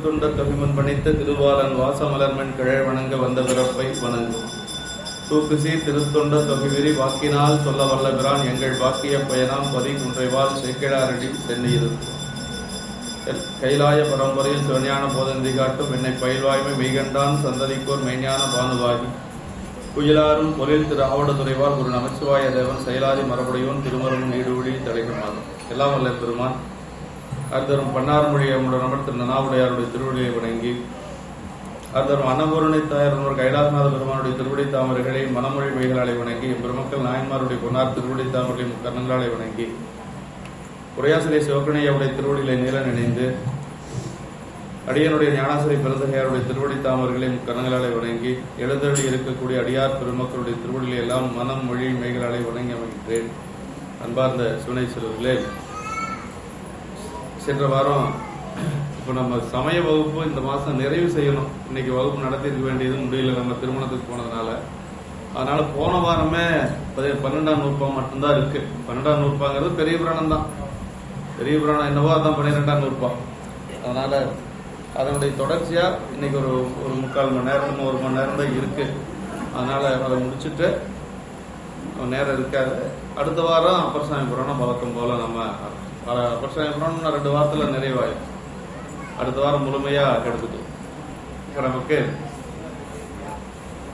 துண்ட தொகைமன் பணித்த திருவாளன் வாசமலர்மன் கிழை வணங்க வந்த பிறப்பை வணங்கும். தூக்குசி திருத்தொண்ட தொகைவிரி வாக்கினால் சொல்ல வல்லபிரான் எங்கள் வாக்கிய பயனாம் பதி குன்றைவால் சேக்கிழாரடி சென்னியிருக்கும். கைலாய பரம்பரையில் சிவஞான போதந்தி காட்டும் என்னை பயில்வாய்மை மெய்கண்டான் சந்ததிக்கோர் மெய்ஞான பானுவாகி குயிலாரும் பொருள் திரு ஆவடதுறைவால் ஒரு நமச்சிவாய தேவன் செயலாதி மரபுடையோன் திருமரும் நீடுவழி தலைகமாகும். எல்லாம் வல்ல பெருமான் அர்த்தரும் பன்னார்மொழி அம்முடன் அமர் திரு நனாவுடையாருடைய திருவடியை வணங்கி அர்த்தரும் அன்னபூரணி தாயார் கைலாசநாத பெருமானுடைய திருவடி தாமரைகளை மனமொழி மைகளாலை வணங்கி பெருமக்கள் நாயன்மாருடைய பொன்னார் திருவடி தாமரை முக்கரணங்களாலை வணங்கி உரையாசிரியை சிவகணையாவுடைய திருவடிகளை நீல நினைந்து அடியனுடைய ஞானாசிரி பெருந்தகையாருடைய திருவடி தாமர்களை முக்கரணங்களாலை வணங்கி எழுந்தருளி இருக்கக்கூடிய அடியார் பெருமக்களுடைய திருவடிகளை எல்லாம் மனம் மொழி மைகளாலை வணங்கி அமைகின்றேன். அன்பார்ந்த சிவனேஸ்வரர்களே, சென்ற வாரம் இப்போ நம்ம சமய வகுப்பு இந்த மாதம் நிறைவு செய்யணும். இன்னைக்கு வகுப்பு நடத்திருக்க வேண்டியது முடியல, நம்ம திருமணத்துக்கு போனதுனால. அதனால போன வாரமே 12ஆம் நூற்பாம் மட்டும்தான் இருக்கு. 12ஆம் நூற்பாங்கிறது பெரிய புராணம் தான். பெரிய புராணம் என்னவோ அதான் 12ஆம் நூற்பா. அதனால அதனுடைய தொடர்ச்சியா இன்னைக்கு ஒரு 3/4 மணி நேரம் 1 மணி நேரம் தான் இருக்கு. அதனால அதை முடிச்சுட்டு நேரம் இருக்காது. அடுத்த வாரம் அப்பர்சாமி புராணம் வழக்கம் போல நம்ம அப்பர்சாமி புராணம் 2 வாரத்தில் நிறைவாயும் அடுத்த வாரம் முழுமையா எடுத்துட்டு நமக்கு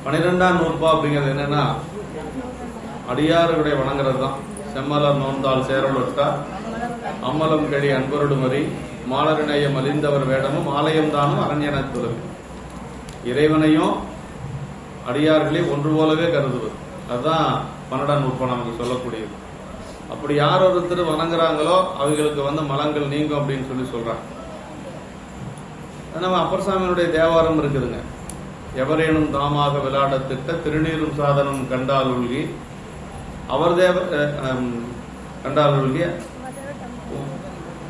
12ஆம் நூற்பா அப்படிங்கிறது என்னன்னா அடியாறுடைய வணங்குறது தான். செம்மலர் நோந்தால் சேரல் ஒட்டா அம்மலம் கடி அன்பருடு மறி மாலரிணையம் அழிந்தவர் வேடமும் ஆலயம் தானும் அரண்யன துறவி. இறைவனையும் அடியார்களையும் ஒன்று போலவே கருதுவது, அதுதான் 12ஆம் நூற்பா நமக்கு சொல்லக்கூடியது. அப்படி யார் ஒருத்தர் வணங்குறாங்களோ அவங்களுக்கு மலங்கள் நீங்கும் அப்படின்னு சொல்லி சொல்றாங்க. நம்ம அப்பர்சாமியினுடைய தேவாரம் இருக்குதுங்க. எவரேனும் தாமாக விளையாட திட்ட திருநீரும் சாதனம் கண்டால் உள்கி அவர் தேவர் கண்டால் உள்கி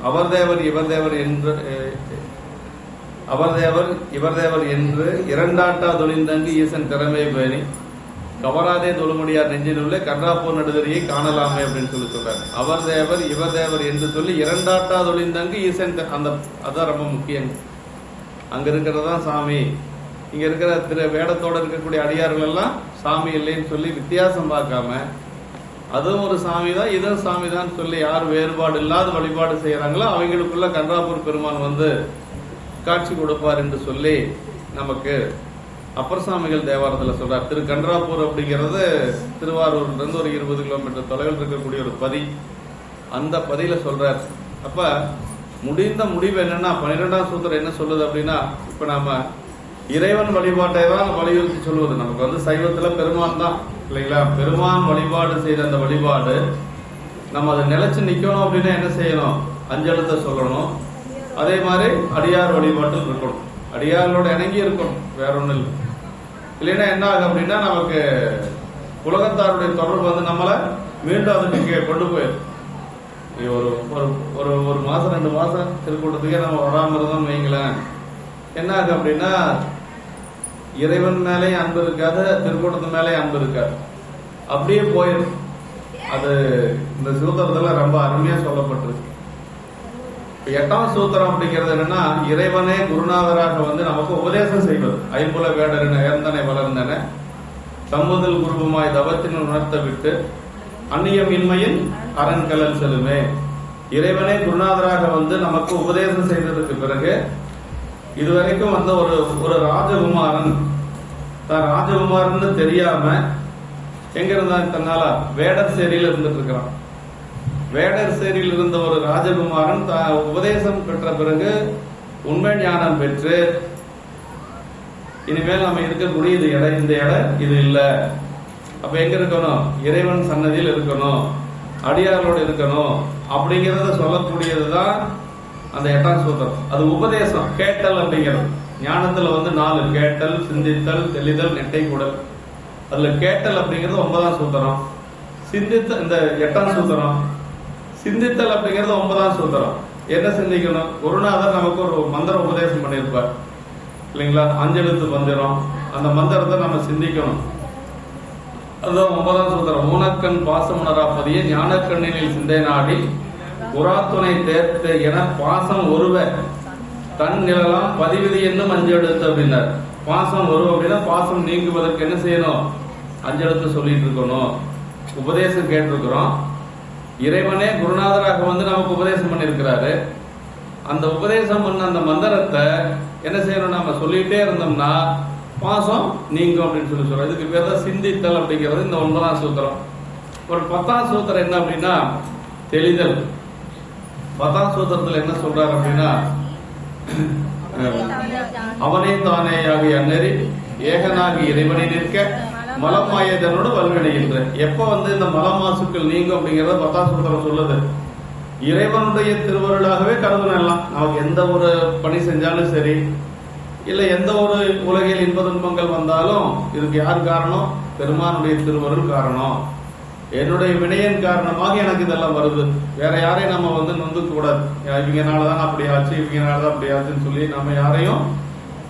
அவர் தேவர் இவர் தேவர் என்று அவர் தேவர் இவர் தேவர் என்று இரண்டாட்டா தொழிந்தங்கு ஈசன் திறமை பேணி கவராதே தொழுமடியார் நெஞ்சிலுள்ள கன்றாப்பூர் நடுதறியை காணலாமே அப்படின்னு சொல்லி சொல்றாரு. அவர் தேவர் இவர் தேவர் என்று சொல்லி இரண்டாட்டா தொழிந்தங்கு ஈசன் அதான் ரொம்ப முக்கியம். அங்க இருக்கிறதா சாமி, இங்க இருக்கிற வேடத்தோட இருக்கக்கூடிய அடியார்கள் எல்லாம் சாமி இல்லைன்னு சொல்லி வித்தியாசம் பார்க்காம அதுவும் ஒரு சாமி தான் இதுவும் சாமி தான் சொல்லி யார் வேறுபாடு இல்லாத வழிபாடு செய்யறாங்களோ அவங்களுக்குள்ள கன்றாப்பூர் பெருமான் காட்சி கொடுப்பார் என்று சொல்லி நமக்கு அப்பர்சாமிகள் தேவாரத்தில் சொல்றார். திரு கன்றாப்பூர் அப்படிங்கிறது திருவாரூர்ல இருந்து ஒரு 20 கிலோமீட்டர் தொலைவில் இருக்கக்கூடிய ஒரு பதி. அந்த பதியில சொல்றார். அப்ப முடிவு என்னன்னா 12ஆம் சூத்திரம் என்ன சொல்லுது அப்படின்னா, இப்ப நாம இறைவன் வழிபாட்டை தான் வலியுறுத்தி சொல்லுவது. நமக்கு சைவத்துல பெருமான் தான் இல்லைங்களா? பெருமான் வழிபாடு செய்த அந்த வழிபாடு நம்ம அதை நிலைச்சு நிக்கணும் அப்படின்னா என்ன செய்யணும்? அஞ்செழுத்த சொல்லணும். அதே மாதிரி அடியார் வழிபாட்டில் இருக்கணும், அடியார்களோட இணங்கி இருக்கணும், வேற ஒன்றும் இல்லை. இல்லைன்னா என்ன ஆகும் அப்படின்னா நமக்கு உலகத்தாருடைய தொடர்பு நம்மளை மீண்டும் அதுக்கு கொண்டு போயிடும். ஒரு மாசம் 2 மாசம் திருக்கூட்டத்துக்கே நம்ம வராம இருந்தோம்னு வைங்களேன், என்ன ஆகும் அப்படின்னா இறைவன் மேலேயும் அன்பு இருக்காது, திருக்கூட்டத்து மேலேயும் அன்பு இருக்காது, அப்படியே போயிடும். அது இந்த சூத்திரத்துல ரொம்ப அருமையா சொல்லப்பட்டிருக்கு. 8ஆம் சூத்திரம் அப்படிங்கிறது என்னன்னா, இறைவனே குருநாதராக நமக்கு உபதேசம் செய்வது. ஐம்புல வேடரின் ஏர்ந்தனை வளர்ந்தன சம்புதல் குருபமாய் தவத்தின் உணர்த்த விட்டு அந்நியம் இன்மையின் அரண்கலல் செல்லுமே. இறைவனே குருநாதராக நமக்கு உபதேசம் செய்ததுக்கு பிறகு இதுவரைக்கும் ஒரு ராஜகுமாரன் தான் ராஜகுமாரன் தெரியாம எங்க இருந்தான்? தன்னால வேடர் சேரியில் இருந்துட்டு இருக்கிறான். வேடர் சேரியில் இருந்த ஒரு ராஜகுமாரன் உபதேசம் பெற்ற பிறகு உண்மை ஞானம் பெற்று இனிமேல் நம்ம இருக்கக்கூடிய இந்த இடம் இது இல்ல. அப்ப எங்க இருக்கணும்? இறைவன் சன்னதியில் இருக்கணும், அடியாரோடு இருக்கணும் அப்படிங்கறத சொல்லக்கூடியதுதான் அந்த 8ஆம் சூத்திரம். அது உபதேசம் கேட்டல் அப்படிங்கிறது. ஞானத்துல 4: கேட்டல், சிந்தித்தல், தெளிதல், நெட்டை கூடல். அதுல கேட்டல் அப்படிங்கிறது 9ஆம் சூத்திரம். இந்த 8ஆம் சூத்திரம். சிந்தித்தல் அப்படிங்கிறது 9ஆம் சூத்திரம். என்ன சிந்திக்கணும்? குருநாதர் நமக்கு ஒரு மந்திர உபதேசம் பண்ணியிருப்பார் இல்லைங்களா? 5 எழுத்து மந்திரம். அந்த மந்திரத்தை நம்ம சிந்திக்கணும். அதுதான் 9ஆம் சூத்திரம். ஊனக்கண் பாசமுணராப்பதியே ஞானக்கண்ணினில் சிந்தை நாடி உராத்துணை தேர்த்து என பாசம் ஒருவ தன் நிழலாம் பதிவிதி என்னும் அஞ்செழுத்து அப்படின்னார். பாசம் வரும் அப்படின்னா பாசம் நீங்குவதற்கு என்ன செய்யணும்? அஞ்செழுத்து சொல்லிட்டு இருக்கணும். உபதேசம் கேட்டிருக்கிறோம். இறைவனே குருநாதராக வந்து நமக்கு உபதேசம் பண்ணியிருக்கிறாரு. அந்த உபதேசம் பண்ண அந்த மந்திரத்தை என்ன செய்யணும்? நாம சொல்லிட்டே இருந்தோம்னா பாசம் நீங்கும் அப்படின்னு சொல்லி சொல்றோம். இதுக்கு பேர் தான் சிந்தித்தல் அப்படிங்கிறது இந்த 9ஆம் சூத்திரம். ஒரு 10ஆம் சூத்திரம் என்ன அப்படின்னா தெளிதல். 10ஆம் சூத்திரத்தில் என்ன சொல்றாரு அப்படின்னா அவனே தானேயாகி அந்நெறி ஏகனாகி இறைவனை நிற்க மலமாயதனோடு வல்வினைகின்ற. எப்ப வந்து இந்த மலமாசுக்கள் நீங்கும் அப்படிங்கறத 10ஆம் சூத்திரம் சொல்லுது. இறைவனுடைய திருவருளாகவே கருதணும். எல்லாம் நமக்கு எந்த ஒரு பணி செஞ்சாலும் சரி, இல்ல எந்த ஒரு உலகில் இன்ப துன்பங்கள் வந்தாலும் இதுக்கு யார் காரணம்? பெருமானுடைய திருவருள் காரணம். என்னுடைய வினையின் காரணமாக எனக்கு இதெல்லாம் வருது. வேற யாரையும் நம்ம வந்து நொந்து கூடாது. இவங்கனாலதான் அப்படி ஆச்சு, இவங்கனாலதான் அப்படி ஆச்சுன்னு சொல்லி நம்ம யாரையும்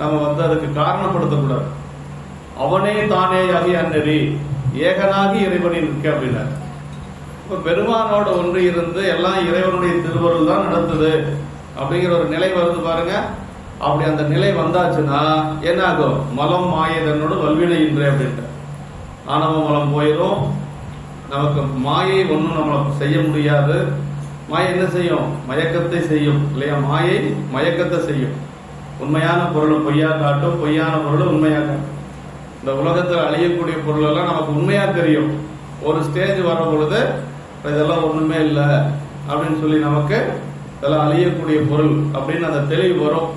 நம்ம வந்து அதுக்கு காரணப்படுத்தக்கூடாது. அவனே தானேயாகி அந்நெறி ஏகனாகி இறைவனை நிற்க அப்படின்னா இப்ப பெருமானோட ஒன்று இருந்து எல்லாம் இறைவனுடைய திருவருள் தான் நடத்துது அப்படிங்கிற ஒரு நிலை வருது பாருங்க. அப்படி அந்த நிலை வந்தாச்சுன்னா என்ன ஆகும்? மலம் மாயதனோடு வல்வினை இன்றே அப்படின்ட்டு ஆணவ மலம் போயிடும். நமக்கு மாயை ஒன்றும் நம்மளை செய்ய முடியாது. மாயை என்ன செய்யும்? மயக்கத்தை செய்யும் இல்லையா? மாயை மயக்கத்தை செய்யும். உண்மையான பொருள் பொய்யா காட்டும், பொய்யான பொருள் உண்மையா காட்டும். இந்த உலகத்தில் அழியக்கூடிய பொருள் எல்லாம் நமக்கு உண்மையா தெரியும். ஒரு ஸ்டேஜ் வரும் பொழுது இதெல்லாம் ஒண்ணுமே இல்லை அப்படின்னு சொல்லி நமக்கு இதெல்லாம் அழியக்கூடிய பொருள் அப்படின்னு அந்த தெளிவு வரும்.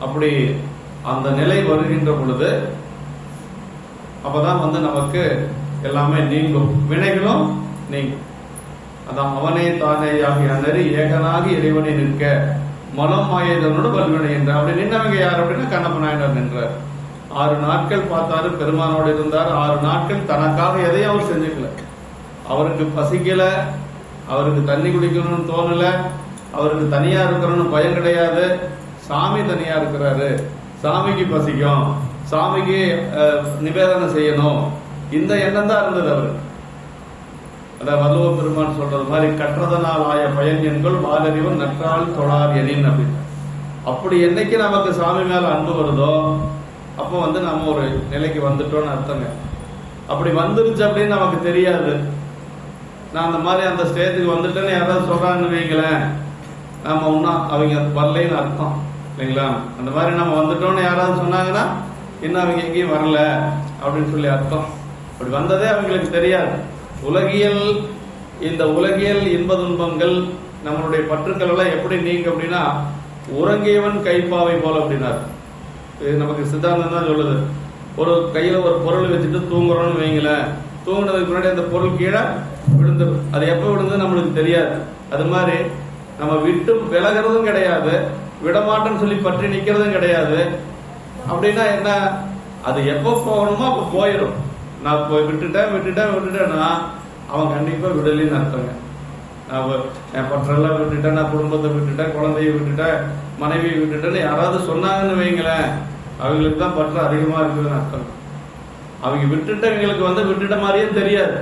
அப்படி அந்த நிலை வருகின்ற பொழுது அப்பதான் வந்து நமக்கு எல்லாமே நீங்கும், வினைகளும் நீங்கும். அதான் அவனே தானேயாகி அந்நெறி ஏகனாகி இறைவனை நிற்க மலம் மாயதனோடு வல்வினை என்ற. அப்படி நின்றவங்க யார் அப்படின்னா கண்ணப்ப நாயனார் நின்றார். 6 நாட்கள் பார்த்தாரு, பெருமானோடு இருந்தார். 6 நாட்கள் தனக்காக எதையும் அவர் செஞ்சுக்கல. அவருக்கு பசிக்கல, அவருக்கு தண்ணி குடிக்கணும்னு தோணல, அவருக்கு தனியா இருக்கணும்னு பயம் கிடையாது. சாமி தனியா இருக்கிறாரு, சாமிக்கு பசிக்கும், சாமிக்கு நிவேதனம் செய்யணும், இந்த எண்ணம் தான் இருந்தது அவருக்கு. அதான் வள்ளுவ பெருமான் சொல்றது மாதிரி கற்றதனால் ஆய பயன் என்கொள் வாலறிவன் நற்றால் தொழார் எனின் அப்படின்னு. அப்படி என்னைக்கு நமக்கு சாமி மேல அன்பு வருதோ அப்போ வந்து நம்ம ஒரு நிலைக்கு வந்துட்டோம்னு அர்த்தங்க. அப்படி வந்துருச்சு அப்படின்னு நமக்கு தெரியாது. நான் அந்த மாதிரி அந்த ஸ்டேஜுக்கு வந்துட்டேன்னு யாராவது சொல்றாங்கன்னு வைங்களேன், நம்ம ஒன்னும் அவங்க வரலைன்னு அர்த்தம் இல்லைங்களா? அந்த மாதிரி நம்ம வந்துட்டோம்னு யாராவது சொன்னாங்கன்னா இன்னும் அவங்க எங்கேயும் வரல அப்படின்னு சொல்லி அர்த்தம். அப்படி வந்ததே அவங்களுக்கு தெரியாது. உலகியல், இந்த உலகியல் இன்ப துன்பங்கள் நம்மளுடைய பற்றுக்கள் எல்லாம் எப்படி நீங்க அப்படின்னா உறங்கியவன் கைப்பாவை போல அப்படின்னாரு. நமக்கு சித்தாந்தம் தான் சொல்லுது. ஒரு கையில ஒரு பொருள் வச்சுட்டு தூங்குறோம்னு வைங்களேன், தூங்குனதுக்கு முன்னாடி அந்த பொருள் கீழே விழுந்துடும். அது எப்ப விழுந்து நம்மளுக்கு தெரியாது. அது மாதிரி நம்ம விட்டு விலகிறதும் கிடையாது, விடமாட்டேன்னு சொல்லி பற்றி நிக்கிறதும் கிடையாது. அப்படின்னா என்ன? அது எப்போ போகணுமோ அப்ப போயிடும். நான் விட்டுட்டேன்னா அவன் கண்டிப்பா விடலின்னு அர்த்தங்க. நான் என் பற்றெல்லாம் விட்டுட்டேன், நான் குடும்பத்தை விட்டுட்டேன், குழந்தைய விட்டுட்டேன், மனைவியை விட்டுட்டேன்னு யாராவது சொன்னாங்கன்னு வைங்களேன், அவங்களுக்கு தான் பற்று அதிகமா இருக்குதுன்னு அர்த்தம். அவங்க விட்டுட்டவங்களுக்கு வந்து விட்டுட்ட மாதிரியே தெரியாது.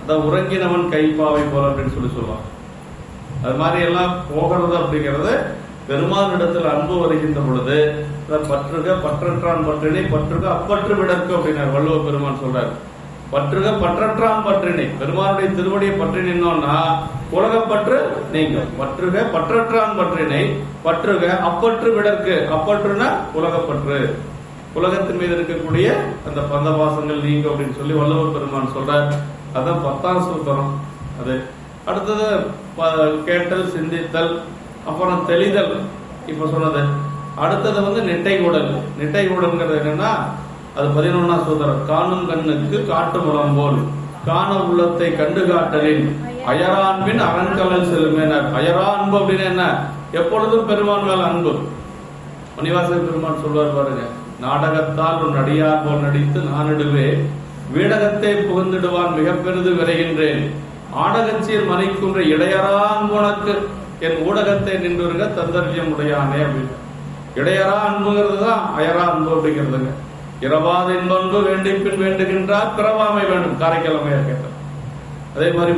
அதான் உறங்கினவன் கைப்பாவை போல அப்படின்னு சொல்லி சொல்லுவாங்க. அது மாதிரி எல்லாம் போகிறது அப்படிங்கிறது பெருமானிடத்தில் அன்பு வருகின்ற பொழுது பற்றுக பற்றற்றான் பற்றினை பற்றுக அப்பற்று விடற்கு அப்படின்னார் வள்ளுவ பெருமான் சொல்றாரு. பற்றுக பற்றற்றான் பற்றினை, பெருமானுடைய திருவடியை பற்றி நின்னோம்னா உலகப்பற்று நீங்க. பற்றுக பற்றற்றான் பற்றினை பற்றுக அப்பற்று விடற்கு. அப்பற்றுனா உலகப்பற்று, உலகத்தின் மீது இருக்கக்கூடிய அந்த பந்தபாசங்கள் நீங்க அப்படின்னு சொல்லி வள்ளுவ பெருமான் சொல்றார். அதான் 10ஆம் சூத்திரம். அது அடுத்தது கேட்டல், சிந்தித்தல், அப்புறம் தெளிதல் இப்ப சொன்னது. அடுத்தது வந்து நெட்டை கூடல். நெட்டை கூடல்ங்கிறது என்னன்னா அது 11ஆம் சூத்திரம். காணும் கண்ணுக்கு காட்டு முறம் போல் காண உள்ளத்தை கண்டு காட்டலின் அயரான்பின் அரண்கலல் செல்லுமேனர். அயரா அன்பு அப்படின்னு என்ன? எப்பொழுதும் பெருமான் மேல் அன்பு. மணிவாசக பெருமான் சொல்வார் பாருங்க, நாடகத்தால் ஒரு நடிகார் போல் நடித்து நானிடுவே வீடகத்தை புகுந்திடுவான் மிக பெரிது விரைகின்றேன் ஆடகச்சியில் மனைக்குன்ற இடையறா அன்புனக்கு என் ஊடகத்தை நின்றுருக தந்தர்வியம் உடையானே அப்படின்னு. இடையறா அன்புங்கிறது தான் அயரா அன்பு அப்படிங்கிறதுங்க. இரவாத இன்பன்பு வேண்டி பின் வேண்டுகின்றார் பிறவாமை வேண்டும். காரைக்கிழமையா கேட்டார். அதே மாதிரி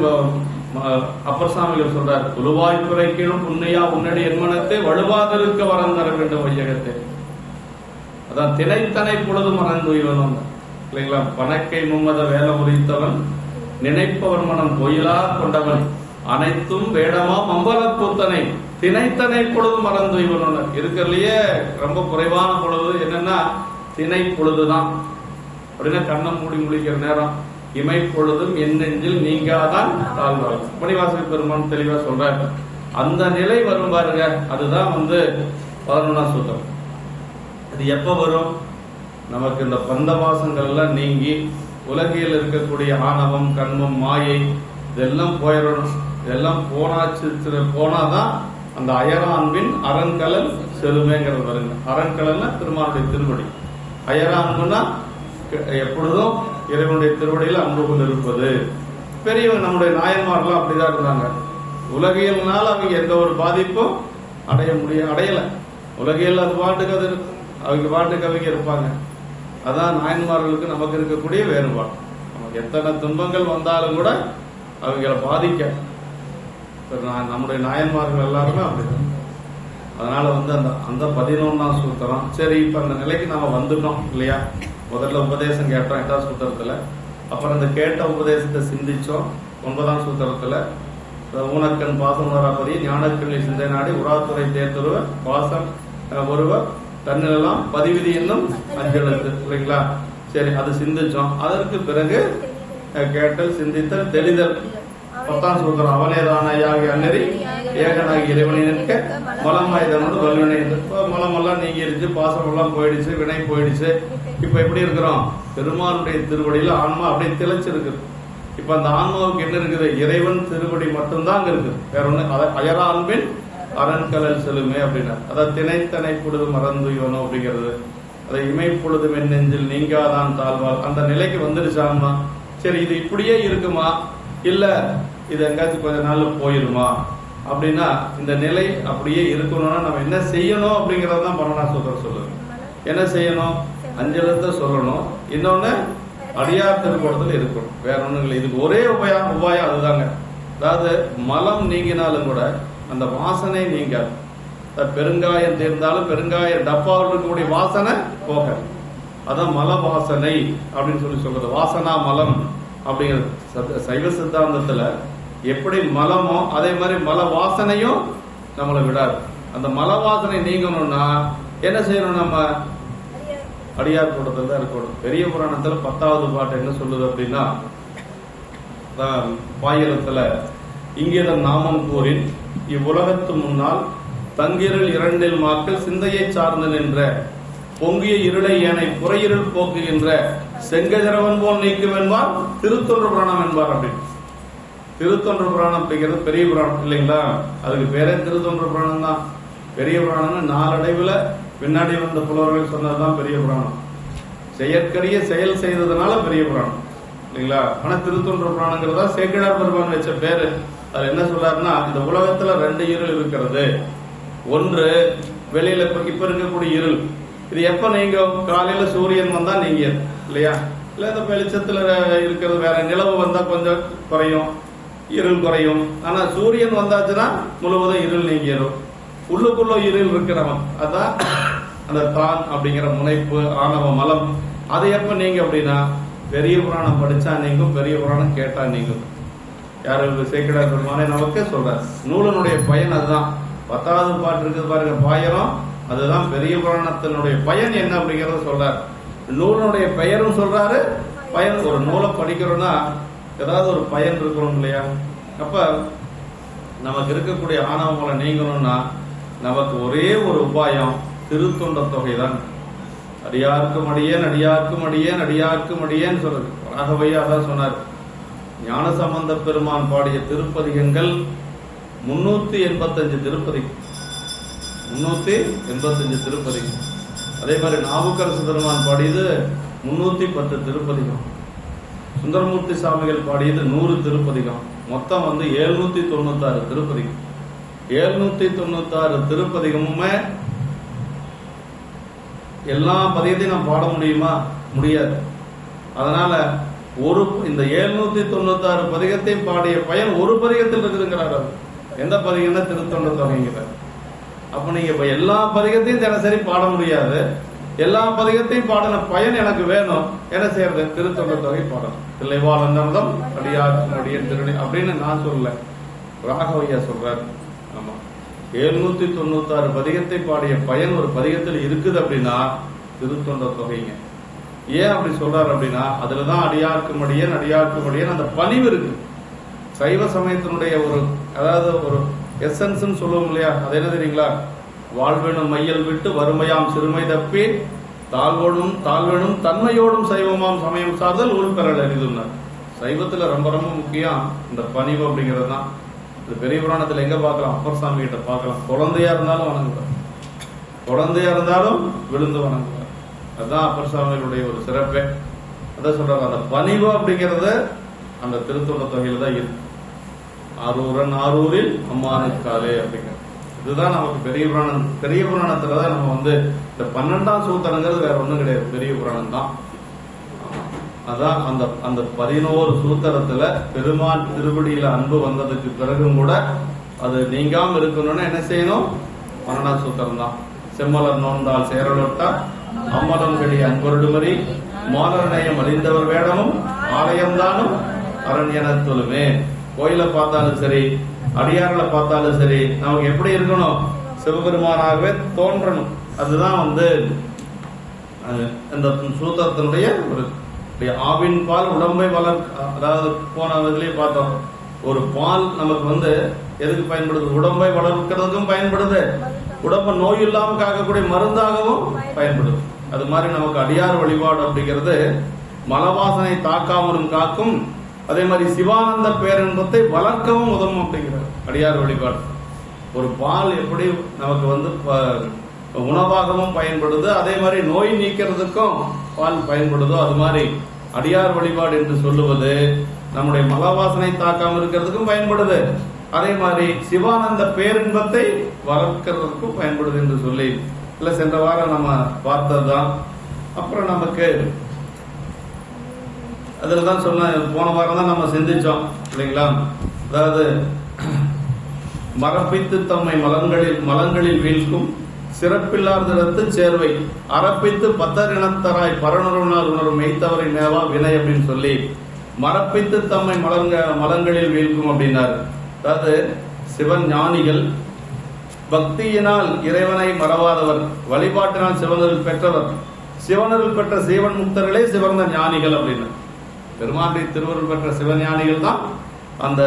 அப்பர் சாமிகள் சொல்றார், உழுவாய் குறைக்கணும் புண்ணையா உன்னடி என்மனத்தை வலுவாதிருக்க வரம் தர வேண்டும் வையகத்தை. அதான் திணைத்தனை பொழுது மறந்து இவனும் இல்லைங்களா. பணக்கை மும்மத வேலை உரித்தவன் நினைப்பவன் மனம் கோயிலா கொண்டவன் அனைத்தும் வேடமாம் அம்பலக்கூத்தனை திணைத்தனை பொழுது மறந்து இவன். இருக்கிறதுலயே ரொம்ப குறைவான பொழுது என்னன்னா திணை பொழுதுதான். அப்படின்னா கண்ணம் மூடி முடிக்கிற நேரம். இமை பொழுதும் என் நெஞ்சில் நீங்காதான் தாழ்வாள். மணிவாசக பெருமான் தெளிவா சொல்றாரு. அந்த நிலை வரும் பாருங்க, அதுதான் 11ஆம் சூத்திரம். அது எப்ப வரும்? நமக்கு இந்த பந்த வாசங்கள் எல்லாம் நீங்கி உலகில் இருக்கக்கூடிய ஆணவம் கண்மம் மாயை இதெல்லாம் போயிடணும். இதெல்லாம் போனாதான் அந்த அயரா அன்பின் அரண்கலல் செலுமைங்கிறது வருங்க. அரண்கலல்னா திருமானுடைய திருவடி. அயரா அன்புனா எப்பொழுதும் இறைவனுடைய திருவடியில் அன்பு கொண்டு இருப்பது. பெரியவங்க நம்முடைய நாயன்மார்கள்லாம் அப்படிதான் இருந்தாங்க. உலகியல்னால அவங்க எந்த ஒரு பாதிப்பும் அடையல. உலகியல் அது பாட்டுக்கு அது அவங்க பாட்டுக்கு அவங்க இருப்பாங்க. அதான் நாயன்மார்களுக்கு நமக்கு இருக்கக்கூடிய வேறுபாடு. நமக்கு எத்தனை துன்பங்கள் வந்தாலும் கூட அவங்கள பாதிக்க நம்முடைய நாயன்மார்கள் எல்லாருமே அப்படிதான். அதனால அந்த 11ஆம் சூத்திரம். சரி, இப்ப அந்த நிலைக்கு நாம வந்துட்டோம் இல்லையா. முதல்ல உபதேசம் கேட்டோம் 8ஆம் சூத்திரத்துல. அப்புறம் இந்த கேட்ட உபதேசத்தை சிந்திச்சோம் 9ஆம் சூத்திரத்துல. ஊனக்கண் பாசம் உணராபதி ஞானக்கண்ணி சிந்தை நாடி உராத்துறை தேர்தொருவ பாசம் ஒருவர் தன்னிலாம் பதிவிதி என்னும் அஞ்செழுத்து இல்லைங்களா. சரி, அது சிந்திச்சோம். அதற்கு பிறகு கேட்டல் சிந்தித்தல் தெளிதல் 10ஆம் சூத்திரம். அவனேதானாகி அன்னறி ஏகனாகி இறைவனை நிற்க மலமாயுதனோடு வல்வினை. மலமெல்லாம் நீங்கிருச்சு, பாசம் எல்லாம் போயிடுச்சு, வினை போயிடுச்சு. இப்ப எப்படி இருக்கிறோம்? பெருமானுடைய திருவடியில ஆன்மா அப்படியே திளைச்சிருக்கு. இப்ப அந்த ஆன்மாவுக்கு என்ன இருக்குது? இறைவன் திருவடி மட்டும்தான் அங்க இருக்குது. வேற ஒண்ணு அயரா அன்பின் அரண்கலல் செலுமே அப்படின்னா, அதாவது திணைத்தனை பொழுது மறந்து இவனோ அப்படிங்கிறது. அதை இமை பொழுது மென் நெஞ்சில் நீங்காதான் தாழ்வாள். அந்த நிலைக்கு வந்துருச்சு ஆன்மா. சரி, இது இப்படியே இருக்குமா இல்ல இது எங்காச்சும் கொஞ்ச நாள் போயிருமா அப்படின்னா, இந்த நிலை அப்படியே இருக்கணும்னா நம்ம என்ன செய்யணும் அப்படிங்கறதான் 12ஆம் சூத்திரம் சொல்லுது. என்ன செய்யணும்? அஞ்செழுத்த சொல்லணும். இன்னொன்னு அடியார் திருக்கூடத்தில் இருக்கணும். வேற ஒண்ணும் இல்லை. இதுக்கு ஒரே உபாயம் அதுதாங்க. அதாவது மலம் நீங்கினாலும் கூட அந்த வாசனை நீங்காது. பெருங்காயம் தீர்ந்தாலும் பெருங்காய டப்பாவில் இருக்கக்கூடிய வாசனை போக, அதான் மல வாசனை அப்படின்னு சொல்றது. வாசனா மலம் அப்படிங்கிறது சைவ சித்தாந்தத்துல எப்படி மலமோ அதே மாதிரி மல வாசனையும் நம்மளை விடாது. அந்த மல வாசனை நீங்கணும்னா என்ன செய்யணும்? நம்ம அடியார் கூட்டத்தில் தான் இருக்கணும். பெரிய புராணத்துல 10வது பாட்டு என்ன சொல்லுது அப்படின்னா, பாயிரத்துல இங்கேதான் நாமம் கூறின் இவ்வுலகத்து முன்னால் தங்கிருள் 2 மாக்கள் சிந்தையை சார்ந்து நின்ற பொங்கிய இருளை ஏனை புறையிருள் போக்குகின்ற செங்கதிரவன் போல் நீக்கும் என்பார் திருத்தொன்று புராணம் என்பார். அப்படின்னு திருத்தொன்று புராணம் அப்படிங்கிறது பெரிய புராணம் இல்லைங்களா. அதுக்கு பேரே திருத்தொன்று புராணம் தான். பெரிய புராணம்னு நாளடைவுல பின்னாடி வந்த புலவர்கள் சொன்னதுதான் பெரிய புராணம். செயற்கரிய செயல் செய்ததுனால பெரிய புராணம் இல்லைங்களா. ஆனா திருத்தொன்று புராணங்கிறதா சேக்கிழார் பெருமான் வச்ச பேரு. அது என்ன சொல்றாருன்னா, இந்த உலகத்துல 2 இருள் இருக்கிறது. ஒன்று வெளியில இப்ப இருக்கக்கூடிய இருள். இது எப்ப நீங்க காலையில சூரியன் வந்தா நீங்க இல்லையா, இல்ல இந்த வெளிச்சத்துல இருக்கிறது வேற. நிலவு வந்தா கொஞ்சம் குறையும், இருள் குறையும். ஆனா சூரியன் வந்தாச்சுன்னா முழுவதும் இருள் நீங்கிடும். உள்ளுக்குள்ள இருள் இருக்கிறவன் அதான் அந்த தான் அப்படிங்கிற முனைப்பு ஆணவ மலம். அது எப்ப நீங்க அப்படின்னா பெரிய புராணம் படிச்சா நீங்கும், பெரிய புராணம் கேட்டா நீங்கும். யாரு? சேக்கிழார் பெருமானே நமக்கு சொல்றார். நூலனுடைய பயன் அதுதான். 10வது பாட்டு இருக்குது பாருங்க, பாயிரம். அதுதான் பெரிய புராணத்தினுடைய பயன் என்ன அப்படிங்கறத சொல்றாரு. நூலனுடைய பெயரும் சொல்றாரு, பயன். ஒரு நூலை படிக்கிறோம்னா ஏதாவது ஒரு பயன் இருக்கணும் இல்லையா. அப்ப நமக்கு இருக்கக்கூடிய ஆணவங்களை நீங்கணும்னா நமக்கு ஒரே ஒரு உபாயம் திருத்தொண்ட தொகை தான். அடியார்க்கும் அடியேன் அடியார்க்கும் அடியேன் அடியார்க்கும் அடியேன்னு சொல்றது. ராகவையா தான் சொன்னார். ஞானசம்பந்த பெருமான் பாடிய திருப்பதிகங்கள் 385 திருப்பதிகம். 385 திருப்பதிகம். அதே மாதிரி நாவுக்கரசு பெருமான் பாடியது 310 திருப்பதிகம். சுந்தரமூர்த்தி சாமிகள் பாடியது 100 திருப்பதிகம். மொத்தம் 796 திருப்பதிகம். 796 திருப்பதிகமுமே எல்லா பதியத்தையும் நாம் பாட முடியுமா? முடியாது. அதனால ஒரு இந்த 796 பதிகத்தை பாடிய பயன் ஒரு பதிகத்தில் இருக்குதுங்கிறார். அவர் எந்த பதிகம்னா திருத்தொண்ட தொகைங்கிறார். அப்ப நீங்க இப்ப எல்லா பதிகத்தையும் தினசரி பாட முடியாது. எல்லா பதிகத்தையும் பாடின பயன் எனக்கு வேணும். என்ன செய்யறது? திருத்தொண்ட தொகை பாடணும். தில்லைவாழந்தம் அடியார் திருநி அப்படின்னு நான் சொல்லல, ராகவையா சொல்றாரு. ஆமா, 796 பதிகத்தை பாடிய பயன் ஒரு பதிகத்தில் இருக்குது அப்படின்னா திருத்தொண்ட தொகைங்க. ஏன் அப்படி சொல்றாரு அப்படின்னா அதுலதான் அடியார்க்கும் அடியார்க்கும் அந்த பணிவு இருக்கு. சைவ சமயத்தினுடைய ஒரு அதாவது ஒரு எசன்ஸ் சொல்லுவோம் இல்லையா, அது என்ன தெரியுங்களா? வாழ்வெனும் மையல் விட்டு வறுமையாம் சிறுமை தப்பி தாழ்வெனும் தன்மையோடும் சைவமாம் சமயம் சார்தல் உள்பெறல் அறிதுன்னார். சைவத்துல ரொம்ப ரொம்ப முக்கியம் இந்த பணிவு அப்படிங்கிறது தான். இது பெரிய புராணத்துல எங்க பார்க்கலாம்? அப்பர் சாமி கிட்ட பார்க்கலாம். குழந்தையா இருந்தாலும் வணங்குவார், குழந்தையா இருந்தாலும் விழுந்து வணங்குவார். அதுதான் அப்பர் சாமிகளுடைய ஒரு சிறப்பே. அதான் சொல்றாங்க, அந்த பணிவு அப்படிங்கறது அந்த திருத்தொண்ட தொகையில தான் இருக்கு. ஆரூரில் அம்மானுக்காலே அப்படிங்கிறது இதுதான் நமக்கு பெரிய புராணம். பெரிய புராணத்துலதான் நம்ம இந்த 12ஆம் சூத்திரங்கிறது வேற ஒண்ணும் கிடையாது, பெரிய புராணம் தான். அதான் அந்த 11 சூத்திரத்துல பெருமான் திருவடியில அன்பு வந்ததுக்கு பிறகும் கூட அது நீங்காம இருக்கணும்னு என்ன செய்யணும்? 12ஆம் சூத்திரம் தான். செம்மலர் நோந்தால் சேரலொட்டா அம்மலம் கடி அன்பொருடுமறி மாலநயம் அழிந்தவர் வேடமும் ஆலயம்தானும் அரண்யன தொழுமே. கோயில பார்த்தாலும் சரி, அடியார்களை பார்த்தாலும் சரி, நமக்கு எப்படி இருக்கணும்? சிவபெருமானாகவே தோன்றணும். அதுதான் இந்த சூத்திரத்தினுடைய ஒரு ஆவின் பால் உடம்பை அதாவது போன இதுலயே பார்த்தோம், ஒரு பால் நமக்கு எதுக்கு பயன்படுது? உடம்பை வளர்க்கிறதுக்கும் பயன்படுது, உடம்பை நோய் இல்லாம காக்கக்கூடிய மருந்தாகவும் பயன்படுது. அது மாதிரி நமக்கு அடியார் வழிபாடு அப்படிங்கிறது மலவாசனை தாக்காமலும் காக்கும். அதே மாதிரி சிவானந்த பேரின்பத்தை வளர்க்கவும் உதவும் அப்படிங்கிறது அடியார் வழிபாடு. ஒரு பால் எப்படி நமக்கு உணவாகவும் பயன்படுது, அதே மாதிரி நோய் நீக்கிறதுக்கும் பால் பயன்படுதோ அது மாதிரி அடியார் வழிபாடு என்று சொல்லுவது நம்முடைய மலவாசனை தாக்காம இருக்கிறதுக்கும் பயன்படுது, அதே மாதிரி சிவானந்த பேரின்பத்தை வளர்க்கிறதுக்கும் பயன்படுது என்று சொல்லி இல்ல சென்ற வாரம் நம்ம பார்த்ததுதான். அப்புறம் நமக்கு அதுலதான் சொன்ன, போன வாரம் தான் நம்ம சிந்திச்சோம் இல்லைங்களா? அதாவது மரப்பித்து தம்மை மலங்களில் வீழ்க்கும் சிறப்பில்லாதிடத்து சேர்வை அறப்பித்து பத்தரினத்தராய் பரணுருனால் உணரும் மெய்த்தவரை நேவா வினை அப்படின்னு சொல்லி மரப்பித்து தம்மை மலங்களில் வீழ்க்கும் அப்படின்னாரு. அதாவது சிவன் ஞானிகள், பக்தியினால் இறைவனை மறவாதவர், வழிபாட்டினால் சிவனருள் பெற்றவர், சிவனருள் பெற்ற சீவன் முக்தர்களே சிவந்த ஞானிகள் அப்படின்னு. பெருமாண்டி திருவருள் பெற்ற சிவஞானிகள் தான் அந்த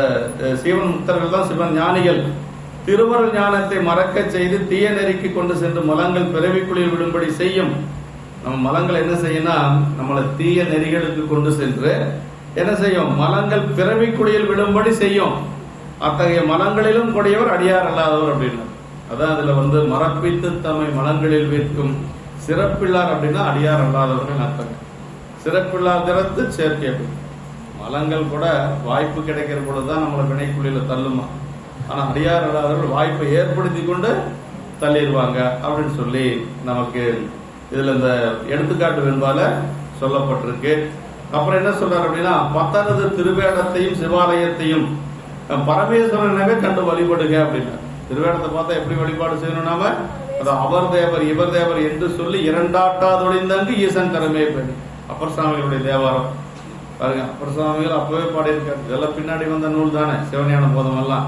சீவன் முக்தர்கள் தான் சிவன் ஞானிகள். திருவருள் ஞானத்தை மறக்க செய்து தீய நெருக்கி கொண்டு சென்று மலங்கள் பிறவிக்குழியில் விடும்படி செய்யும். நம்ம மலங்கள் என்ன செய்யணும்? நம்மளை தீய நெறிகளுக்கு கொண்டு சென்று என்ன செய்யும்? மலங்கள் பிறவிக்குழியில் விடும்படி செய்யும். அத்தகைய மலங்களிலும் கொடியவர் அடியார் அல்லாதவர் அப்படின்னு. அதான் அதுல மரப்பித்து தம்மை மலங்களில் விற்கும் சிறப்பில்லார் அப்படின்னா அடியார் அல்லாதவர்கள் அர்த்தம். சிறப்பில்லாதிடத்து சேர்க்கை. மலங்கள் கூட வாய்ப்பு கிடைக்கிற பொழுதுதான் நம்மளை வினைக்குழியில தள்ளுமா. ஆனா அடியார் அல்லாதவர்கள் வாய்ப்பை ஏற்படுத்தி கொண்டு தள்ளிடுவாங்க அப்படின்னு சொல்லி நமக்கு இதுல இந்த எடுத்துக்காட்டு வெண்பால சொல்லப்பட்டிருக்கு. அப்புறம் என்ன சொல்றாரு அப்படின்னா, 10வது திருவேடத்தையும் சிவாலயத்தையும் பரமேஸ்வரனவே கண்டு வழிபடுங்க அப்படின்னா. திருவேடத்தை பார்த்தா எப்படி வழிபாடு செய்யணும்? நாம அவர் தேவர் இவர் தேவர் என்று சொல்லி 2ஆட்டாதொழிந்தங்கு ஈசன் திறமே பெண். அப்பர் சுவாமிகளுடைய தேவாரம் பாருங்க. அப்பர் சுவாமிகள் அப்பவே பாடியிருக்காரு. இதெல்லாம் பின்னாடி வந்த நூல் தானே, சிவஞான போதம் எல்லாம்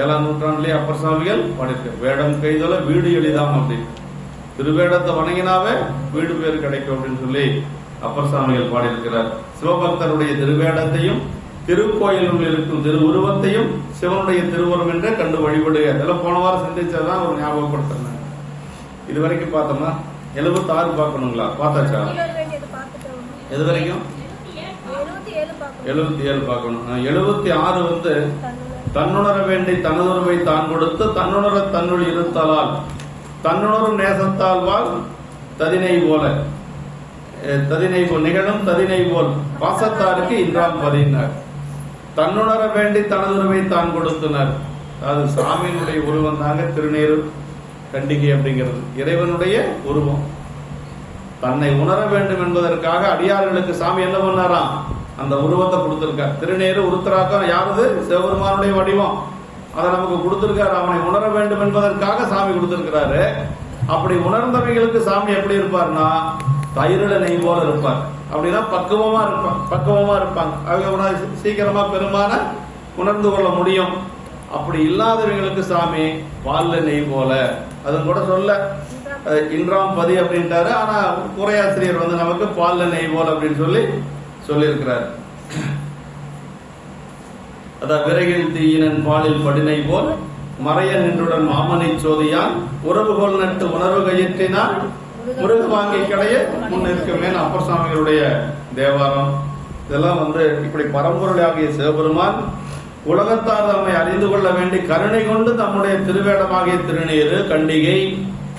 7ஆம் நூற்றாண்டுலயே அப்பர் சுவாமிகள் பாடியிருக்காரு. வேடம் கைதொல வீடு எளிதாம் அப்படின்னு, திருவேடத்தை வணங்கினாவே வீடு பேர் கிடைக்கும் அப்படின்னு சொல்லி அப்பர் சுவாமிகள் பாடியிருக்கிறார். சிவபக்தருடைய திருவேடத்தையும் திருக்கோயிலுள் இருக்கும் திரு உருவத்தையும் சிவனுடைய திருவுருவம் என்றே கண்டு வழிபடுக. இதெல்லாம் போன வாரம் சிந்திச்சதான் ஒரு ஞாபகப்படுத்தினாங்க. இது வரைக்கும் பார்த்தோம்னா 76 பார்க்கணுங்களா? பார்த்தாச்சா? எது வரைக்கும்? 77 பார்க்கணும். 76 தன்னுணர வேண்டி தனதுருவை தான் கொடுத்து தன்னுணர தன்னுள் இருத்தலால் தன்னுணரும் நேசத்தால் வாழ் ததினை போல நிகழும் ததினை போல் பாசத்தாருக்கு இன்றாம் பதினார். தன்னுணர வேண்டி தனதுருவை தான் கொடுத்தனர். அது சாமியினுடைய உருவம் தாங்க திருநீரு கண்டிகை அப்படிங்கிறது. இறைவனுடைய உருவம். தன்னை உணர வேண்டும் என்பதற்காக அடியார்களுக்கு சாமி என்ன பண்ணாராம்? அந்த உருவத்தை கொடுத்திருக்கார். திருநீர் உருத்தராக்கம் யாருது? சிவபெருமானுடைய வடிவம். அதை நமக்கு கொடுத்திருக்காரு. அவனை உணர வேண்டும் என்பதற்காக சாமி கொடுத்திருக்கிறாரு. அப்படி உணர்ந்தவைகளுக்கு சாமி எப்படி இருப்பார்னா தயிரில நெய் போல இருப்பார். அப்படின்னா பக்குவமா இருப்பாங்க. அவங்க சீக்கிரமா பெருமான உணர்ந்து கொள்ள முடியும். அப்படி இல்லாதவங்களுக்கு சாமி பால்ல நெய் போல. அது கூட சொல்ல இன்றாம் பதி அப்படின்ட்டாரு. ஆனா உரையாசிரியர் நமக்கு பால்ல நெய் போல அப்படின்னு சொல்லியிருக்கிறார். அதான் விரைவில் தீயினன் பாலில் படினை போல் மறைய நின்றுடன் மாமனை சோதியான் உறவுகோல் நட்டு உணர்வு கையிற்றினால் முருக வாங்கி கடைய முன்னிற்குமே அப்பர் சுவாமிகளுடைய தேவாரம். இதெல்லாம் இப்படி பரம்பொருளாகிய சிவபெருமான் உலகத்தார் தம்மை அறிந்து கொள்ள வேண்டி கருணை கொண்டு தம்முடைய திருவேடமாகிய திருநீரு கண்டிகை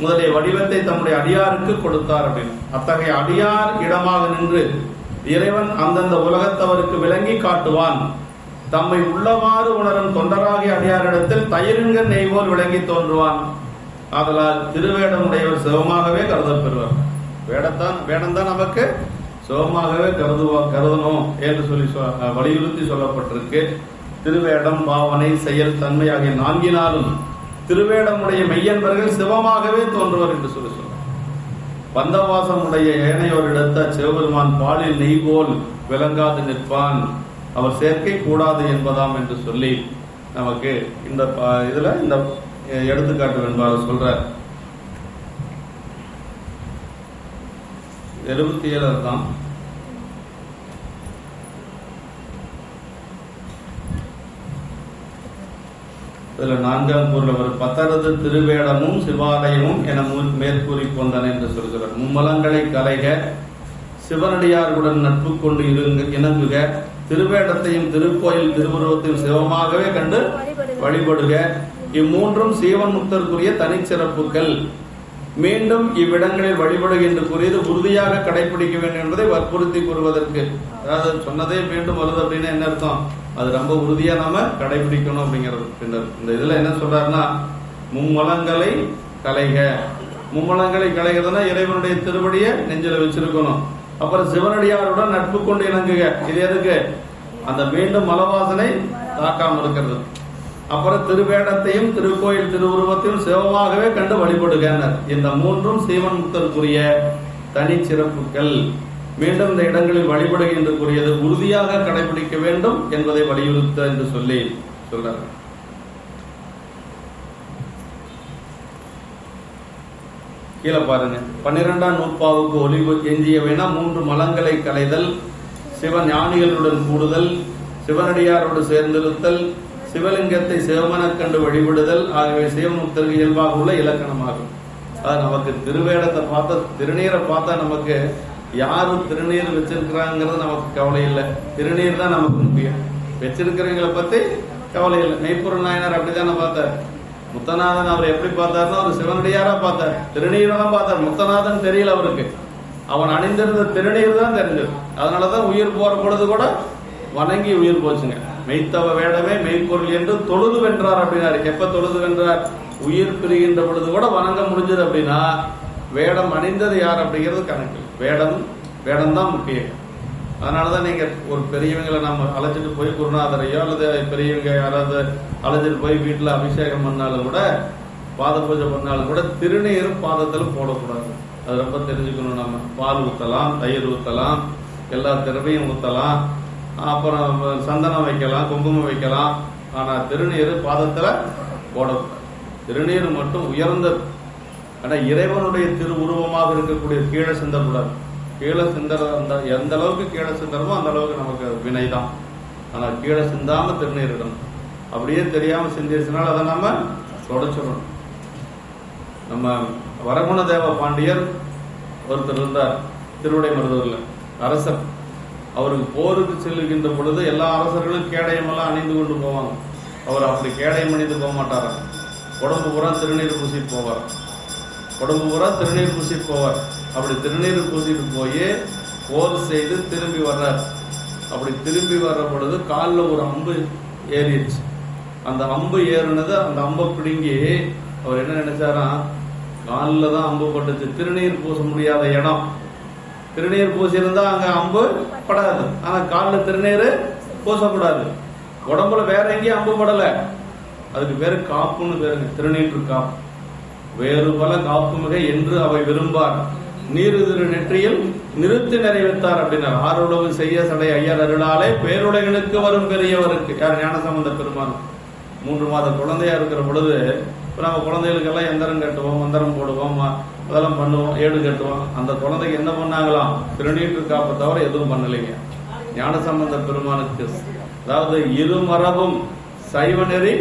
முதலிய வடிவத்தை தம்முடைய அடியாருக்கு கொடுத்தார் அப்படின்னு. அத்தகைய அடியார் இடமாக நின்று இறைவன் அந்தந்த உலகத்தவருக்கு விளங்கி காட்டுவான். தம்மை உள்ளவாறு உணரும் தொண்டராகிய அடியாரிடத்தில் தயிரின்க நெய்வோல் விளங்கி தோன்றுவான். ஆதலால் திருவேடமுடையவர் சிவமாகவே கருதப்பெறுவார். வேடம்தான் நமக்கு சிவமாகவே கருதணும் என்று சொல்லி வலியுறுத்தி சொல்லப்பட்டிருக்கு. திருவேடம், பாவனை, செயல், தன்மை ஆகிய நான்கினாலும் திருவேடமுடைய மெய்யன்பர்கள் சிவமாகவே தோன்றுவர் என்று சொல்ல பந்தவாசமுடைய ஏனையோரிடத்த சிவபெருமான் பாலில் நெய் போல் விளங்காது நிற்பான். அவர் சேர்க்கை கூடாது என்பதாம் என்று சொல்லி நமக்கு இந்த இதுல இந்த எடுத்துக்காட்டு என்பார் சொல்றார். 77 தான். இதுல 4ஆம் கூறுல ஒரு பத்தரது திருவேடமும் சிவாலயமும் என மேற்கூறி கொண்டான் என்று சொல்கிறார். மும்மலங்களை கலைக, சிவனடியார்களுடன் நட்பு கொண்டு இணங்குக, திருவேடத்தையும் திருக்கோயில் திருவுருவத்தையும் சிவமாகவே கண்டு வழிபடுக. இம்மூன்றும் சீவன் முக்தருக்குரிய தனிச்சிறப்புகள். மீண்டும் இவ்விடங்களில் வழிபடுகின்ற கூறியது உறுதியாக கடைபிடிக்க வேண்டும் என்பதை வற்புறுத்தி கூறுவதற்கு. அதாவது சொன்னதே மீண்டும் வருது அப்படின்னா என்ன அர்த்தம்? அது ரொம்ப உறுதியா நாம கடைபிடிக்கணும் அப்படிங்கிறது. இந்த இதுல என்ன சொல்றாருன்னா மும்மலங்களை கலைக. மும்மலங்களை கலைகிறதுனா இறைவனுடைய திருவடியை நெஞ்சில வச்சிருக்கணும். அப்புறம் சிவனடியாருடன் நட்பு கொண்டு இணங்குக. இது எதுக்கு? அந்த மீண்டும் மலவாசனை தாக்காம இருக்கிறது. அப்புறம் திருவேடத்தையும் திருக்கோயில் திருவுருவத்தையும் சிவமாகவே கண்டு வழிபடுக. இந்த மூன்றும் சீவன் முக்தருக்குரிய தனி சிறப்புகள். மீண்டும் இந்த இடங்களில் வழிபடுகின்ற கூறியது உறுதியாக கடைபிடிக்க வேண்டும் என்பதை வலியுறுத்த என்று சொல்லி சொல்றார். கீழே பாருங்க. 12ஆம் நூற்பாவுக்கு ஒளிவு எஞ்சியவைனா 3 மலங்களை கலைதல், சிவ ஞானிகளுடன் கூடுதல், சிவனடியாரோடு சேர்ந்திருத்தல், சிவலிங்கத்தை சிவமனக் கண்டு வழிபடுதல் ஆகியவை சிவமுக்தருக்கு இயல்பாக உள்ள இலக்கணமாகும். அது நமக்கு திருவேடத்தை பார்த்தா, திருநீரை பார்த்தா நமக்கு யாரு திருநீர் வச்சிருக்கிறாங்கிறது நமக்கு கவலை இல்லை. திருநீர் தான் நமக்கு முக்கியம். வச்சிருக்கிறவங்களை பத்தி கவலை இல்லை. மெய்ப்பொருள் நாயனார் அப்படித்தானே பார்த்தார். முத்தநாதன் அவர் எப்படி பார்த்தாருன்னா அவர் சிவனடியாரா பார்த்தார், திருநீரெல்லாம் பார்த்தார். முத்தநாதன் தெரியல அவருக்கு. அவன் அணிந்திருந்த திருநீர் தான் தெரிஞ்சது. அதனாலதான் உயிர் போற பொழுது கூட வணங்கி உயிர் போச்சுங்க. மெய்த்தவ வேடமே மெய்ப்பொருள் என்று தொழுது வென்றார் அப்படின்னாரு. எப்ப தொழுது வென்றார்? உயிர் பிரிகின்ற பொழுது கூட வணங்க முடிஞ்சது. அப்படின்னா வேடம் அணிந்தது யார் அப்படிங்கிறது கணக்கு. வேடம் தான் முக்கியம். அதனாலதான் நீங்க ஒரு பெரியவங்களை நம்ம அழைச்சிட்டு போய் குருநாதரையோ அல்லது பெரியவங்க யாராவது அழைச்சிட்டு போய் வீட்டுல அபிஷேகம் பண்ணாலும் கூட, பாத பூஜை பண்ணாலும் கூட திருநீர் பாதத்துல போடக்கூடாது. அது ரொம்ப தெரிஞ்சுக்கணும். நம்ம பால் ஊத்தலாம், தயிர் ஊத்தலாம், எல்லா திரவையும் ஊத்தலாம், அப்புறம் சந்தனம் வைக்கலாம், குங்குமம் வைக்கலாம். ஆனா திருநீர் பாதத்துல போடக்கூடாது. திருநீர் மட்டும் உயர்ந்தது. ஆனா இறைவனுடைய திருவுருவமாக இருக்கக்கூடிய கீழே சிந்தக்கூடாது. கீழே சிந்தர எந்த அளவுக்கு கீழே சிந்தரமோ அந்த அளவுக்கு நமக்கு வினைதான். ஆனா கீழே சிந்தாம திருநீர் இடணும். அப்படியே தெரியாம சிந்திச்சுனால அதை நம்ம தொடச்சிடணும். நம்ம வரகுண தேவ பாண்டியர் ஒருத்தர் இருந்தார் திருவிடை மருதூர்ல, அரசர். அவருக்கு போருக்கு செல்லுகின்ற பொழுது எல்லா அரசர்களும் கேடயமெல்லாம் அணிந்து கொண்டு போவாங்க. அவர் அப்படி கேடயம் அணிந்து போக மாட்டாரா. உடம்பு பூரா திருநீர் பூசிட்டு போவார். உடம்பு பூரா திருநீர் பூசிட்டு போவார். அப்படி திருநீர் பூசிட்டு போய் போர் செய்து திரும்பி வர்றார். அப்படி திரும்பி வர்ற பொழுது காலில் ஒரு அம்பு ஏறிடுச்சு. அந்த அம்பு ஏறினது, அந்த அம்பை பிடுங்கி அவர் என்ன நினைச்சாரா, காலில் தான் அம்பு பட்டுச்சு. திருநீர் பூச முடியாத இடம், திருநீர் பூசியிருந்தா அங்க அம்பு படாது. ஆனா காலில் திருநீர் பூசக்கூடாது. உடம்புல வேற எங்கேயும் அம்பு படல, அதுக்கு பேரு காப்புன்னு பேருங்க, திருநீற்று காப்பு. வேறு பல காப்பு மிக என்று அவை விரும்பார், நீரு திரு நெற்றியில் நிறுத்தி நிறைவேற்றார் அப்படின்னார். ஆறுலவு செய்ய சடை ஐயர் அருளாலே பேருலகனுக்கு வரும் பெரியவருக்கு. யார்? ஞானசம்பந்த பெருமான். 3 மாத குழந்தையா இருக்கிற பொழுது நம்ம குழந்தைகளுக்கெல்லாம் எந்திரம் கட்டுவோம், மந்திரம் போடுவோம், அதெல்லாம் பண்ணுவோம், ஏடு கட்டுவோம். அந்த குழந்தைக்கு என்ன பண்ணாங்களாம்? திருநீற்று காப்பை தவிர எதுவும் பண்ணலைங்க. ஞானசம்பந்த பெருமானுக்கு அதாவது இருமரபும் சைவ நெறி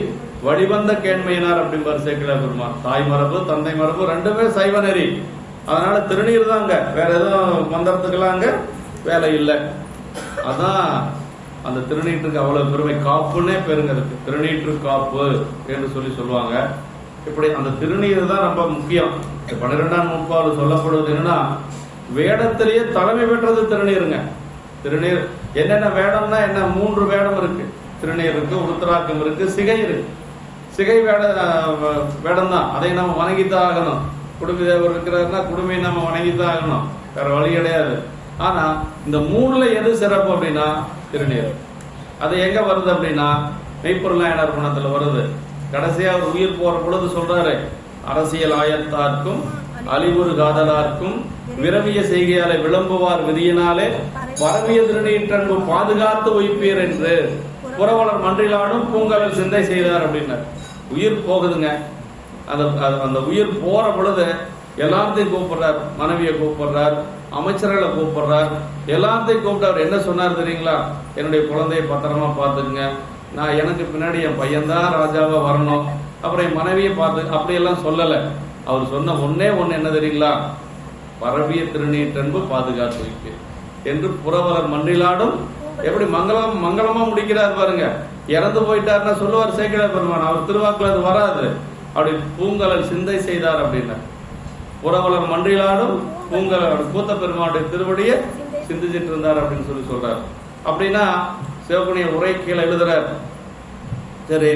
வழிவந்த கேண்மையினார் அப்படிம்பார் சேக்கிழார் பெருமான். தாய் மரபு தந்தை மரபு ரெண்டுமே சைவ நெறி. அதனால திருநீர் தாங்க, வேற எதுவும் மந்திரத்துக்கெல்லாம் அங்க வேலை இல்லை. அதான் அந்த திருநீற்றுக்கு அவ்வளவு பெருமை. காப்புன்னே பேருங்க இருக்கு, திருநீற்று காப்பு என்று சொல்லுவாங்க. இப்படி அந்த திருநீர் தான் ரொம்ப முக்கியம். 12ஆம் நூற்பாவில் சொல்லப்படுவது என்னன்னா, வேடத்திலேயே தலைமை பெற்றது திருநீருங்க. திருநீர் என்னென்ன வேடம்னா என்ன? 3 வேடம் இருக்கு. திருநீர் இருக்கு, உருத்தராக்கம் இருக்கு, சிகை இருக்கு. சிகை வேடம் தான், அதை நம்ம வணங்கித்தான் ஆகணும். குடுமி தேவர் இருக்கிறாருன்னா குடுமையை நம்ம வணங்கித்தான் ஆகணும், வேற வழி கிடையாது. ஆனா இந்த 3ல எது சிறப்பு அப்படின்னா திருநீர். அது எங்க வருது அப்படின்னா மெய்ப்பொருள் நாயனார் குணத்துல வருது. கடைசியா அவர் உயிர் போற பொழுது சொல்றாரு, அரசியல் ஆயத்தார்க்கும் அழிவுறு காதலார்க்கும் விரவிய செய்கையாலே விளம்புவார் விதியினாலே பரவிய திருநீற்றன்பு பாதுகாத்து உயிப்பீர் என்று புறவலர் மன்றிலாடும் பூங்கலில் சிந்தை செய்தார் அப்படின்னார். உயிர் போகுதுங்க. அந்த உயிர் போற பொழுது எல்லாத்தையும் கூப்பிடுறார், மனைவியை கூப்பிடுறார், அமைச்சர்களை கூப்பிடுறார், எல்லாத்தையும் கூப்பிட்டு அவர் என்ன சொன்னார் தெரியுங்களா? என்னுடைய குழந்தைய பத்திரமா பார்த்துக்குங்க, நான் எனக்கு பின்னாடி என் பையன்தான் ராஜாவா வரணும், அப்புறம் என் மனைவியை பார்த்து அப்படியெல்லாம் சொல்லலை. அவர் சொன்ன ஒன்னே என்ன தெரியுங்களா? பரவிய திருநீற்றன்பு பாதுகாத்து வைப்பேன் என்று புறவலர் மன்றிலாடும். எப்படி மங்களமா முடிக்கிறார் பாருங்க. இறந்து போயிட்டாருன்னா சொல்லுவார் சேக்கிழார் பெருமான், அவர் திருவாக்குல அது வராது. அப்படி பூங்கலல் சிந்தை செய்தார் அப்படின்னா புறவலர் மன்றிலாடும் பூங்கலல் கூத்த பெருமானுடைய திருவடியை சிந்திச்சிட்டு இருந்தார் அப்படின்னு சொல்றார். அப்படின்னா சிவபுணிய உரை கீழே எழுதுறார். சரி,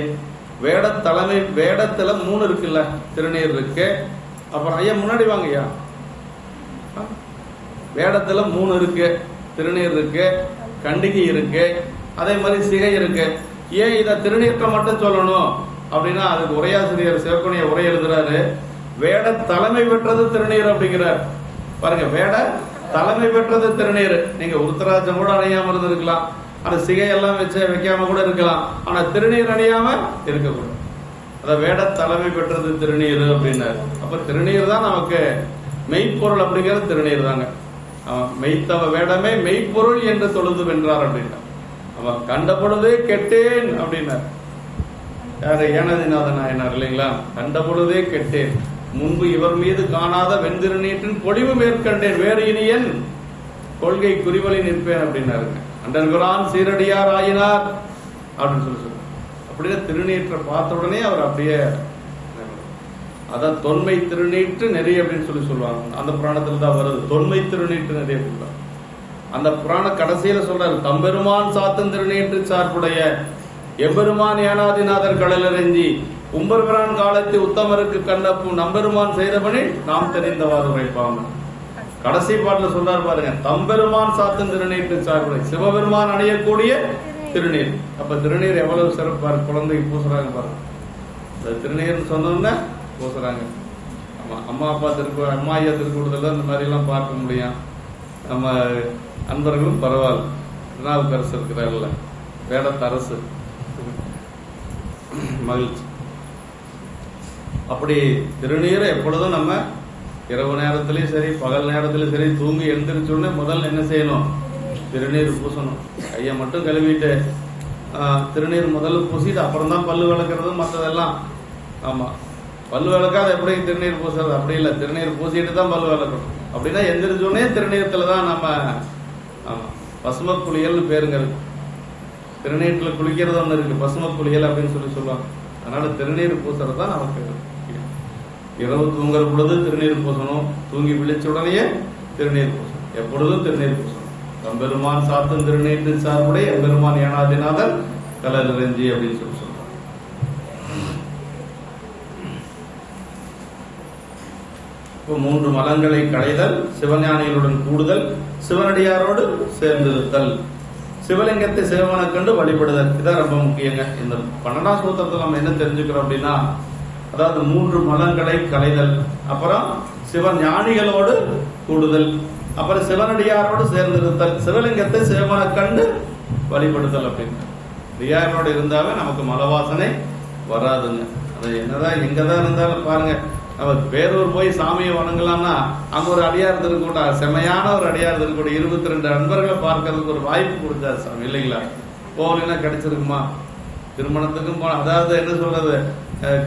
வேட தலைமை வேடத்துல 3 இருக்குல்ல, திருநீர் இருக்கு. அப்புறம் ஐயா முன்னாடி வாங்கய்யா. வேடத்துல 3 இருக்கு, திருநீர் இருக்கு, கண்டிகை இருக்கு, அதே மாதிரி சிகை இருக்கு. ஏன் இத திருநீற்ற மட்டும் சொல்லணும் அப்படின்னா அதுக்கு உரையாசிரியர் சிவபுணிய உரை எழுதுறாரு. வேட தலைமை பெற்றது திருநீர் அப்படிங்கிறார் பாருங்க. வேட தலைமை பெற்றது திருநீர். நீங்க உருத்தராஜம் கூட அணியாம இருந்திருக்கலாம், அந்த சிகையெல்லாம் வைக்காம கூட இருக்கலாம், ஆனா திருநீர் அணியாம இருக்கக்கூடாது. அத வேட தலைமை பெற்றது திருநீர் அப்படின்னாரு. அப்ப திருநீர் தான் நமக்கு மெய்ப்பொருள் அப்படிங்கிறது திருநீர் தாங்க. மெய்த்தவ வேடமே மெய்ப்பொருள் என்று தொழுது வென்றார் அப்படின்னா அவன் கண்ட பொழுதே கெட்டேன் அப்படின்னார். யாரு? ஏனதிநாதன் நாயனார் இல்லைங்களா? கண்ட பொழுதே கெட்டேன், முன்பு இவர் மீது காணாத வெண்திருநீற்றின் பொழிவு மேற்கண்டேன், வேறு இனியன் கொள்கை குறிவழி நிற்பேன் அப்படின்னாருங்க. அண்டன்குரான் சீரடியார் ஆயினார் அப்படின்னு சொல்லுவாங்க. அப்படியே திருநீற்றை பார்த்த உடனே அவர் அப்படியே அதான் தொன்மை திருநீற்று நெறி அப்படின்னு சொல்லுவாங்க. அந்த புராணத்துல தான் வருது தொன்மை திருநீற்று நெறி அப்படின்னா. அந்த புராண கடைசியில சொல்றாரு, தம்பெருமான் சாத்தன் திருநீற்று சார்புடைய எம்பெருமான் ஏனாதிநாதர் கடலறிஞ்சி உம்பர்பிரான் காலத்து உத்தமருக்கு கண்ணப்பு நம்பெருமான் செய்தபடி நாம் தெரிந்தவாறு உரைப்பாங்க. கடைசி பாட்டுல சொல்றாரு பாருங்க, தம்பெருமான் சாத்தன் திருநீற்று சார்புடைய சிவபெருமான் அணியக்கூடிய திருநீர். அப்ப திருநீர் எவ்வளவு சிறப்பாரு, குழந்தைக்கு பூசுறாங்க பாருங்க. இந்த திருநீர் சொன்னோம்னா பூசுறாங்க. அம்மா அப்பா அம்மா ஐயா திருக்கூடுதல் இந்த மாதிரி எல்லாம் பார்க்க முடியும். நம்ம அன்பர்களும் பரவாயில்ல, திருநாவுக்கரசு இருக்கிறார்ல, வேடத்தரசு, மகிழ்ச்சி. அப்படி திருநீரை எப்பொழுதும் நம்ம இரவு நேரத்திலயும் சரி பகல் நேரத்திலயும் சரி தூங்கி எழுந்திரிச்சோடனே முதல்ல என்ன செய்யணும்? திருநீர் பூசணும். கையை மட்டும் கழுவிட்டு திருநீர் முதல்ல பூசிட்டு அப்புறம் தான் பல்லு விளக்குறது மற்றதெல்லாம். ஆமா, பல்லு விளக்காத எப்படி திருநீர் பூசுறது? அப்படி இல்லை, திருநீர் பூசிட்டு தான் பல்லு விளக்கணும். அப்படின்னா எந்திரிச்சோடனே திருநீரத்துல தான் நம்ம ஆமா பசும குளியல்னு பேருங்க இருக்கு. திருநீர்ல குளிக்கிறது ஒண்ணு இருக்கு, பசும குளியல் அப்படின்னு சொல்லுவாங்க. அதனால திருநீர் பூசுறது தான் நமக்கு. இரவு தூங்குற பொழுது திருநீர் பூசணும், தூங்கி விழிச்ச உடனேயே திருநீர் பூசணும், எப்பொழுதும் திருநீர் பூசணும். தம்பெருமான் சாத்தன் திருநீற்று சார்புடைய எம்பெருமான் ஏனாதிநாதன் கலரஞ்சி அப்படின்னு சொல்லுவாங்க. மூன்று மலங்களை களைதல், சிவஞானிகளுடன் கூடுதல், சிவனடியாரோடு சேர்ந்திருத்தல், சிவலிங்கத்தை சிவனை கண்டு வழிபடுதல். இதான் ரொம்ப முக்கியங்க. இந்த 12ஆம் சூத்திரத்தில் நம்ம என்ன தெரிஞ்சுக்கிறோம் அப்படின்னா, அதாவது மூன்று மலங்களை களைதல், அப்புறம் சிவஞானிகளோடு கூடுதல், அப்புறம் சிவனடியாரோடு சேர்ந்திருத்தல், சிவலிங்கத்தை சிவனை கண்டு வழிபடுதல். அப்படின்னு டியாரோடு இருந்தாவே நமக்கு மலவாசனை வராதுங்க. அது என்னதான் எங்கதான் இருந்தாலும் பாருங்க, நம்ம வேறூர் போய் சாமியை வணங்கலாம்னா அங்க ஒரு அடியார் இருக்கக்கூட, செமையான ஒரு அடியார் இருக்கக்கூட 22 நண்பர்களை பார்க்கறதுக்கு ஒரு வாய்ப்பு கொடுத்தாரு சாமி, இல்லைங்களா? போகலன்னா கிடைச்சிருக்குமா? திருமணத்துக்கும் போன, அதாவது என்ன சொல்றது,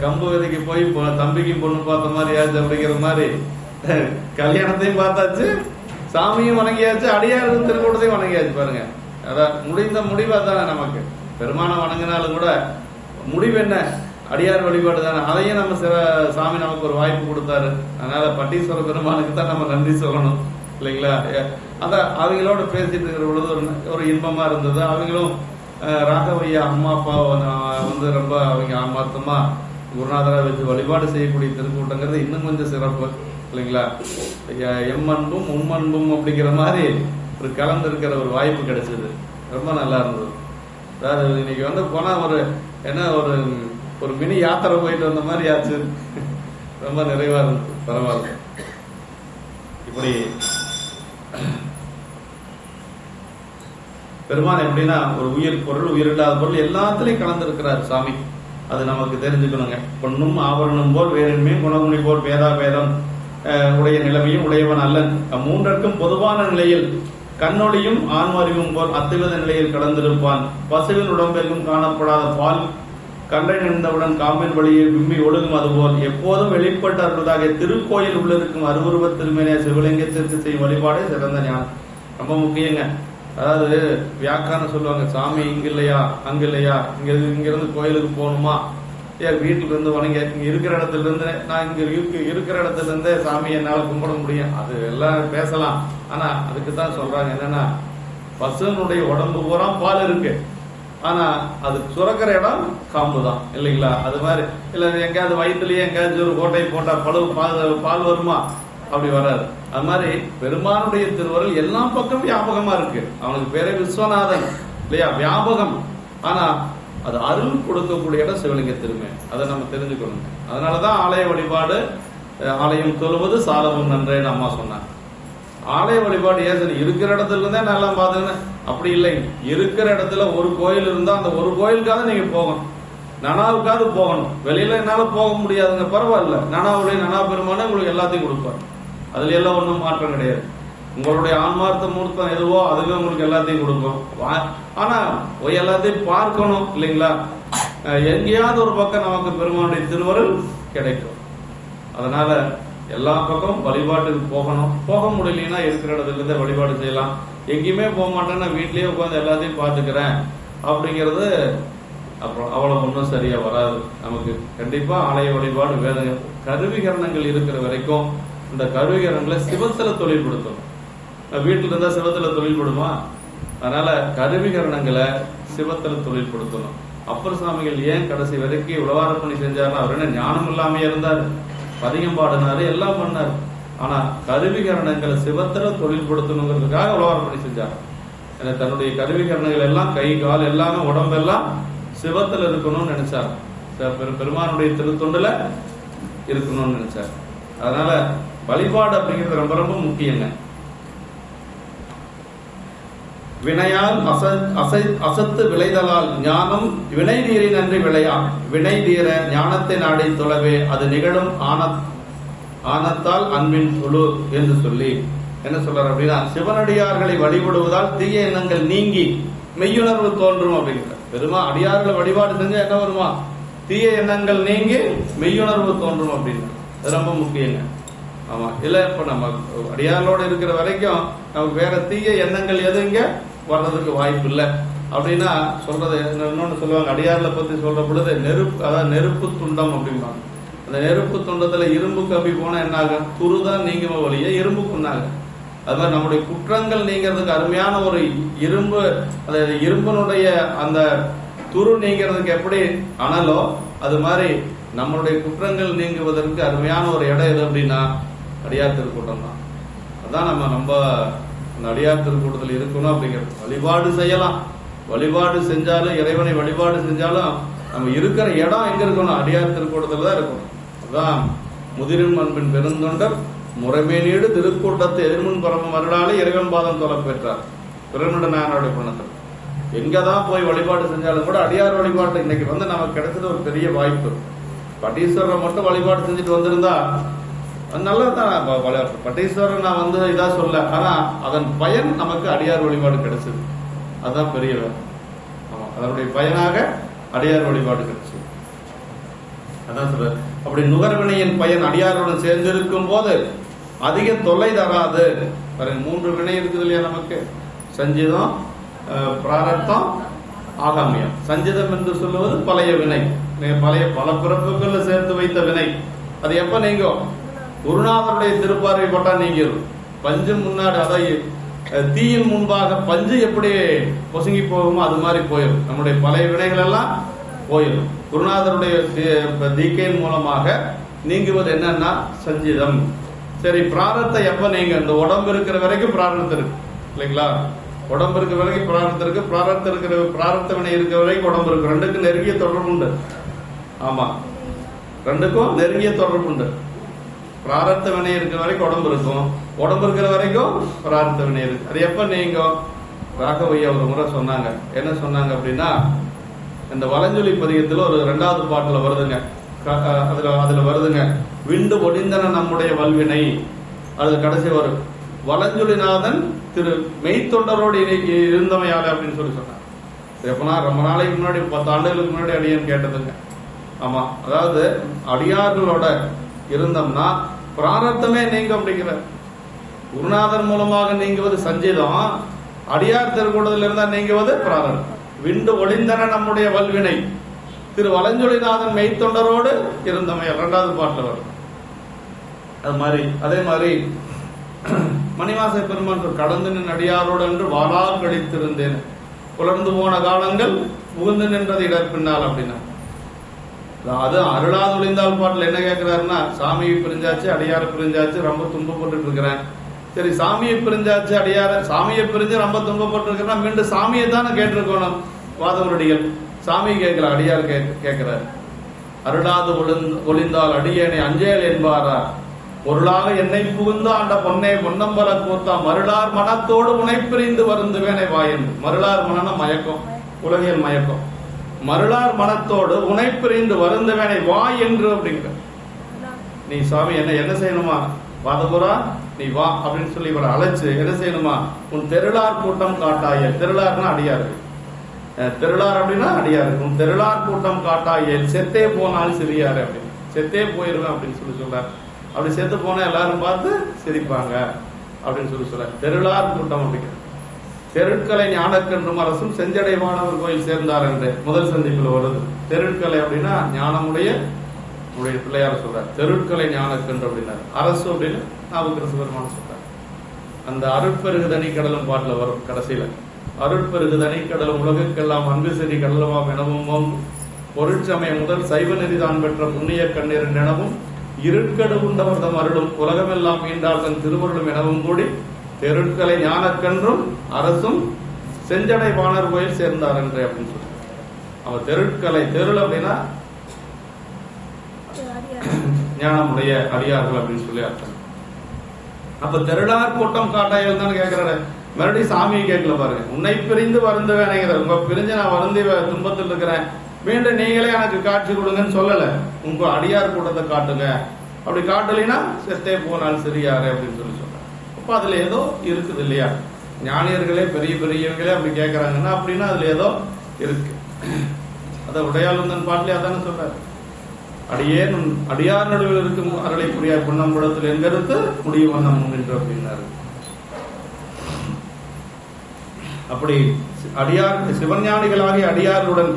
கம்பு விதைக்கு போய் தம்பிக்கு பொண்ணு பார்த்த மாதிரி ஆச்சு அப்படிங்கிற மாதிரி கல்யாணத்தையும் பார்த்தாச்சு, சாமியும் வணங்கியாச்சு, அடியார் திருக்கூட்டத்தையும் வணங்கியாச்சு. பாருங்க, அதான் முடிந்த முடிவு அதானே நமக்கு. பெருமானை வணங்கினாலும் கூட முடிவு என்ன? அடியார் வழிபாடு தானே. அதையும் நம்ம சாமி நமக்கு ஒரு வாய்ப்பு கொடுத்தாரு. அதனால பட்டீஸ்வர பெருமானுக்கு தான் நம்ம நன்றி சொல்லணும், இல்லைங்களா? அதான் அவங்களோட பேசிட்டு இருக்கிற பொழுது ஒரு இன்பமா இருந்தது. அவங்களும் ராகவையா அம்மா அப்பா வந்து ரொம்ப அவங்க ஆமார்த்தமா குருநாதரா வச்சு வழிபாடு செய்யக்கூடிய திருக்கூட்டங்கிறது இன்னும் கொஞ்சம் சிறப்பு, இல்லைங்களா? எம்மன்பும் உம்மன்பும் அப்படிங்கிற மாதிரி ஒரு கலந்து இருக்கிற ஒரு வாய்ப்பு கிடைச்சது. ரொம்ப நல்லா இருந்தது. அதாவது இன்னைக்கு வந்து போனா ஒரு என்ன ஒரு மினி யாத்திரை போயிட்டு வந்த மாதிரி ஆச்சு. ரொம்ப நிறைவா இருந்தது. பரவாயில்ல. இப்படி பெருமான் எப்படின்னா ஒரு உயிர் பொருள், உயிரில்லாத பொருள் எல்லாத்திலையும் கலந்து இருக்கிறார் சாமி. அது நமக்கு தெரிஞ்சுக்கணுங்க. பொன்னும் ஆபரணம் போல் வேறுமே குணகுணி போல் பேதா பேதம் உடைய நிலைமையும் உடையவன் அல்லன். மூன்றற்கும் பொதுவான நிலையில் கண்ணொளியும் ஆன்மறிவும் போல் அத்துவித நிலையில் கடந்திருப்பான். பசுவின் உடம்பெங்கும் காணப்படாத பால் கண்டை நின்றவுடன் காம்பின் வழியை விம்மி ஒழுகும். அதுபோல் எப்போதும் வெளிப்பட்டு அருள்வதாக திருக்கோயில் உள்ளிருக்கும் அருவுருவ திருமேனிய சிவலிங்கத்திற்கு செய்யும் வழிபாடே சிறந்த ஞானம். ரொம்ப முக்கியங்க. அதாவது வியாக்கான சொல்லுவாங்க, சாமி இங்க இல்லையா அங்க இல்லையா, இங்கிருந்து கோயிலுக்கு போகணுமா, ஏன் வீட்டுல இருந்து வணங்க, இங்க இருக்கிற இடத்துல இருந்து நான் இங்க இருக்கிற இடத்துல இருந்தே சாமி என்னால கும்பிட முடியும், அது எல்லாம் பேசலாம். ஆனா அதுக்கு தான் சொல்றாங்க என்னன்னா, பசுனுடைய உடம்பு பூரா பால் இருக்கு, ஆனா அது சுரக்கிற இடம் காம்பு தான், இல்லைங்களா? அது மாதிரி இல்ல எங்கேயாவது வயிற்றுலயே எங்கேயாச்சும் ஒரு கோட்டை போட்டா பால் வருமா? அப்படி வராது. அது மாதிரி பெருமானுடைய திருவருள் எல்லா பக்கம் வியாபகமா இருக்கு. அவனுக்கு பேரே விஸ்வநாதன், இல்லையா? வியாபகம். ஆனா அது அருள் கொடுக்கக்கூடிய இடம் சிவலிங்க திருமே. அதை நம்ம தெரிஞ்சுக்கணும். அதனாலதான் ஆலய வழிபாடு, ஆலயம் தொழுவது சாலவும் நன்றேன்னு அம்மா சொன்னாங்க. ஆலய வழிபாடு ஏன் இருக்கிற இடத்துல இருந்தே நல்லா பாத்துக்கணும் அப்படி இல்லை. இருக்கிற இடத்துல ஒரு கோயில் இருந்தா அந்த ஒரு கோயிலுக்காக நீங்க போகணும், நனாவுக்காவது போகணும். வெளியில என்னால போக முடியாதுங்க, பரவாயில்ல. நனாவுடைய நனா பெருமானே உங்களுக்கு எல்லாத்தையும் கொடுப்பார். அதுல எல்லாம் ஒன்றும் மாற்றம் கிடையாது. உங்களுடைய ஆன்மார்த்த மூர்த்தம் எதுவோ அதுவே உங்களுக்கு எல்லாத்தையும் கொடுக்கும். ஆனா எல்லாத்தையும் பார்க்கணும், இல்லைங்களா? எங்கேயாவது ஒரு பக்கம் நமக்கு பெருமானுடைய திருவருள் கிடைக்கும். அதனால எல்லா பக்கம் வழிபாட்டுக்கு போகணும். போக முடியலன்னா இருக்கிற இடத்துல இருந்தே வழிபாடு செய்யலாம். எங்கேயுமே போக மாட்டேன்னா வீட்லயே உட்காந்து எல்லாத்தையும் பார்த்துக்கிறேன் அப்படிங்கிறது அப்புறம் அவ்வளவு ஒன்றும் சரியா வராது. நமக்கு கண்டிப்பா ஆலய வழிபாடு வேணும். கருவிகரணங்கள் இருக்கிற வரைக்கும் இந்த கருவிகரணங்களை சிவத்துல தொழில்படுத்தணும். வீட்டுல இருந்தா சிவத்துல தொழில்படுமா? அதனால கருவிகரணங்களை சிவத்துல தொழில்படுத்தணும். அப்பர் சுவாமிகள் ஏன் கடைசி வரைக்கும் உழவார பணி செஞ்சாருன்னா, அவர் என்ன ஞானம் இல்லாம இருந்தாரு, பதிகம் பாடினாரு, எல்லாம் பண்ணாரு. ஆனா கருவிகரணங்களை சிவத்துல தொழில்படுத்தணுங்கிறதுக்காக உழவார பணி செஞ்சாரு. தன்னுடைய கருவிகரணங்கள் எல்லாம் கை கால் எல்லாமே உடம்பெல்லாம் சிவத்துல இருக்கணும்னு நினைச்சாரு. பெருமானுடைய திருத்தொண்டுல இருக்கணும்னு நினைச்சாரு. அதனால வழிபாடு அப்படிங்கிறது ரொம்ப ரொம்ப முக்கியங்க. வினையால் அசத்து விளைதலால் ஞானம் வினை நீரை நன்றி விளையா. வினை தீர ஞானத்தை நாடி தொலைவே அது நிகழும் ஆனத்தால் அன்பின் குழு என்று சொல்லி என்ன சொல்றாரு அப்படின்னா, சிவனடியார்களை வழிபடுவதால் தீய எண்ணங்கள் நீங்கி மெய்யுணர்வு தோன்றும் அப்படிங்கிற. பெருமா அடியார்களை வழிபாடு செஞ்சா என்ன வருமா? தீய எண்ணங்கள் நீங்கி மெய்யுணர்வு தோன்றும் அப்படின்னு. ரொம்ப முக்கியங்க. ஆமா, இல்ல இப்ப நம்ம அடியாரோட இருக்கிற வரைக்கும் நமக்கு வேற தீய எண்ணங்கள் எதுவும் இங்க வர்றதுக்கு வாய்ப்பு இல்லை அப்படின்னா சொல்றது. இன்னொன்னு சொல்லுவாங்க, அடியார்ல பத்தி சொல்ற பொழுது நெருப்பு, அதாவது நெருப்பு துண்டம் அப்படிம்பாங்க. அந்த நெருப்பு துண்டத்துல இரும்பு கம்பி போனா என்ன ஆகும்? துருதான் நீங்கும வழிய இரும்பு புண்ணாகும். அது மாதிரி நம்முடைய குற்றங்கள் நீங்கிறதுக்கு அருமையான ஒரு இரும்பு, அந்த இரும்பினுடைய அந்த துரு நீங்கிறதுக்கு எப்படி அனலோ அது மாதிரி நம்மளுடைய குற்றங்கள் நீங்குவதற்கு அருமையான ஒரு இடம் எது அப்படின்னா அடியார் திருக்கூட்டம் தான். அதான் நம்ம அந்த அடியார் திருக்கூட்டத்தில் இருக்கணும் அப்படிங்கிறது. வழிபாடு செய்யலாம், வழிபாடு செஞ்சாலும் இறைவனை வழிபாடு செஞ்சாலும் நம்ம இருக்கிற இடம் எங்க இருக்கணும்? அடியார் திருக்கூட்டத்தில் தான் இருக்கணும். அதான் முதிரும் அன்பின் பெருந்தொண்டர் முறைமேனீடு திருக்கூட்டத்தை எதிர்முன் பரம அருளாலே இறைவன் பாதம் தொலை பெற்றார் பிறமிட நாயனுடைய பணத்தில். எங்கதான் போய் வழிபாடு செஞ்சாலும் கூட அடியார் வழிபாடு இன்னைக்கு நமக்கு கிடைச்சது ஒரு பெரிய வாய்ப்பு. பட்டீஸ்வரரை மட்டும் வழிபாடு செஞ்சுட்டு வந்திருந்தா நல்லதான். பட்டீஸ்வரர் நான் இதா சொல்ல, ஆனா அதன் பயன் நமக்கு அடியார் வழிபாடு கிடைச்சது. அதுதான் பெரிய வேலை. ஆமா, அதனுடைய பயனாக அடியார் வழிபாடு கிடைச்சது. அதான் சொல்ற, அப்படி நுகர்வினையின் பயன் அடியாருடன் சேர்ந்திருக்கும் போது அதிக தொல்லை தராது. 3 வினை இருக்குது இல்லையா நமக்கு? சஞ்சிதம், பிராரத்தம், ஆகாமியம். சஞ்சிதம் என்று சொல்லுவது பழைய வினை, பல பிறப்புகள்ல சேர்த்து வைத்த வினை. அது எப்ப நீங்கும்? குருநாதருடைய திருப்பார்வை பட்டா நீங்கிடும். பஞ்சு முன்னாடி, அதாவது தீயின் முன்பாக பஞ்சு எப்படி பொசுங்கி போகுமோ அது மாதிரி போயிடும். நம்முடைய பழைய வினைகள் எல்லாம் போயிடும். குருநாதருடைய தீக்கையின் மூலமாக நீங்குவது என்னன்னா சஞ்சிதம். சரி, பிராரத்தை எப்ப நீங்க? இந்த உடம்பு இருக்கிற வரைக்கும் பிராரத்தம் இருக்கு இல்லைங்களா? உடம்பு இருக்கிற வரைக்கும் பிராரத்தம் இருக்கு. பிராரத்த வினை இருக்கிற வரைக்கும் உடம்பு இருக்கு. ரெண்டுக்கும் நெருங்கிய தொடர்பு உண்டு. ஆமா, ரெண்டுக்கும் நெருங்கிய தொடர்பு உண்டு. பிராரத்த வினை இருக்கிற வரைக்கும் உடம்பு இருக்கும், உடம்பு இருக்கிற வரைக்கும் பிராரத்த வினை இருக்கு. அது எப்ப நீங்க? ராகவையா ஒரு முறை சொன்னாங்க. என்ன சொன்னாங்க அப்படின்னா, இந்த வலஞ்சொலி பதிகத்துல ஒரு 2வது பாட்டுல வருதுங்க. அதுல வருதுங்க, விண்டு ஒடிந்தன நம்முடைய வல்வினை. அது கடைசி வரும், வலஞ்சொலிநாதன் திரு மெய்த்தொண்டரோடு இருந்தமையால அப்படின்னு சொன்னாங்க. எப்பனா ரொம்ப நாளைக்கு முன்னாடி, 10 ஆண்டுகளுக்கு முன்னாடி அடியன் கேட்டதுங்க. ஆமா, அதாவது அடியார்களோட இருந்தோம்னா பிராரத்தமே நீங்க அப்படிங்கிற. குருநாதர் மூலமாக நீங்குவது சஞ்சீதம், அடியார் திருக்கூடத்தில் இருந்தா நீங்குவது பிராரத்தம். விண்டு ஒளிந்தன நம்முடைய வல்வினை திரு வலஞ்சொலிநாதன் மெய்த்தொண்டரோடு இருந்தமை 2வது பாட்டுல வரும். அது மாதிரி அதே மாதிரி மணிவாச பெருமான் கடந்து நின் அடியாரோடு என்று வாழா கழித்திருந்தேன், புலர்ந்து போன காலங்கள் புகுந்து நின்றது இடர் பின்னால் அப்படின்னா. அது அருளாது ஒளிந்தால் பாட்டுல என்ன கேட்கிறாருன்னா, சாமியை பிரிஞ்சாச்சு, அடியார பிரிஞ்சாச்சு, ரொம்ப துன்பப்பட்டு இருக்கிறேன். சரி, சாமியை பிரிஞ்சாச்சு, அடியார சாமியை பிரிஞ்சு ரொம்ப துன்பப்பட்டு இருக்கிறேன், மீண்டும் சாமியை தானே கேட்டிருக்கணும் வாதவரடிகள். சாமி கேட்கல, அடியார் கேட்கிறார். அருளாது ஒளிந்தால் அடியேனை அஞ்சேல் என்பாரா, பொருளாக என்னை புகுந்து ஆண்ட பொன்னை பொன்னம்பல கூத்தா மருளார் மனத்தோடு உனைப்பிரிந்து வருந்துவேனை வாயன். மருளார் மனம் மயக்கம், உலகியல் மயக்கம். மருளார் மனத்தோடு உனைப்பிரிந்து வருந்தவேனை வா என்று அப்படிங்கிற. நீ சாமி என்ன செய்யணுமா? வாதபுரா நீ வா அப்படின்னு சொல்லி இவரை அழைச்சு என்ன செய்யணுமா? உன் தெருளார் கூட்டம் காட்டாய. தெருளார்னா அடியாரு, தெருளார் அப்படின்னா அடியாரு. உன் தெருளார் கூட்டம் காட்டாய, செத்தே போனால் சிரியாரு அப்படின்னு. செத்தே போயிருவேன் அப்படின்னு சொல்லி சொல்றாரு. அப்படி செத்து போனா எல்லாரும் பார்த்து சிரிப்பாங்க அப்படின்னு சொல்லி சொல்ற. தெருளார் கூட்டம் அப்படிங்கிற. தெருட்கலை ஞானக்கன்றும் அரசும் செஞ்சடைவானவர் கோயில் சேர்ந்தார் என்று முதல் சந்திப்பில் வருது. தெருட்கலை அப்படின்னா ஞானமுடைய பிள்ளையார சொல்றார். தெருட்கலை ஞானக்கன்று அப்படின்னாரு. அரசு அப்படின்னு நாவுக்கரசு பெருமான் சொல்றார். அந்த அருட்பெருகு தனிக்கடலும் பாட்டுல வரும் கடைசியில. அருட்பெருகு தனிக்கடலும் உலகுக்கெல்லாம் அன்பு செடி கடலுமாம் எனவும் பொருட்சமய முதல் சைவ நெறிதான் பெற்ற புண்ணிய கண்ணீர் எனவும் இருட்கடு உண்டவர் தம் அருளும் உலகமெல்லாம் மீண்டால் தன் திருவருளும் எனவும் கூடி தெருட்கலை ஞானக்கன்றும் அரசும் செஞ்சடை வாணர் கோயில் சேர்ந்தார் என்று அப்படின்னு சொல்லி. அவர் தெருட்கலை, தெருள் அப்படின்னா ஞானமுடைய அடியார்கள் அப்படின்னு சொல்லி அர்த்தம். அப்ப தெருளார் கூட்டம் காட்டாயில் தான் கேட்கிறாரு. மறுபடியும் சாமியை கேட்கல பாருங்க. உன்னை பிரிந்து வருந்த வேணுங்கிற. உங்க பிரிஞ்சு நான் வருந்தி துன்பத்தில் இருக்கிறேன், மீண்டும் நீங்களே எனக்கு காட்சி கொடுங்கன்னு சொல்லல. உங்க அடியார் கூட்டத்தை காட்டுங்க. அப்படி காட்டலைன்னா செத்தே போனால் சரியாரு அப்படின்னு சொல்லி சொல்றாங்க. அப்ப அதுல ஏதோ இருக்குது இல்லையா? ஞானியர்களே பெரிய பெரியவங்களே அப்படி கேட்கறாங்கன்னா அப்படின்னா அதுல ஏதோ இருக்கு. அத உடையாளுந்தன் பாட்டிலே அதான சொல்றாரு. அடியார் நடுவில் இருக்கும் அருளை புரியார் பொன்னம்புடத்தில் எங்கெடுத்து முடிவு வண்ணம் என்று அப்படின்னாரு. அப்படி அடியார் சிவஞானிகளாகிய அடியாருடன்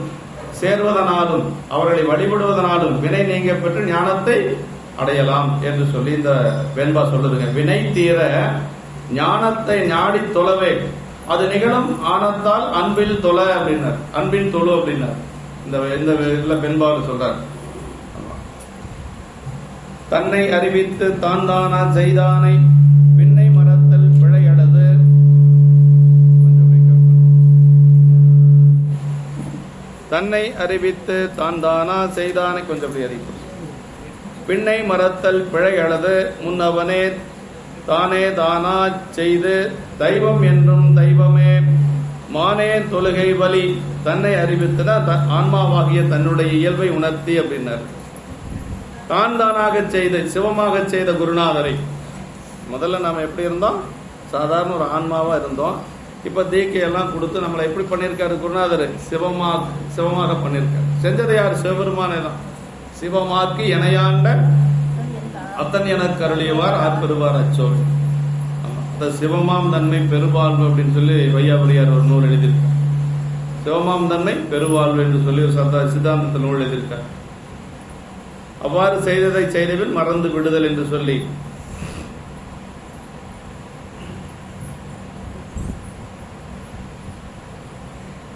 சேர்வதனாலும் அவர்களை வழிபடுவதனாலும் வினை நீங்க பெற்று ஞானத்தை அடையலாம் என்று சொல்லி இந்த வெண்பா சொல்லுதுங்க. வினை தீர ஞானத்தை நாடி தொலைவே அது நிகழும் ஆனத்தால் அன்பில் தொலை அப்படின்னார். அன்பின் தொழு அப்படின்னார். இந்த வெண்பாவில் சொல்றார். தன்னை அறிவித்து தான் தானா செய்தானை பின்னை மறத்தல் பிழையடது. தன்னை அறிவித்து தான் தானா செய்தானை கொஞ்சம் அறிவிப்பு. பின்னை மறத்தல் பிழையளது முன்னவனே தானே தானா செய்து தெய்வம் என்றும் தெய்வமே மானே தொழுகை வலி. தன்னை அறிவித்துனா ஆன்மாவாகிய தன்னுடைய இயல்பை உணர்த்தி அப்படின்னார். தான் தானாக செய்த சிவமாக செய்த குருநாதரை. முதல்ல நாம எப்படி இருந்தோம்? சாதாரண ஒரு ஆன்மாவா இருந்தோம். இப்ப தீக்கையெல்லாம் கொடுத்து நம்மளை எப்படி பண்ணியிருக்காரு குருநாதர்? சிவமாக பண்ணியிருக்காரு. செஞ்சது யார்? சிவபெருமானே தான். சிவமாக்கி இணையாண்ட அத்தன் என கருளியவார் ஆற்பெறுவார் அச்சோர். அந்த சிவமாம் தன்மை பெருவாழ்வு அப்படின்னு சொல்லி வையாபுரியார் ஒரு நூல் எழுதியிருக்கார். சிவமாம் தன்மை பெருவாழ்வு என்று சொல்லி ஒரு சித்தாந்தத்தில் நூல் எழுதியிருக்கார். அவ்வாறு செய்ததை செய்தவில் மறந்து விடுதல் என்று சொல்லி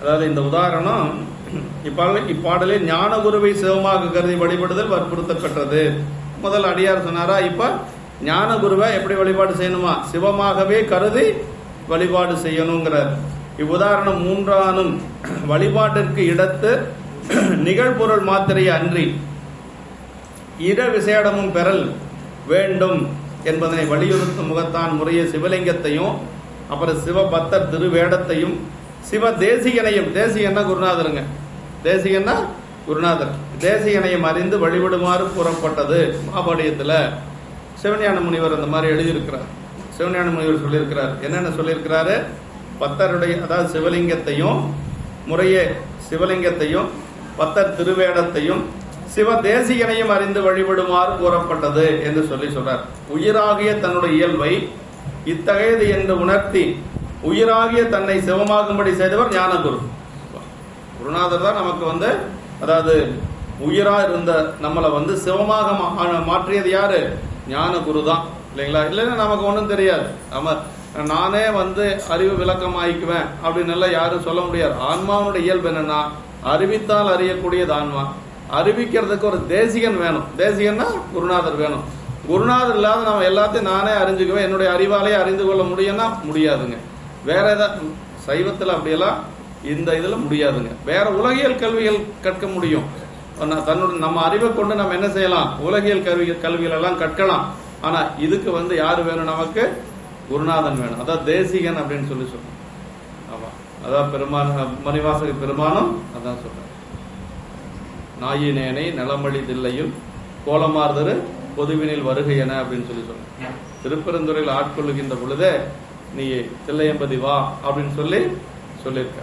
அதாவது இந்த உதாரணம் இப்பாடலில் ஞான குருவை சிவமாக கருதி வழிபடுதல் வற்புறுத்தப்பட்டது. முதல் அடியார் சொன்னாரா, இப்ப ஞான குருவை எப்படி வழிபாடு செய்யணுமா? சிவமாகவே கருதி வழிபாடு செய்யணுங்கிறார். இவ்வுதாரணம் மூன்றானும் வழிபாட்டிற்கு இடத்து நிகழ்பொருள் மாத்திரையை அன்றி இட விசேடமும் பெறல் வேண்டும் என்பதனை வலியுறுத்தும் முகத்தான் முறைய சிவலிங்கத்தையும் அப்புறம் சிவபக்தர் திருவேடத்தையும் சிவ தேசிகனையும், தேசிகன்னா குருநாதருங்க, தேசிகன்னா குருநாதர், தேசிகனையும் அறிந்து வழிபடுமாறு கூறப்பட்டது. மாபாடியத்தில் சிவஞான முனிவர் அந்த மாதிரி எழுதியிருக்கிறார். சிவஞான முனிவர் சொல்லியிருக்கிறார். என்னென்ன சொல்லியிருக்கிறாரு? பக்தருடைய அதாவது சிவலிங்கத்தையும் முறையே சிவலிங்கத்தையும் பக்தர் திருவேடத்தையும் சிவ தேசிகனையும் அறிந்து வழிபடுமாறு கூறப்பட்டது என்று சொல்றார். உயிராகிய தன்னுடைய இயல்பை இத்தகையது என்று உணர்த்தி உயிராகிய தன்னை சிவமாகும்படி செய்தவர் ஞானகுரு. குருநாதர் தான் நமக்கு அதாவது உயிரா இருந்த நம்மளை சிவமாக மாற்றியது யாரு? ஞானகுரு தான், இல்லைங்களா? இல்லைன்னா நமக்கு ஒன்றும் தெரியாது. நானே அறிவு விளக்கம் ஆயிக்குவேன் அப்படின்னு எல்லாம் யாரும் சொல்ல முடியாது. ஆன்மாவுடைய இயல்பு என்னன்னா அறிவித்தால் அறியக்கூடியது ஆன்மா. அறிவிக்கிறதுக்கு ஒரு தேசிகன் வேணும். தேசிகன்னா குருநாதர் வேணும். குருநாதர் இல்லாத நம்ம எல்லாத்தையும் நானே அறிஞ்சுக்குவேன், என்னுடைய அறிவாலே அறிந்து கொள்ள முடியும்னா முடியாதுங்க. வேற ஏதாவது சைவத்தில் அப்படியெல்லாம் இந்த இதுல முடியாதுங்க. வேற உலகியல் கல்விகள் கற்க முடியும். தன்னுடைய நம்ம அறிவை கொண்டு நம்ம என்ன செய்யலாம்? உலகியல் கல்விகள் எல்லாம் கற்கலாம். ஆனா இதுக்கு யாரு வேணும்? நமக்கு குருநாதன் வேணும். அதான் தேசிகன் அப்படின்னு சொல்லி சொல்றோம். ஆமா, அதான் பெருமான் மணிவாசக பெருமானும் அதான் சொல்றேன். நாயினேனை நிலமளி தில்லையில் கோலமார்தரு பொதுவினில் வருகை என அப்படின்னு சொல்லி சொல்றேன். திருப்பெருந்துறையில் ஆட்கொள்ளுகின்ற பொழுதே நீ தில்லையம்பதி வா அப்படின்னு சொல்லியிருக்க.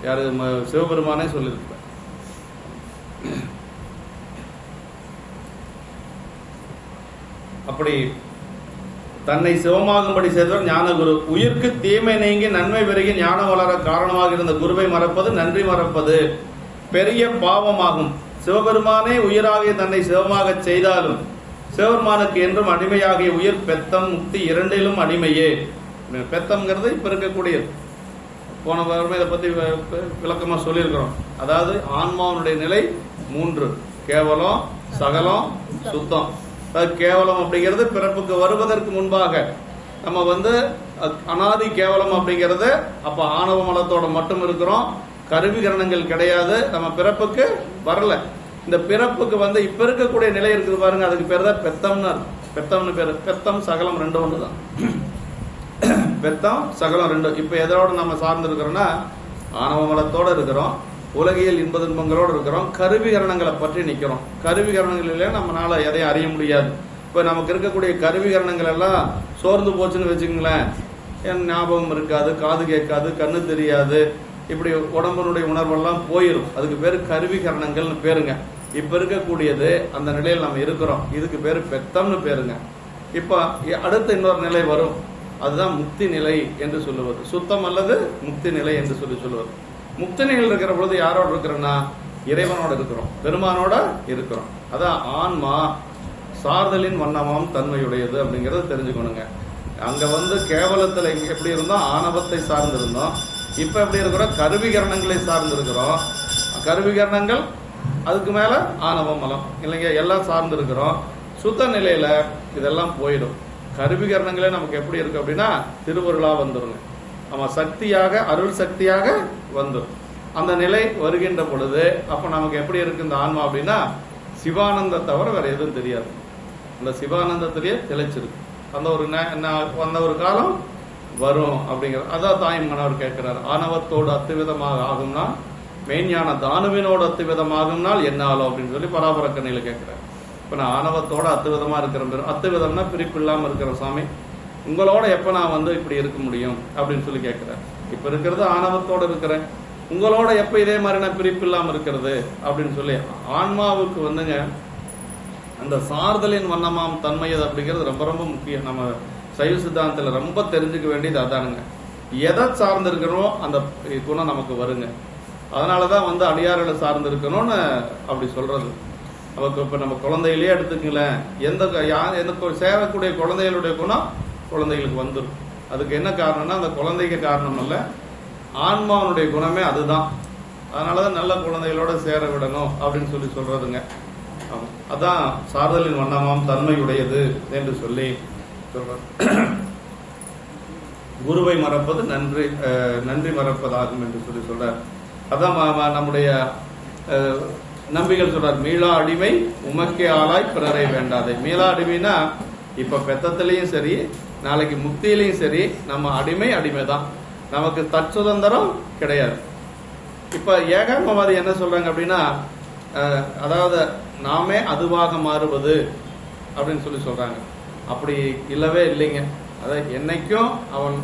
யாரு? சிவபெருமானே சொல்லியிருக்க. அப்படி தன்னை சிவமாகும்படி செய்தவர் ஞானகுரு. உயிர்க்கு தீமை நீங்கி நன்மை பெருகி ஞானம் வளர காரணமாக இருந்த குருவை மறப்பது நன்றி மறப்பது பெரிய பாவமாகும். சிவபெருமானே உயிராகிய தன்னை சிவமாக செய்தாலும் சிவபெருமானுக்கு என்றும் அடிமையாகிய உயிர் பெத்தம் முக்தி இரண்டிலும் அடிமையே. பெத்தம்ங்கிறது இப்ப இருக்கக்கூடியது. போன வாரமே இதை பத்தி விளக்கமா சொல்லியிருக்கிறோம். அதாவது ஆன்மாவுடைய நிலை 3: கேவலம், சகலம், சுத்தம். கேவலம் அப்படிங்கிறது பிறப்புக்கு வருவதற்கு முன்பாக நம்ம அனாதி கேவலம் அப்படிங்கிறது அப்ப ஆணவ மலத்தோட மட்டும் இருக்கிறோம். கருவிகரணங்கள் கிடையாது. நம்ம பிறப்புக்கு வரல. இந்த பிறப்புக்கு இப்ப இருக்கக்கூடிய நிலை இருக்குது பாருங்க, அதுக்கு பேர் தான் பெத்தம்னு பேரு. பெத்தம் சகலம் ரெண்டும் ஒண்ணுதான். பெத்தம் சகலம் ரெண்டும். இப்ப எதோட நம்ம சார்ந்து இருக்கிறோம்னா ஆணவ மலத்தோட இருக்கிறோம், உலகியல் இன்ப துன்பங்களோடு இருக்கிறோம், கருவிகரணங்களை பற்றி நிக்கிறோம். கருவிகரணங்களிலே நம்மளால எதையும் அறிய முடியாது. இப்ப நமக்கு இருக்கக்கூடிய கருவிகரணங்கள் எல்லாம் சோர்ந்து போச்சுன்னு வச்சுக்கங்களேன். என் ஞாபகம் இருக்காது, காது கேட்காது, கண்ணு தெரியாது, இப்படி உடம்புடைய உணர்வெல்லாம் போயிடும். அதுக்கு பேரு கருவிகரணங்கள்னு பேருங்க. இப்ப இருக்கக்கூடியது அந்த நிலையில் நம்ம இருக்கிறோம். இதுக்கு பேரு பெத்தம்னு பேருங்க. இப்ப அடுத்த இன்னொரு நிலை வரும், அதுதான் முக்தி நிலை என்று சொல்லுவது. சுத்தம் அல்லது முக்தி நிலை என்று சொல்லுவது. முக்தி நிலையில் இருக்கிற பொழுது யாரோட இருக்கிறோம்னா இறைவனோட இருக்கிறோம், பெருமானோட இருக்கிறோம். அதான் ஆன்மா சார்தலின் வண்ணமாம் தன்மையுடையது அப்படிங்கறத தெரிஞ்சுக்கணுங்க. அங்க கேவலத்துல எப்படி இருந்தோம்? ஆணவத்தை சார்ந்து இருந்தோம். இப்ப எப்படி இருக்கிறோம்? கருவிகரணங்களை சார்ந்து இருக்கிறோம். கருவிகரணங்கள் அதுக்கு மேல ஆணவம் மலம் இல்லைங்க, எல்லாம் சார்ந்து இருக்கிறோம். சுத்த நிலையில இதெல்லாம் போயிடும். கருவிகரணங்களே நமக்கு எப்படி இருக்கு அப்படின்னா திருவருளா வந்துருங்க. நம்ம சக்தியாக, அருள் சக்தியாக வந்துடும். அந்த நிலை வருகின்ற பொழுது அப்ப நமக்கு எப்படி இருக்கு இந்த ஆன்மா அப்படின்னா, சிவானந்த தவிர வேற எதுவும் தெரியாது. அந்த சிவானந்தத்திலேயே திளைச்சிருக்கு. அந்த ஒரு காலம் வரும் அப்படிங்கிற. அதான் தாயின் மனவர் கேட்கிறார், ஆணவத்தோடு அத்துவிதமாக ஆகும்னா மெய்ஞான தானுவினோடு அத்துவிதமாகும்னால் என்னாலும் அப்படின்னு சொல்லி பராபரக்கண்ணில கேட்கிறார். இப்ப நான் ஆணவத்தோட அத்துவிதமா இருக்கிறேன், அத்துவிதம்னா பிரிப்பு இல்லாம இருக்கிற சாமி, உங்களோட எப்ப நான் இப்படி இருக்க முடியும் அப்படின்னு சொல்லி கேட்கிறேன். இப்ப இருக்கிறது ஆணவத்தோட இருக்கிறேன், உங்களோட எப்ப இதே மாதிரி நான் பிரிப்பு இல்லாம இருக்கிறது அப்படின்னு சொல்லி. ஆன்மாவுக்கு அந்த சார்தலின் வண்ணமாம் தன்மை அப்படிங்கிறது ரொம்ப ரொம்ப முக்கியம். நம்ம சைவ சித்தாந்தத்தில் ரொம்ப தெரிஞ்சுக்க வேண்டியது அதானுங்க. எதை சார்ந்து இருக்கிறோம் அந்த குணம் நமக்கு வருங்க. அதனாலதான் அடியார்களை சார்ந்து இருக்கணும்னு அப்படி சொல்றது. நமக்கு இப்ப நம்ம குழந்தைகளே எடுத்துக்கங்களேன், எந்த சேரக்கூடிய குழந்தைகளுடைய குணம் குழந்தைகளுக்கு வந்துடும். அதுக்கு என்ன காரணம்னா அந்த குழந்தைக்கு காரணம் அல்ல, ஆன்மாவனுடைய குணமே அதுதான். அதனாலதான் நல்ல குழந்தைகளோட சேர விடணும் அப்படின்னு சொல்லி சொல்றதுங்க. அதான் சார்தலின் வண்ணமாம் தன்மையுடையது என்று சொல்லி சொல்றார். குருவை மறப்பது நன்றி மறப்பதாகும் என்று சொல்லி சொல்றார். அதான் நம்முடைய நம்பிகள் சொல்றார், மீளா அடிமை உமக்கே ஆளாய் பிறரை வேண்டாதே. மீளா அடிமைனா இப்ப பெத்தத்திலையும் சரி, நாளைக்கு முக்தியிலையும் சரி, நம்ம அடிமை தான். நமக்கு தற்சுதந்திரம் கிடையாது. இப்ப ஏகாத்மவாதி என்ன சொல்றாங்க அப்படின்னா, அதாவது நாமே அதுவாக மாறுவது அப்படின்னு சொல்லி சொல்றாங்க. அப்படி இல்லவே இல்லைங்க. அதாவது என்னைக்கும் அவன்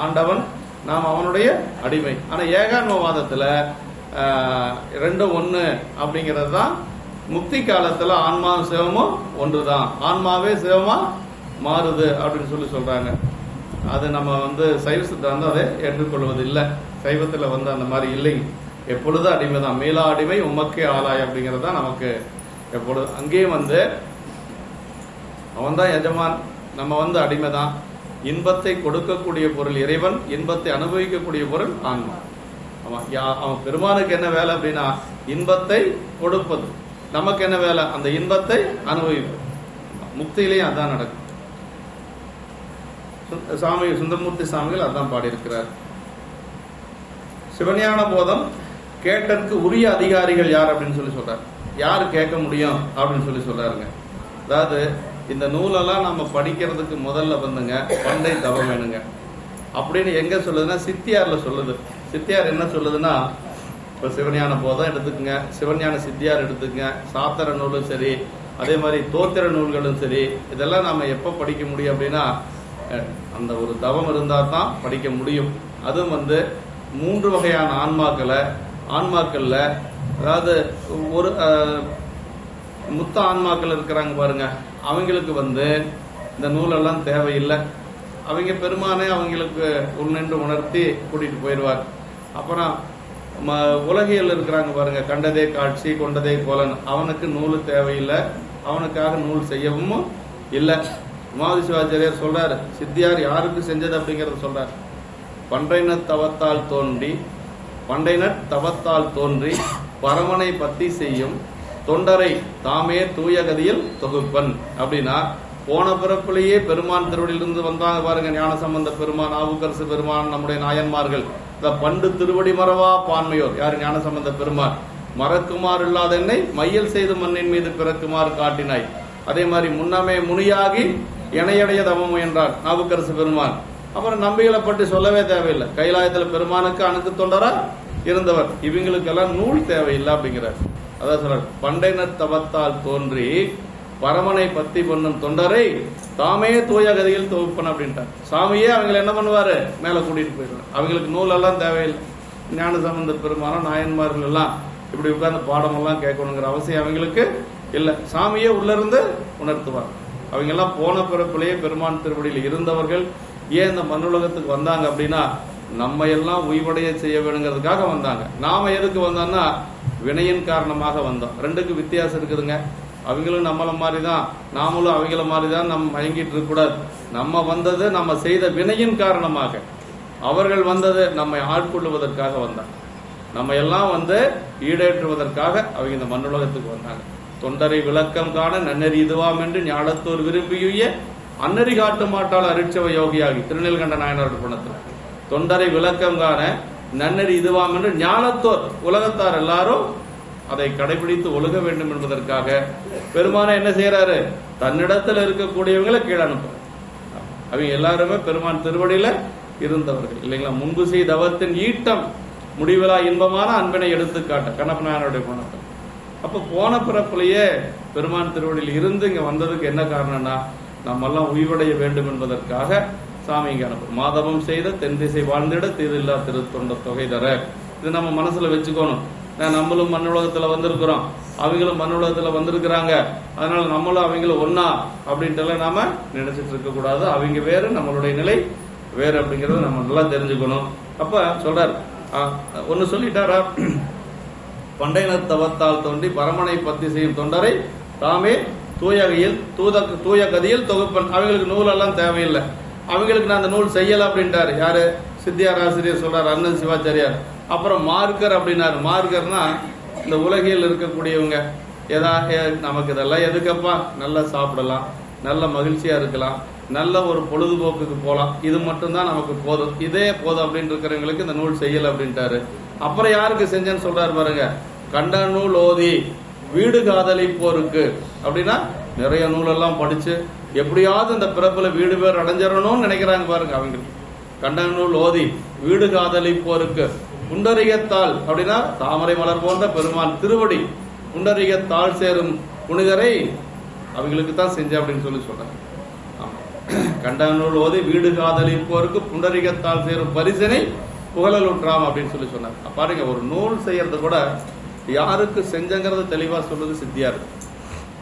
ஆண்டவன், நாம் அவனுடைய அடிமை. ஆனா ஏகாத்மவாதத்துல ரெண்டும் ஒண்ணு அப்படிங்கிறது தான். முக்தி காலத்துல ஆன்மா சிவமும் ஒன்றுதான், ஆன்மாவே சிவமா மாறுது அப்படின்னு சொல்லி சொல்றாங்க. அது நம்ம சைவ சித்தாந்தம் அதை ஏற்றுக்கொள்வது இல்லை. சைவத்துல அந்த மாதிரி இல்லைங்க. எப்பொழுதும் அடிமை தான். மேலா அடிமை உமக்கே ஆளாய் அப்படிங்கிறது தான் நமக்கு எப்பொழுது. அங்கேயும் அவன் தான் எஜமான், நம்ம அடிமை தான். இன்பத்தை கொடுக்கக்கூடிய பொருள் இறைவன், இன்பத்தை அனுபவிக்கக்கூடிய பொருள் ஆன்மா. அவன் பெருமானுக்கு என்ன வேலை அப்படின்னா இன்பத்தை கொடுப்பது. நமக்கு என்ன வேலை? அந்த இன்பத்தை அனுபவிப்பது. முக்தியிலையும் அதான் நடக்கும். சுந்தரமூர்த்தி சாமிகள் அதான் பாடியிருக்கிறார். சிவஞான போதம் கேட்டற்கு உரிய அதிகாரிகள் யார் அப்படின்னு சொல்லி சொல்றாரு. யாரு கேட்க முடியும் அப்படின்னு சொல்லி சொல்றாருங்க. அதாவது இந்த நூலெல்லாம் நம்ம படிக்கிறதுக்கு முதல்ல பண்டை தவம் வேணுங்க அப்படின்னு எங்க சொல்லுதுன்னா சித்தியார்ல சொல்லுது. சித்தியார் என்ன சொல்லுதுன்னா, இப்ப சிவஞான போதம் எடுத்துக்கங்க, சிவஞான சித்தியார் எடுத்துக்கங்க, சாத்திர நூலும் சரி, அதே மாதிரி தோத்திர நூல்களும் சரி, இதெல்லாம் நாம எப்ப படிக்க முடியும் அப்படின்னா அந்த ஒரு தவம் இருந்தா தான் படிக்க முடியும். அதுவும் 3 வகையான ஆன்மாக்கள்ல அதாவது ஒரு முத்த ஆன்மாக்கள் இருக்கிறாங்க பாருங்க, அவங்களுக்கு இந்த நூலெல்லாம் தேவையில்லை. அவங்க பெருமானே அவங்களுக்கு உன்னென்று உணர்த்தி கூட்டிட்டு போயிடுவார். அப்புறம் உலகியல் இருக்கிறாங்க பாருங்க, கண்டதே காட்சி கொண்டதே கோலன், அவனுக்கு நூல் தேவையில்லை, அவனுக்காக நூல் செய்யவும் இல்லை. உமாதி சிவாச்சாரியார் சொல்றாரு, சித்தியார் யாருக்கு செஞ்சது அப்படிங்கறத சொல்றாரு. பண்டைனர் தவத்தால் தோன்றி பரமனை பத்தி செய்யும் தொண்டரை தாமே தூய கதியில் தொகுப்பன் அப்படின்னா, போன பிறப்பிலேயே பெருமான் திருவடியிலிருந்து வந்தாங்க பாருங்க, ஞான சம்பந்த பெருமான், நாவுக்கரசு பெருமான், நம்முடைய நாயன்மார்கள். பண்டு திருவடி மறவா பான்மையோர் யாரு? ஞான சம்பந்த பெருமான். மறக்குமாறு இல்லாத என்னை மையல் செய்து மண்ணின் மீது பிறக்குமாறு காட்டினாய். அதே மாதிரி முன்னமே முனியாகி இணையடைய தவம் முயன்றார் நாவுக்கரசு பெருமான். அப்புறம் நம்பிகளை பற்றி சொல்லவே தேவையில்லை, கைலாயத்துல பெருமானுக்கு அணுக்கு தொண்டரா இருந்தவர். இவங்களுக்கெல்லாம் நூல் தேவையில்லை அப்படிங்கிறார். அதான் சொல்றார், பண்டைனர் தவத்தால் தோன்றி பரமனை பத்தி பண்ணும் தொண்டரை தாமே தூய கதியில் தொகுப்பன் அப்படின்ட்டார். சாமியே அவங்களை என்ன பண்ணுவாரு? மேல கூட்டிட்டு போயிடுவார். அவங்களுக்கு நூல் எல்லாம் தேவையில்லை. ஞான சம்பந்த பெருமானம் நாயன்மார்கள் எல்லாம் இப்படி உட்கார்ந்து பாடம் எல்லாம் கேட்கணுங்கிற அவசியம் அவங்களுக்கு இல்லை. சாமியே உள்ள இருந்து உணர்த்துவார். அவங்க எல்லாம் போன பிறப்பிலேயே பெருமான் திருவடியில் இருந்தவர்கள். ஏன் இந்த மண்ணுலகத்துக்கு வந்தாங்க அப்படின்னா, நம்ம எல்லாம் உய்வடைய செய்ய வேணுங்கிறதுக்காக வந்தாங்க. நாம எதுக்கு வந்தோம்னா வினையின் காரணமாக வந்தோம். ரெண்டுக்கு வித்தியாசம் இருக்குதுங்க. அவங்களும் நம்மள மாதிரிதான், நாமளும் அவங்கள மாதிரிதான் நம்ம மயங்கிட்டு இருக்க கூடாது. நம்ம வந்தது நம்ம செய்த வினையின் காரணமாக, அவர்கள் வந்தது நம்மை ஆட்கொள்ளுவதற்காக வந்தாங்க. நம்ம எல்லாம் ஈடேற்றுவதற்காக அவங்க இந்த மண்ணுலகத்துக்கு வந்தாங்க. தொண்டரை விளக்கம் காண நன்னறி இதுவாம் என்று ஞானத்தோர் விரும்பிய அன்னறி காட்டு மாட்டால் அருட்சவ யோகியாகி திருநெல்கண்ட நாயனார் பணத்தில் தொண்டரை விளக்கம் காண நன்னறி இதுவாம் என்று ஞானத்தோர் உலகத்தார் எல்லாரும் அதை கடைபிடித்து ஒழுக வேண்டும் என்பதற்காக பெருமானை என்ன செய்யறாரு, தன்னிடத்தில் இருக்கக்கூடியவங்களை கீழே அனுப்புறாரு. அவங்க எல்லாருமே பெருமான் திருவடியில இருந்தவர்கள் இல்லைங்களா. முன்பு செய்த தவத்தின் ஈட்டம் முடிவிலா இன்பமான அன்பினை எடுத்துக்காட்ட கண்ணப்பனாருடைய பணத்தை. அப்ப போன பிறப்பிலேயே பெருமான் திருவடியில் இருந்து இங்க வந்ததுக்கு என்ன காரணம்னா, நம்மெல்லாம் உய்வடைய வேண்டும் என்பதற்காக சாமி இங்க அனுப்பும். மாதவம் செய்த தென் திசை வாழ்ந்திட தீதில்லா திருத்தொண்ட தொகை தர. இது நம்ம மனசுல வச்சுக்கணும். நம்மளும் மண் உலகத்துல வந்திருக்கிறோம், அவங்களும் மண் உலகத்துல வந்திருக்கிறாங்க, அதனால நம்மளும் அவங்களும் ஒன்னா அப்படின்ட்டு நாம நினைச்சிட்டு இருக்க கூடாது. அவங்க வேறு, நம்மளுடைய நிலை வேறு அப்படிங்கறத நம்ம நல்லா தெரிஞ்சுக்கணும். அப்ப சொல்றாரு, ஒன்னு சொல்லிட்டாரா, பண்டையினர் தவத்தால் தோன்றி பரமனை பத்தி செய்யும் தொண்டரை தாமே தூய கதியில் தொகுப்பன். அவங்களுக்கு நூல் எல்லாம் தேவையில்லை, அவங்களுக்கு நான் அந்த நூல் செய்யல அப்படின்ட்டாரு. யாரு? சித்தியார் ஆசிரியர் சொல்றாரு, அண்ணன் சிவாச்சாரியார். அப்புறம் மார்க்கர் அப்படின்னாரு. மார்க்கர்னா இந்த உலகில் இருக்கக்கூடியவங்க, ஏதாவது நமக்கு இதெல்லாம் எதுக்கப்பா, நல்லா சாப்பிடலாம், நல்ல மகிழ்ச்சியா இருக்கலாம், நல்ல ஒரு பொழுதுபோக்குக்கு போகலாம், இது மட்டும்தான் நமக்கு போதும், இதே போதும் அப்படின்னு இருக்கிறவங்களுக்கு இந்த நூல் செய்யல அப்படின்ட்டாரு. அப்புறம் யாருக்கு செஞ்சேன்னு சொல்றாரு பாருங்க, கண்ட நூல் ஓதி வீடு காதலிப்போருக்கு. அப்படின்னா நிறைய நூலெல்லாம் படிச்சு எப்படியாவது இந்த பிறப்புல வீடு பேர் அடைஞ்சிடணும்னு நினைக்கிறாங்க பாருங்க. அவங்களுக்கு கண்ட நூல் ஓதி வீடு காதலிப்போருக்கு புண்டரிகத்தால், அப்படின்னா தாமரை மலர் போன்ற பெருமான் திருவடி புண்டரிகத்தால் சேரும் புனிதரை அவங்களுக்கு தான் செஞ்ச அப்படின்னு சொல்லி சொல்றாங்க. கண்ட நூல் ஓதி வீடு காதலிப்போருக்கு புண்டரிகத்தால் சேரும் பரிசனை புகழலுற்றாம் அப்படின்னு சொல்லி சொன்னார். பாருங்க, ஒரு நூல் செய்யறது கூட யாருக்கு செஞ்சங்கிறது தெளிவா சொல்றது சித்தியார்.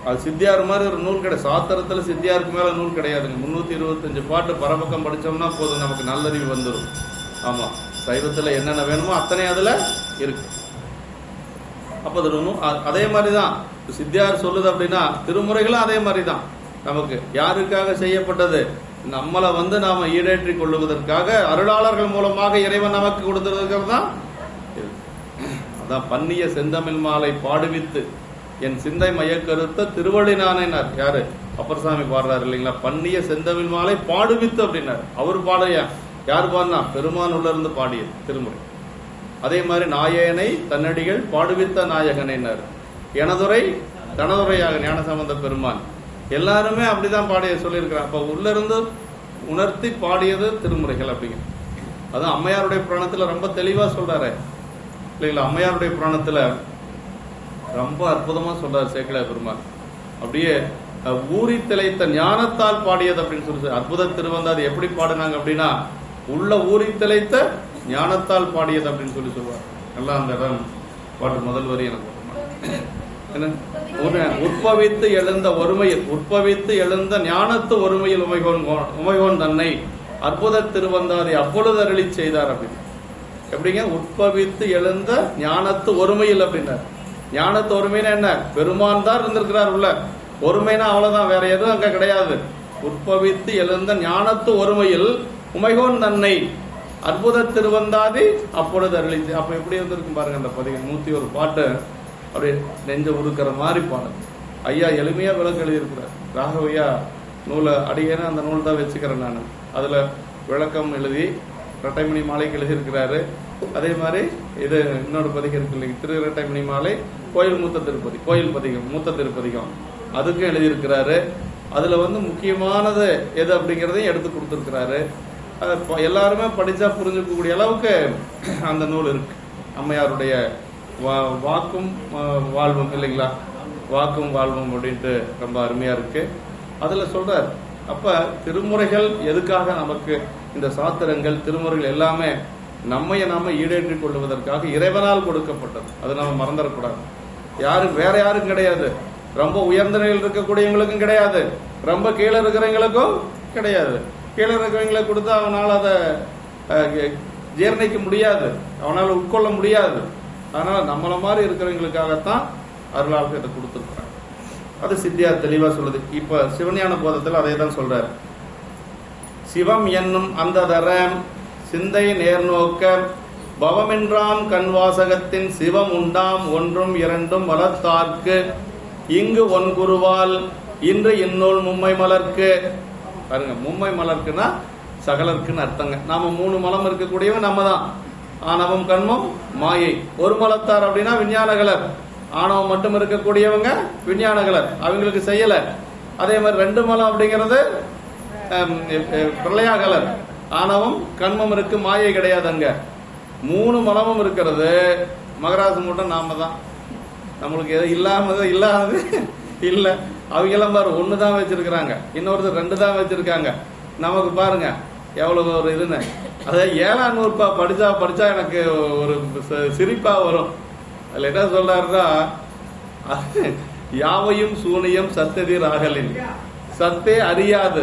அது சித்தியார் மாதிரி ஒரு நூல் கிடையாது. சாத்திரத்துல சித்தியாருக்கு மேல நூல் கிடையாதுங்க. 325 பாட்டு பரபக்கம் படிச்சோம்னா போதும், நமக்கு நல்லறிவு வந்துடும். ஆமா, சைவத்துல என்னென்ன வேணுமோ அத்தனை அதுல இருக்கு. அப்ப அதே மாதிரிதான் சித்தியார் சொல்லுது அப்படின்னா, திருமுறைகளும் அதே மாதிரிதான். நமக்கு யாருக்காக செய்யப்பட்டது, நம்மளை நாம ஈடேற்றி கொள்ளுவதற்காக அருளாளர்கள் மூலமாக இறைவன் நமக்கு கொடுத்திருக்கிறது தான். அதான் பண்ணிய செந்தமிழ் மாலை பாடுவித்து என் சிந்தை மையக்கருத்த திருவள்ளினானார். யாரு? அப்பர் சாமி பாடுறாரு இல்லைங்களா. பண்ணிய செந்தமிழ் மாலை பாடுவித்து அப்படின்னாரு. அவர் பாடையா யார் பாடினா? பெருமான் உள்ள இருந்து பாடியது திருமுறை. அதே மாதிரி நாயகனை தன்னடிகள் பாடுவித்த நாயகனைனார். எனதுரை தனதுரையாக ஞானசம்பந்த பெருமான் எல்லாருமே அப்படிதான் பாடிய சொல்லியிருக்கிறாங்க. அப்ப உள்ள இருந்து உணர்த்தி பாடியது திருமுறைகள் அப்படிங்க. அதான் அம்மையாருடைய புராணத்துல ரொம்ப தெளிவா சொல்றாரு இல்லைங்களா. அம்மையாருடைய புராணத்துல ரொம்ப அற்புதமா சொல்றாரு சேக்கிழார் பெருமான். அப்படியே ஊறி திளைத்த ஞானத்தால் பாடியது அப்படின்னு சொல்லி அற்புத திருவந்தாது எப்படி பாடினாங்க அப்படின்னா, உள்ள ஊறி திளைத்த ஞானத்தால் பாடியது அப்படின்னு சொல்லி சொல்லுவார். எல்லாம் அந்த இடம் பாட்டு முதல் வரி எனக்கு உற்பவித்து எழுந்த ஒருமையில், உற்பவித்து எழுந்த ஞானத்து ஒருமையில் உமைகோன் தன்னை அற்புத திருவந்தாதை அப்பொழுது அருளி செய்தார் அப்படின்னு. எப்படிங்க? உற்பவித்து எழுந்த ஞானத்து ஒருமையில் அப்படின்னார். ஞானத்து ஒருமைனா என்ன? பெருமான் தான் இருந்திருக்கிறார் உள்ள. ஒருமைனா அவ்வளவுதான், வேற எதுவும் அங்க கிடையாது. உற்பவித்து எழுந்த ஞானத்து ஒருமையில் உமைகோன் தன்னை அற்புத திருவந்தாதி அப்பொழுது அருளி. அப்ப எப்படி இருந்திருக்கும் பாருங்க அந்த 101 பாட்டு. அப்படியே நெஞ்ச உருக்கிற மாதிரி பாடு. ஐயா எளிமையா விளக்கு எழுதியிருக்கிறார். ராகவையா நூலை அடியேன்னு அந்த நூல் தான் வச்சுக்கிறேன் நான். அதுல விளக்கம் எழுதி இரட்டைமணி மாலைக்கு எழுதியிருக்கிறாரு. அதே மாதிரி இது இன்னொரு பதிகம் இருக்கு இல்லைங்க, திரு இரட்டைமணி மாலை கோயில் மூத்த திருப்பதி, கோயில் பதிகம் மூத்த திருப்பதிகம், அதுக்கும் எழுதியிருக்கிறாரு. அதுல முக்கியமானது எது அப்படிங்கிறதையும் எடுத்து கொடுத்துருக்கிறாரு. எல்லாருமே படிச்சா புரிஞ்சுக்கக்கூடிய அளவுக்கு அந்த நூல் இருக்கு. அம்மையாருடைய வாக்கும் வாழ்வும் இல்லைங்களா, வாக்கும் வாழ்வும் அப்படின்ட்டு ரொம்ப அருமையா இருக்கு. அதுல சொல்றார். அப்ப திருமுறைகள் எதுக்காக நமக்கு, இந்த சாத்திரங்கள் திருமுறைகள் எல்லாமே நாம ஈடேற்றிக் கொள்வதற்காக இறைவனால் கொடுக்கப்பட்டது. அதை நம்ம மறந்துடக்கூடாது. வேற யாரும் கிடையாது. ரொம்ப உயர்ந்த நிலையில் இருக்கக்கூடியவங்களுக்கும் கிடையாது, ரொம்ப கீழே இருக்கிறவங்களுக்கும் கிடையாது. கீழே இருக்கிறவங்களை கொடுத்து அவனால் அதை ஜீரணிக்க முடியாது, அவனால் உட்கொள்ள முடியாது. அதனால நம்மள மாதிரி இருக்கிறவங்களுக்காகத்தான் அருளாளர்கள் இதை கொடுத்துருக்கிறாங்க. அது சித்தியார் தெளிவா சொல்லுது. இப்ப சிவஞான போதத்தில் அதே தான் சொல்றாரு. சிவம் என்னும் அந்த தரம் சிந்தை நேர்நோக்க பவமென்றாம் கண்வாசகத்தின் சிவம் உண்டாம் ஒன்றும் இரண்டும் வளர்த்தார்க்கு இங்கு ஒன் குருவால் இன்று இந்நூல் மும்மை மலர்க்கு. பாருங்க, மும்மை மலர்க்குன்னா சகலர்க்குன்னு அர்த்தங்க. நாம 3 மலம் இருக்கக்கூடியவன் நம்ம தான். ஆணவம், கண்மம், மாயை. ஒரு மலத்தார் அப்படின்னா விஞ்ஞானகலர். ஆணவம் மட்டும் இருக்கக்கூடியவங்க விஞ்ஞானகலர், அவங்களுக்கு செய்யல. அதே மாதிரி 2 மலம் அப்படிங்கிறது பிரளயாகலர். ஆணவம், கண்மம் இருக்கு, மாயை கிடையாது. அங்க 3 மலமும் இருக்கிறது மகராச மூட்டம் நாம தான். நம்மளுக்கு எது இல்லாதது இல்ல. அவங்க எல்லாம் பாரு 1 தான் வச்சிருக்கிறாங்க, இன்னொருத்தர் 2 தான் வச்சிருக்காங்க. நமக்கு பாருங்க எவ்வளவு ஒரு இதுன்னு. அதாவது 7ஆம் நூற்பா படிச்சா எனக்கு ஒரு சிரிப்பா வரும். அதுல என்ன சொல்றாருன்னா, யாவையும் சூனியம் சத்ததிர் ஆகலின், சத்தே அறியாது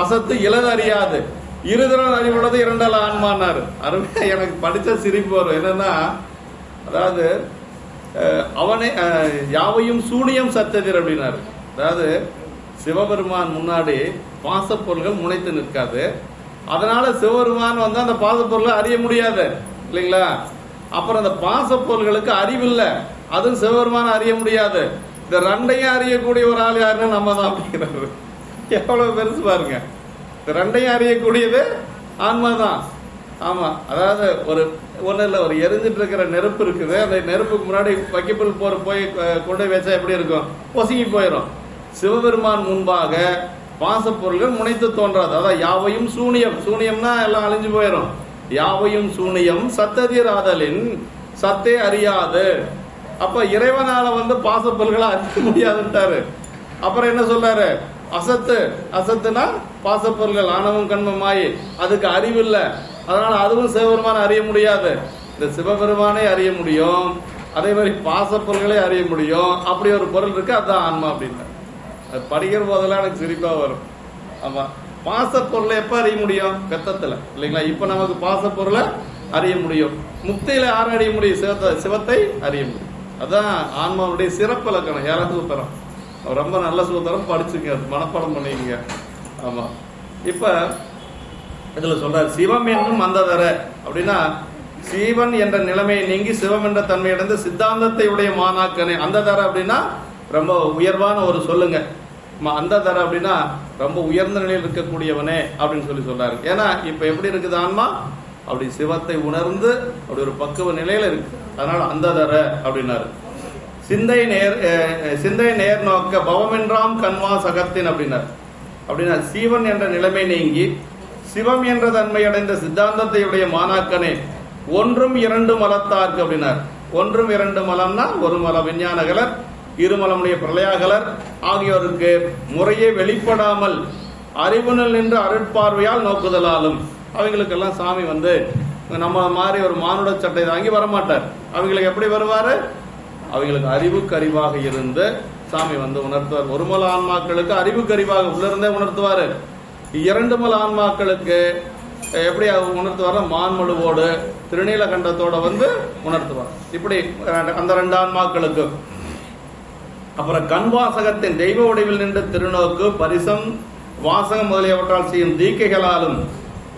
அசத்து இலது அறியாது, இருதரன் அறிவுள்ளது இரண்டால் ஆன்மானாரு. அருமையா எனக்கு படிச்ச சிரிப்பு வரும். என்னன்னா, அதாவது அவனே யாவையும் சூனியம் சத்ததிர் அப்படின்னாரு. அதாவது சிவபெருமான் முன்னாடி பாசப்பொருள்கள் முனைத்து நிற்காது. அதனால சிவபெருமான் வந்து அந்த பாசப்பொருளை அறிய முடியாது இல்லைங்களா. அப்புறம் அந்த பாசப்பொருள்களுக்கு அறிவில்லை, அதுவும் சிவபெருமான் அறிய முடியாது. இந்த 2ஐயும் அறியக்கூடிய ஒரு ஆள் யாருன்னா நம்ம தான் அப்படிங்கிறாரு. எவ்வளவு பெருசு பாருங்க. இந்த 2ஐயும் அறியக்கூடியது ஆன்மா தான். ஆமா, அதாவது ஒண்ணு இல்ல, ஒரு எரிஞ்சிட்டு இருக்கிற நெருப்பு இருக்குது. அந்த நெருப்புக்கு முன்னாடி வைக்கப்புல் போய் கொண்டு வச்சா எப்படி இருக்கும்? பொசுங்கி போயிடும். சிவபெருமான் முன்பாக பாசப்பொருள்கள் முனைத்து தோன்றாது. அதான் யாவையும் சூனியம். சூனியம்னா எல்லாம் அழிஞ்சு போயிடும். யாவையும் சூனியம் சத்ததிர் ஆதலின், சத்தே அறியாது. அப்ப இறைவனால வந்து பாசப்பொருள்களை அறிய முடியாதுன்ட்டாரு. அப்புறம் என்ன சொல்றாரு? அசத்துனா பாசப்பொருள்கள், ஆணவம், கண்மம், மாயை, அதுக்கு அறிவில்லை. அதனால அதுவும் சிவபெருமான அறிய முடியாது. இந்த சிவபெருமானே அறிய முடியும், அதே மாதிரி பாசப்பொருள்களே அறிய முடியும். அப்படி ஒரு பொருள் இருக்கு, அதுதான் ஆன்மா அப்படின்னு. அது படிக்கிற போதெல்லாம் எனக்கு சிரிப்பா வரும். ஆமா, பாசப்பொருளை எப்ப அறிய முடியும்? பெத்தத்துல இல்லைங்களா. இப்ப நமக்கு பாசப்பொருளை அறிய முடியும். முக்தியில யாரும் அறிய முடியும்? சிவத்தை அறிய முடியும். அதான் ஆன்மாவுடைய சிறப்பு இலக்கணம். 7ஆம் சூத்திரம் ரொம்ப நல்ல சூத்திரம், படிச்சுங்க, மனப்பாடம் பண்ணிக்கங்க. ஆமா, இப்ப இதுல சொல்றாரு சிவம் என்னும் அந்ததர அப்படின்னா, சீவன் என்ற நிலைமையை நீங்கி சிவம் என்ற தன்மையடைந்து சித்தாந்தத்தை உடைய மாணாக்கனே. அந்ததர அப்படின்னா ரொம்ப உயர்வான ஒரு சொல்லுங்க. அந்ததர அப்படின்னா ரொம்ப உயர்ந்த நிலையில் இருக்கக்கூடியவனே அப்படின்னு சொல்லி சொல்றாரு. ஏன்னா இப்ப எப்படி இருக்குது ஆன்மா? அப்படி சிவத்தை உணர்ந்து அப்படி ஒரு பக்குவ நிலையில இருக்கு. அதனால அந்ததர அப்படின்னாரு. சிந்தை நேர் நோக்க பவமென்றாம் கண்வா சகத்தின் அப்படின்னாரு. அப்படின்னா சீவன் என்ற நிலைமை நீங்கி சிவம் என்ற தன்மை அடைந்த சித்தாந்தத்தையுடைய மாணாக்கனே, 1 2 மலத்தார்க்கு அப்படின்னார். 1 2 மலம்னா ஒரு மலம் விஞ்ஞானகலர், 2 மலமுடைய பிரளயாகலர் ஆகியோருக்கு முறையே வெளிப்படாமல் அறிவுணல் நின்று அருட்பார்வையால் நோக்குதலாலும். அவங்களுக்கெல்லாம் சாமி வந்து நம்ம மாதிரி ஒரு மானுட சட்டை தாங்கி வரமாட்டார். அவங்களுக்கு எப்படி வருவாரு? அவங்களுக்கு அறிவுக்கு அறிவாக இருந்து சாமி வந்து உணர்த்துவார். 1 மல ஆன்மாக்களுக்கு அறிவுக்கு அறிவாக உள்ளிருந்தே உணர்த்துவாரு. 2 மல ஆன்மாக்களுக்கு எப்படி உணர்த்துவார? மான்மழுவோடு திருநீலகண்டத்தோட வந்து உணர்த்துவார். இப்படி அந்த 2 ஆன்மாக்களுக்கு. அப்புறம் கண்வாசகத்தின் தெய்வ உடைவில் நின்று திருநோக்கு பரிசம் வாசகம் முதலியவற்றால் செய்யும் தீக்கைகளாலும்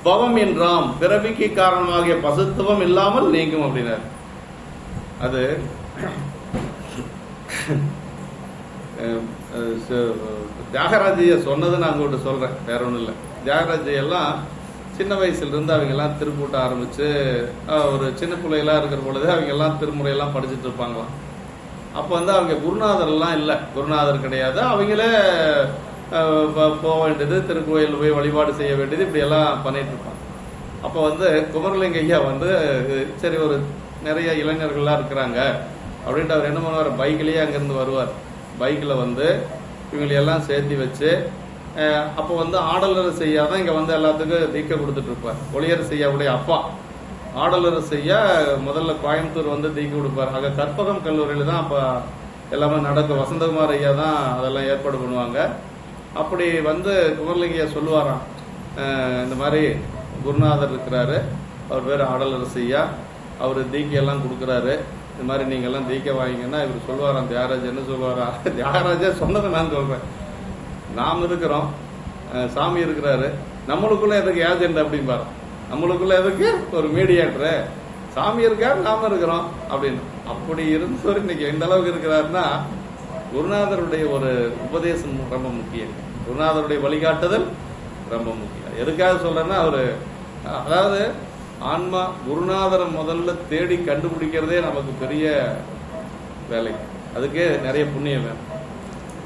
பவம் என்றாம் பிறவிக்கு காரணமாகிய பசுத்துவம் இல்லாமல் நீங்கும் அப்படின்னார். அது தியாகராஜைய சொன்னது நான் உங்கள்கிட்ட சொல்றேன், வேற ஒன்றும் இல்லை. தியாகராஜையெல்லாம் சின்ன வயசுல இருந்து அவங்க எல்லாம் திருக்கூட்ட ஆரம்பிச்சு ஒரு சின்ன பிள்ளைகளா இருக்கிற பொழுது அவங்க எல்லாம் திருமுறையெல்லாம் படிச்சுட்டு இருப்பாங்களாம். அப்போ வந்து அவங்க குருநாதர்லாம் இல்லை, குருநாதர் கிடையாது. அவங்களே போக வேண்டியது, திருக்கோயில் போய் வழிபாடு செய்ய வேண்டியது, இப்படி எல்லாம் பண்ணிட்டு இருப்பாங்க. அப்போ வந்து குமரலிங்க ஐயா வந்து சரி ஒரு நிறைய இளைஞர்கள்லாம் இருக்கிறாங்க அப்படின்ட்டு அவர் என்ன பண்ணுவார்? பைக்கிலேயே அங்கேருந்து வருவார். பைக்கில் வந்து இவங்களையெல்லாம் சேர்த்தி வச்சு அப்போ வந்து ஆடலர் செய்யாதான் இங்கே வந்து எல்லாத்துக்கும் தீக்க கொடுத்துட்டு இருப்பார். ஒளியர் செய்யாவுடைய அப்பா ஆடலர் செய்ய முதல்ல கோயம்புத்தூர் வந்து தீக்க கொடுப்பார். அங்கே கற்பகம் கல்லூரியில் தான் அப்போ எல்லாமே நடக்கும். வசந்தகுமார் ஐயா தான் அதெல்லாம் ஏற்பாடு பண்ணுவாங்க. அப்படி வந்து குமரலிங்கய்யா சொல்லுவாராம், இந்த மாதிரி குருநாதர் இருக்கிறாரு, அவர் பேர் ஆடலர் செய்யா, அவர் தீக்கையெல்லாம் கொடுக்குறாரு, இந்த மாதிரி நீங்கள்லாம் தீக்க வாங்கிங்கன்னா இவர் சொல்லுவாராம். தியாகராஜ் என்ன சொல்லுவாரா? தியாகராஜா சொன்னதை நான் சொல்கிறேன். நாம் இருக்கிறோம், சாமி இருக்கிறாரு, நம்மளுக்குள்ள எதுக்கு ஏஜென்ட் அப்படின்பாரு. நம்மளுக்குள்ள எதுக்கு ஒரு மீடியேட்டரு? சாமி இருக்காரு, நாம இருக்கிறோம் அப்படின்னு. அப்படி இருந்தவர் இன்னைக்கு எந்த அளவுக்கு இருக்கிறாருன்னா, குருநாதருடைய ஒரு உபதேசம் ரொம்ப முக்கியம். குருநாதருடைய வழிகாட்டுதல் ரொம்ப முக்கியம். எதுக்காக சொல்றேன்னா, அதாவது ஆன்மா குருநாதரை முதல்ல தேடி கண்டுபிடிக்கிறதே நமக்கு பெரிய வேலை. அதுக்கே நிறைய புண்ணியம் வேணும்.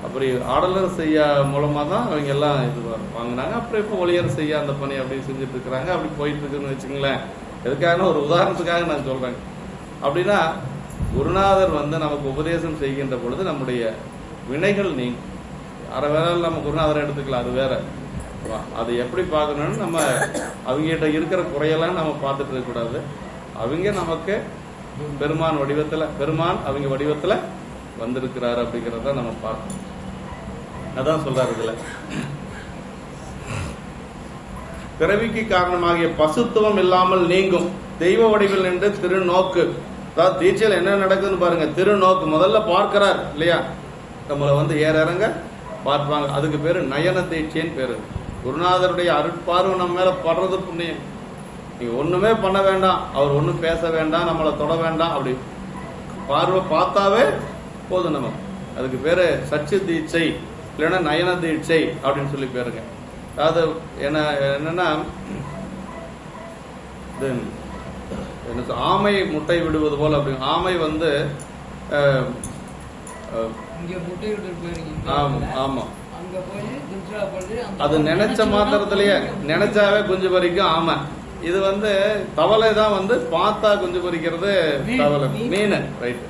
அப்படி ஆடலர் செய்ய மூலமா தான் அவங்க எல்லாம் இது வாங்கினாங்க. அப்புறம் இப்போ ஒளியர் செய்ய அந்த பணி அப்படி செஞ்சுட்டு இருக்கிறாங்க. அப்படி போயிட்டு இருக்குன்னு வச்சுங்களேன். எதுக்காக ஒரு உதாரணத்துக்காக நான் சொல்றேன். அப்படின்னா குருநாதர் நமக்கு உபதேசம் செய்கின்ற பொழுது நம்முடைய வினைகள் நீங்கும். அரை வேலை நம்ம குருநாதரை எடுத்துக்கலாம், அது வேற. அது எப்படி பார்க்கணும்னு நம்ம அவங்ககிட்ட இருக்கிற குறையெல்லாம் நம்ம பார்த்துட்டு இருக்கக்கூடாது. அவங்க நமக்கு பெருமான் அவங்க வடிவத்துல வந்திருக்கிறாரு அப்படிங்கிறத நம்ம பார்க்கணும். அதான் சொல்றாரு இதுல, பிறவிக்கு காரணமாகிய பசுத்துவம் இல்லாமல் நீங்கும் தெய்வ வடிவில் நின்று திருநோக்கு. அதாவது தீட்சையில் என்ன நடக்குதுன்னு பாருங்க. திருநோக்கு முதல்ல பார்க்கிறார் இல்லையா, நம்மளை ஏற இறங்க பார்ப்பாங்க. அதுக்கு பேரு நயன தீட்சைன்னு பேரு. குருநாதருடைய அருட்பார்வை நம்ம மேல படுறது புண்ணியம். நீங்க ஒண்ணுமே பண்ண வேண்டாம், அவர் ஒண்ணும் பேச வேண்டாம், நம்மளை தொட வேண்டாம், அப்படி பார்வை பார்த்தாவே போதும் நமக்கு. அதுக்கு பேரு சச்சு தீட்சை, இல்லைன்னா நயன தீட்சை அப்படின்னு சொல்லி பேருங்க. அதாவது என்னன்னா ஆமை முட்டை விடுவது போல. அப்படி ஆமை ஆமா அது நினைச்ச மாத்திரத்திலேயே நினைச்சாவே குஞ்சு பறிக்கும் ஆமை. இது தவளை தான் பார்த்தா குஞ்சு பறிக்கிறது தவளை. மீன் ரைட்,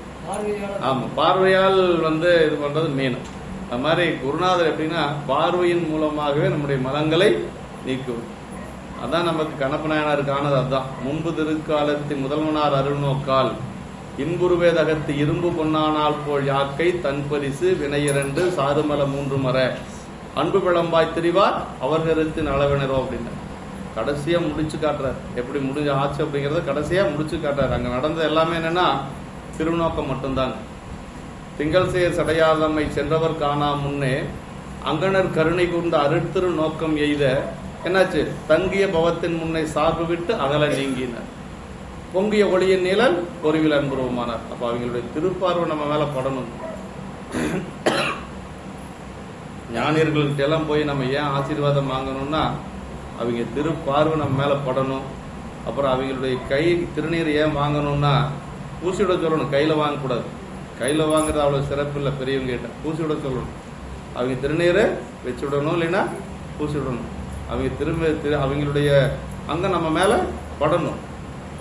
ஆமா, பார்வையால் இது பண்றது மீன். அது மாதிரி குருநாதர் எப்படின்னா பார்வையின் மூலமாகவே நம்முடைய மலங்களை நீக்கும். அதான் நமக்கு கண்ணப்ப நாயனாருக்கு ஆனது. அதுதான் முன்பு திருக்காலத்தின் முதல்வனார் அருள் நோக்கால் இன்புருவே தகத்து இரும்பு பொன்னானால் போல் யாக்கை தன் பரிசு வினையிரண்டு சாதுமல 3 மர அன்பு விளம்பாய் திரிவார் அவர் கருத்தின் அளவினரோ அப்படின்னு கடைசியா முடிச்சு காட்டுறாரு. எப்படி முடிஞ்ச ஆச்சு அப்படிங்கறத கடைசியா முடிச்சு காட்டுறாரு. அங்க நடந்தது எல்லாமே என்னன்னா திருநோக்கம் மட்டும்தான். திங்கள் சேர் சடையாதம்மை சென்றவர் காணா முன்னே அங்கனர் கருணை கூர்ந்த அருட்திரு நோக்கம் எய்த என்னாச்சு, தங்கிய பவத்தின் முன்னை சார்பு விட்டு அகல நீங்கினார். பொங்கிய ஒளியின் நீளல் பொறிவில் அன்புருவமானார். அப்ப அவங்களுடைய திருப்பார்வை நம்ம மேல படணும். ஞானியர்கள்ட்ட எல்லாம் போய் நம்ம ஏன் ஆசீர்வாதம் வாங்கணும்னா அவங்க திருப்பார்வை நம்ம மேல படணும். அப்புறம் அவங்களுடைய கை திருநீர் ஏன் வாங்கணும்னா பூசிவிட சொல்லணும், கையில வாங்கக்கூடாது. கையில வாங்குறது அவ்வளவு சிறப்பு இல்லை. பெரியவங்க கிட்ட பூசிவிட சொல்லணும். அவங்க திருநீரை வச்சு விடணும், இல்லைன்னா பூசி விடணும். அவங்க அவங்களுடைய அங்க நம்ம மேல படணும்.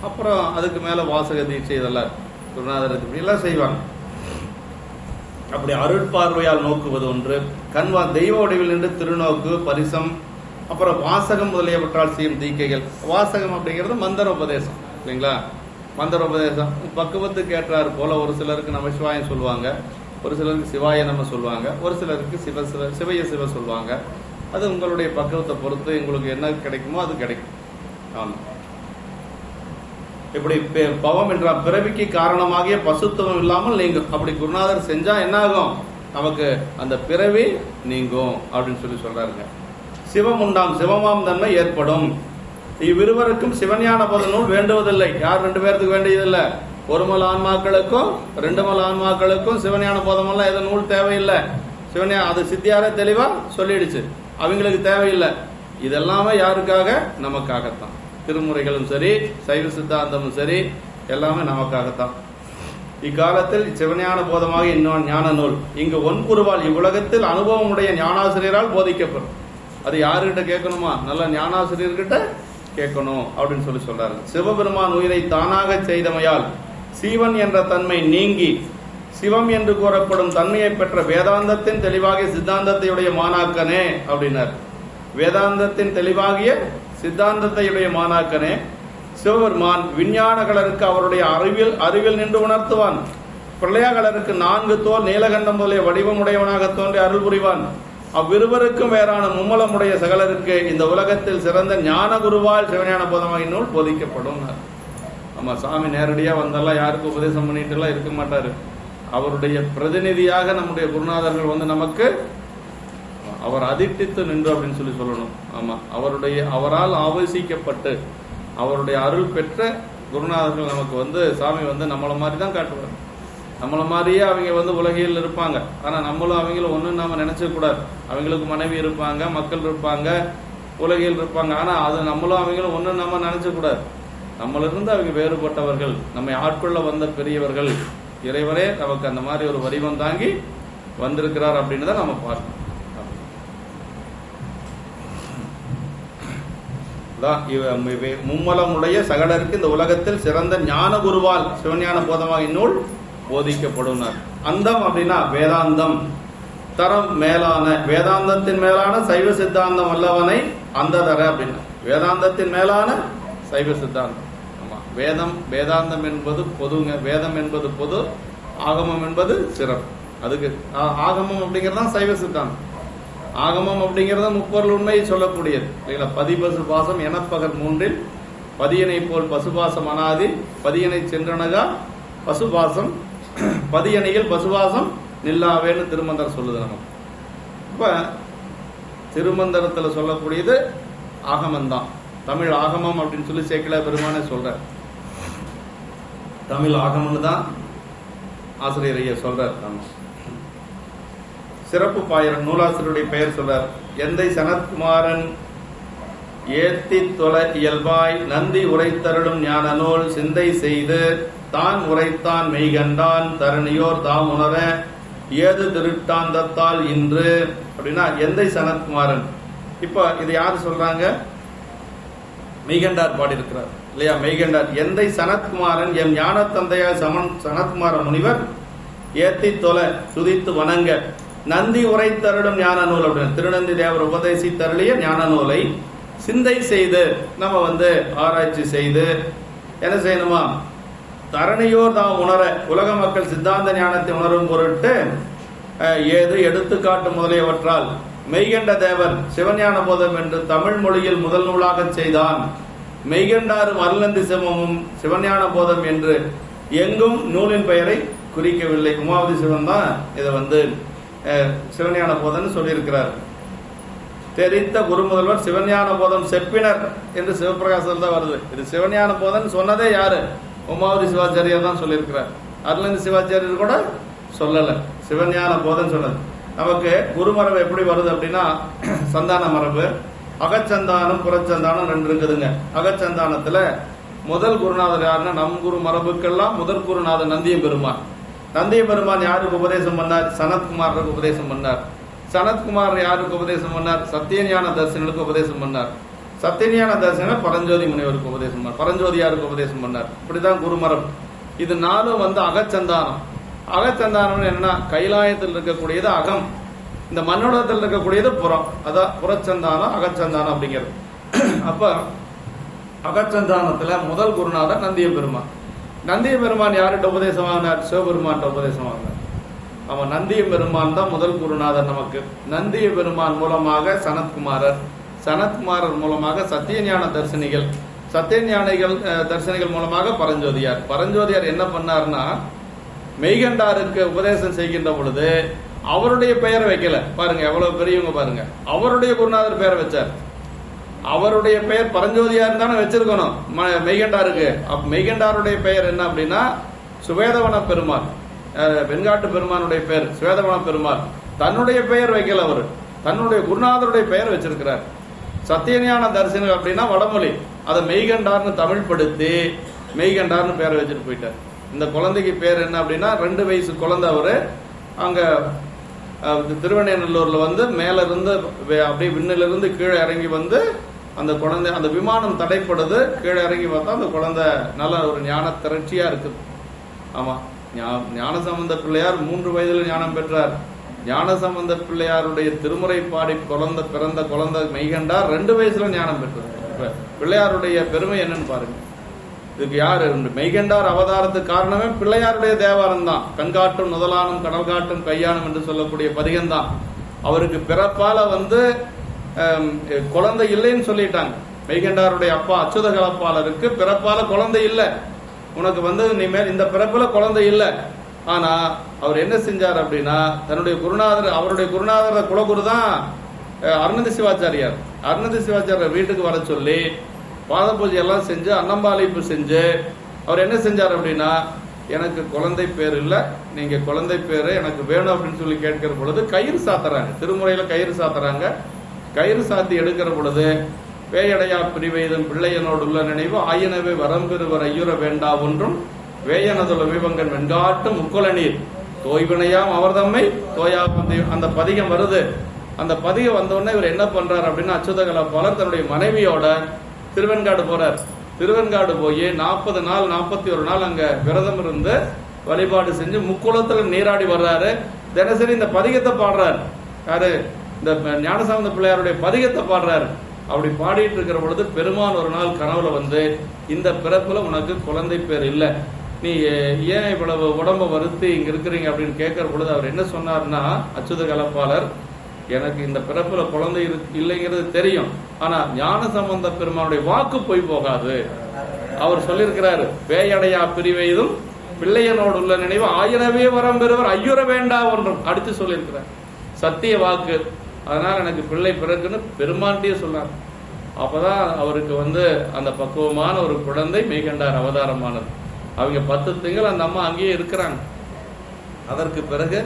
அப்புறம் அதுக்கு மேல வாசக தீட்சை இதெல்லாம் குருநாதர் எல்லாம் செய்வாங்க. அப்படி அருட்பார்வையால் நோக்குவது ஒன்று. கண்வா தெய்வ வடிவில் நின்று திருநோக்கு பரிசம். அப்புறம் வாசகம் முதலியவற்றால் செய்யும் தீக்கைகள். வாசகம் அப்படிங்கிறது மந்திர உபதேசம் இல்லைங்களா. மந்திர உபதேசம் பக்குவத்துக்கு ஏற்றாறு போல ஒரு சிலருக்கு நமசிவாயம் சொல்லுவாங்க, ஒரு சிலருக்கு சிவாய நம்ம சொல்லுவாங்க, ஒரு சிலருக்கு சிவய சிவ சொல்லுவாங்க. அது உங்களுடைய பக்குவத்தை பொறுத்து உங்களுக்கு என்ன கிடைக்குமோ அது கிடைக்கும். ஆமா, இப்படி பவம் என்ற பிறவிக்கு காரணமாகிய பசுத்துவம் இல்லாமல் நீங்கும். அப்படி குருநாதர் செஞ்சா என்ன ஆகும், நமக்கு அந்த பிறவி நீங்கும் அப்படின்னு சொல்லி சொல்றாருங்க. சிவம் உண்டாம், சிவமாம் தன்மை ஏற்படும். இவ்விருவருக்கும் சிவஞான போத நூல் வேண்டுவதில்லை. யார் 2 பேருக்கு வேண்டியதில்லை. ஒரு மல ஆன்மாக்களுக்கும் 2 மல ஆன்மாக்களுக்கும் சிவஞான போதமெல்லாம் எதுவும் நூல் தேவையில்லை. அது சித்தியார தெளிவா சொல்லிடுச்சு, அவங்களுக்கு தேவையில்லை. இதெல்லாமே யாருக்காக, நமக்காகத்தான். திருமுறைகளும் சரி, சைவ சித்தாந்தமும் சரி, எல்லாமே நமக்காகத்தான். இக்காலத்தில் சிவஞான போதமாக இன்னொரு ஞான நூல் இங்கு ஒன்புருவால் இவ்வுலகத்தில் அனுபவமுடைய ஞானாசிரியரால் போதிக்கப்படும். அது யாருகிட்ட கேட்கணுமா, நல்ல ஞானாசிரியர்கிட்ட கேட்கணும் அப்படின்னு சொல்லி சொல்றாரு. சிவபெருமான் உயிரை தானாக செய்தமையால் சீவன் என்ற தன்மை நீங்கி சிவம் என்று கூறப்படும் தன்மையை பெற்ற வேதாந்தத்தின் தெளிவாகிய சித்தாந்தத்தையுடைய மாணாக்கனே அப்படின்னார். வேதாந்தத்தின் தெளிவாகிய சித்தாந்தத்தையுடைய மாணாக்கனே சிவபெருமான் விஞ்ஞானகளருக்கு அவருடைய அறிவில் நின்று உணர்த்துவான். பிரளயகளருக்கு 4 தோல் நீலகண்டம் போலே வடிவமுடையவனாக தோன்றி அருள் புரிவான். அவ்விருவருக்கும் வேறான மும்மலமுடைய சகலருக்கு இந்த உலகத்தில் சிறந்த ஞான குருவால் சிவஞான போதமாக நூல் போதிக்கப்படும். ஆமா, சாமி நேரடியா வந்தெல்லாம் யாருக்கும் உபதேசம் பண்ணிட்டு எல்லாம் இருக்க மாட்டாரு. அவருடைய பிரதிநிதியாக நம்முடைய குருநாதர்கள் நமக்கு அவர் அதிர்ஷ்டித்து நின்று அப்படின்னு சொல்லி சொல்லணும். ஆமா, அவரால் ஆவேசிக்கப்பட்டு அவருடைய அருள் பெற்ற குருநாதர்கள் நமக்கு சாமி நம்மள மாதிரி தான் காட்டுவார். நம்மள மாதிரியே அவங்க உலகில் இருப்பாங்க. ஆனா நம்மளும் அவங்களும் ஒன்றும் நாம நினைச்ச கூடாது. அவங்களுக்கு மனைவி இருப்பாங்க, மக்கள் இருப்பாங்க, உலகில் இருப்பாங்க. ஆனா அது நம்மளும் அவங்களும் ஒன்றும் நம்ம நினைச்ச கூடாது. நம்மளிருந்து அவங்க வேறுபட்டவர்கள், நம்மை ஆட்கொள்ள வந்த பெரியவர்கள். இறைவரே நமக்கு அந்த மாதிரி ஒரு வடிவம் தாங்கி வந்திருக்கிறார் அப்படின்னு தான் நம்ம பார்க்கணும். மும்மலமுடைய சகலருக்கு இந்த உலகத்தில் சிறந்த ஞான குருவால் சிவஞான போதமாக இந்நூல் போதிக்கப்படுனார். அந்தம் அப்படின்னா வேதாந்தம், தரம் மேலான வேதாந்தத்தின் மேலான சைவ சித்தாந்தம் வல்லவனை அந்த தர அப்படின்னா வேதாந்தத்தின் மேலான சைவ சித்தாந்தம். ஆமா, வேதாந்தம் என்பது பொதுங்க. வேதம் என்பது பொது, ஆகமம் என்பது சிறப்பு. அதுக்கு ஆகமம் அப்படிங்கறதுதான் சைவ சித்தாந்தம். ஆகமம் அப்படிங்கறது முப்பொருள் உண்மையை சொல்லக்கூடியது இல்லைங்களா? பதி பசு பாசம் எனப்பகர் மூன்றில் பதியனை போல் பசுபாசம் அனாதி, பதியனை சென்றனகா பசுபாசம், பதியணையில் பசுபாசம் நில்லாவேன்னு திருமந்திரம் சொல்லுது நமக்கு. இப்ப திருமந்திரத்துல சொல்லக்கூடியது ஆகமம் தான். தமிழ் ஆகமம் அப்படின்னு சொல்லி சேக்கிழார் பெருமானே சொல்ற. தமிழ் ஆகமம்னு தான் ஆசிரியர் ஐயா சொல்றார். சிறப்பு பாயிரன் நூலாசிரியருடைய பெயர் சொல்றார். எந்தை சனத்குமாரன் ஏத்தி தொலை இயல்பாய் நந்தி உரைத்தருளும் ஞான நூல் சிந்தை செய்து தான் உரைத்தான் மெய்கண்டான் தரணியோர் தாம் உணர ஏது திருட்டாந்தத்தால் இன்று அப்படின்னா எந்தை சனத்குமாரன். இப்ப இது யாரு சொல்றாங்க? மெய்கண்டார் பாடி இருக்கிறார் இல்லையா? மெய்கண்டார் எந்தை சனத்குமாரன் எம் ஞான தந்தையார் சனத்குமார முனிவர் ஏத்தி தொலை சுதித்து வணங்க நந்தி உரைத்தருளும் ஞான நூல் அப்படின்னு திருநந்தி தேவர் உபதேசி தருளிய ஞான நூலை சிந்தை செய்து நம்ம ஆராய்ச்சி செய்து என்ன செய்யணுமா? தரணியோர் தாம் உணர உலக மக்கள் சித்தாந்த ஞானத்தை உணரும் பொருட்டு ஏது எடுத்துக்காட்டு முதலியவற்றால் மெய்கண்ட தேவர் சிவஞான போதம் என்று தமிழ் மொழியில் முதல் நூலாக செய்தான். மெய்கண்டாரும் அருளந்தி சிவமும் சிவஞான போதம் என்று எங்கும் நூலின் பெயரை குறிக்கவில்லை. உமாவதி சிவன் தான் இதை சிவஞான போதம் சொல்லியிருக்கிறார். தெரித்த குருமுதல்வர் சிவஞான போதம் செப்பினர் என்று சிவபிரகாசத்தில் தான் வருது. இது சிவஞான போதம் சொன்னதே யாரு? உமாவதி சிவாச்சாரியர் தான் சொல்லியிருக்கிறார். அருளந்தி சிவாச்சாரியர் கூட சொல்லல, சிவஞான போதம் சொன்னது. நமக்கு குருமரபு எப்படி வருது அப்படின்னா சந்தான மரபு, அகச்சந்தானம் புறச்சந்தானம் ரெண்டு இருக்குதுங்க. அகச்சந்தானத்துல முதல் குருநாதர் யாருன்னா நம் குரு மரபுக்கெல்லாம் முதல் குருநாதர் நந்திய பெருமான். நந்திய பெருமான் யாருக்கு உபதேசம் பண்ணார்? சனத்குமாருக்கு உபதேசம் பண்ணார். சனத்குமார் யாருக்கு உபதேசம் பண்ணார்? சத்தியஞான தரிசனங்களுக்கு உபதேசம் பண்ணார். சத்தியஞான தரிசன பரஞ்சோதி முனிவருக்கு உபதேசம் பண்ணார். பரஞ்சோதி யாருக்கு உபதேசம் பண்ணார்? இப்படிதான் குருமரம். இது நாலும் அகச்சந்தானம். அகச்சந்தானம் என்ன? கைலாயத்தில் இருக்கக்கூடியது அகம், இந்த மண்ணோடத்தில் இருக்கக்கூடியது புறம். அதான் புறச்சந்தானம் அகச்சந்தானம் அப்படிங்கிறது. அப்ப அகச்சந்தானத்துல முதல் குருநாதர் நந்திய பெருமான். நந்திய பெருமான் யார்கிட்ட உபதேசம் வாங்கினார்? சிவபெருமான் உபதேசம் வாங்கினார். அவன் நந்திய பெருமான் தான் முதல் குருநாதர் நமக்கு. நந்திய பெருமான் மூலமாக சனத்குமாரர், சனத்குமாரர் மூலமாக சத்தியஞான தரிசனிகள், சத்தியஞானிகள் தரிசனிகள் மூலமாக பரஞ்சோதியார். பரஞ்சோதியார் என்ன பண்ணார்னா மெய்கண்டாருக்கு உபதேசம் செய்கின்ற பொழுது அவருடைய பெயரை வைக்கல. பாருங்க எவ்வளவு பெரியவங்க பாருங்க. அவருடைய குருநாதர் பெயரை வச்சார். அவருடைய பெயர் பரஞ்சோதியார் தானே வச்சிருக்கணும் மெய்கண்டாருக்கு. மெய்கண்டாருடைய பெயர் என்ன அப்படின்னா சுவேதவன பெருமாள், வெண்காட்டு பெருமானுடைய பெயர் சுவேதவன பெருமாள். தன்னுடைய பெயர் வைக்கல, அவர் தன்னுடைய குருநாதருடைய பெயர் வச்சிருக்கிறார். சத்தியஞான தரிசனம் அப்படின்னா வடமொழி, அதை மெய்கண்டார்னு தமிழ் படுத்தி மெய்கண்டார்னு பேரை வச்சுட்டு போயிட்டார். இந்த குழந்தைக்கு பேர் என்ன அப்படின்னா 2 வயசு குழந்தை. அவரு அங்க திருவண்ணைநல்லூர்ல மேல இருந்து அப்படியே விண்ணில இருந்து கீழே இறங்கி அந்த குழந்தை, அந்த விமானம் தடைப்படுது, கீழே இறங்கி பார்த்தா அந்த குழந்தை நல்ல ஒரு ஞான திரட்சியா இருக்குது. ஆமா, ஞானசம்பந்த பிள்ளையார் 3 வயதுல ஞானம் பெற்றார். ஞானசம்பந்த பிள்ளையாருடைய திருமுறை பாடி பிறந்த குழந்தை மெய்கண்டார் 2 வயசுல ஞானம் பெற்றார். பிள்ளையாருடைய பெருமை என்னன்னு பாருங்க. இதுக்கு யாரு? மெய்கண்டார் அவதாரத்துக்கு காரணமே பிள்ளையாருடைய தேவாரம் தான். கண்காட்டும் முதலானும் கடல் காட்டும் கையானும் என்று சொல்லக்கூடிய பதிகம் தான். அவருக்கு பிறப்பால குழந்தை இல்லைன்னு சொல்லிட்டாங்க. மெய்கண்டாருடைய அப்பா அச்சுத கலப்பாளருக்கு பிறப்பால குழந்தை இல்லை, உனக்கு இனிமேல் இந்த பிறப்புல குழந்தை இல்லை. ஆனா அவர் என்ன செஞ்சார் அப்படின்னா தன்னுடைய குருநாதர், அவருடைய குருநாதர் குலகுரு தான் அருணந்தி சிவாச்சாரியார். அருணந்தி சிவாச்சாரியார் வீட்டுக்கு வர சொல்லி பாத பூஜை எல்லாம் செஞ்சு அன்னம்பாளிப்பு செஞ்சு அவர் என்ன செஞ்சார் அப்படின்னா எனக்கு குழந்தை பேர் இல்லை, நீங்க குழந்தை பேரு எனக்கு வேணும் அப்படின்னு சொல்லி கேட்கிற பொழுது கயிறு சாத்துறாங்க. திருமுறையில கயிறு சாத்துறாங்க. கயிறு சாத்தி எடுக்கிற பொழுது வேயடையா பிரிவெய்தும் பிள்ளையனோடு உள்ள நினைவு ஆயனவே வரம் பெறுவர் ஐயுற வேண்டா ஒன்றும் வேயனதுல விவங்கன் வெண்காட்டு முக்குல நீர் தோய்வினையாம் அவர் தம்மை தோயா அந்த பதிகம் வருது. அந்த பதிகம் வந்தோடனே இவர் என்ன பண்றாரு அப்படின்னா, அச்சுத கலப்பாளர் தன்னுடைய மனைவியோட திருவெண்காடு போறார். திருவெண்காடு போய் 40 நாள் 41 நாள் அங்க விரதம் இருந்து வழிபாடு செஞ்சு முக்குளத்துல நீராடி வர்றாரு. தினசரி இந்த பதிகத்தை பாடுறாரு. யாரு? இந்த ஞானசம்பந்த பிள்ளையாருடைய பதிகத்தை பாடுறாரு. அப்படி பாடிட்டு இருக்கிற பொழுது பெருமான் ஒரு நாள் கனவுல வந்து, இந்த பிறப்புல உனக்கு குழந்தை பேர் இல்லை, நீ ஏன் இவ்வளவு உடம்ப வருத்தி இங்க இருக்கிறீங்க அப்படின்னு கேட்கிற பொழுது அவர் என்ன சொன்னார்னா, அச்சுத கலப்பாளர், எனக்கு இந்த பிறப்புல குழந்தை இல்லைங்கிறது தெரியும், ஆனா ஞான சம்பந்த பெருமானுடைய வாக்கு போய் போகாது. அவர் சொல்லியிருக்கிறாரு, வேயடையா பிரிவெய்தும் பிள்ளையனோடு உள்ள நினைவு ஆயிரவே வரம் பெறுவர் ஐயுற வேண்டா ஒன்றும் அடித்து சொல்லியிருக்கிறார். சத்திய வாக்கு. அதனால எனக்கு பிள்ளை பிறகுன்னு பெருமான்கிட்டயே சொன்னார். அப்பதான் அவருக்கு வந்து அந்த பக்குவமான ஒரு குழந்தை மெய்கண்டார் அவதாரமானது. அவங்க 10 திங்கள் அந்த அம்மா அங்கேயே இருக்கிறாங்க. அதற்கு பிறகு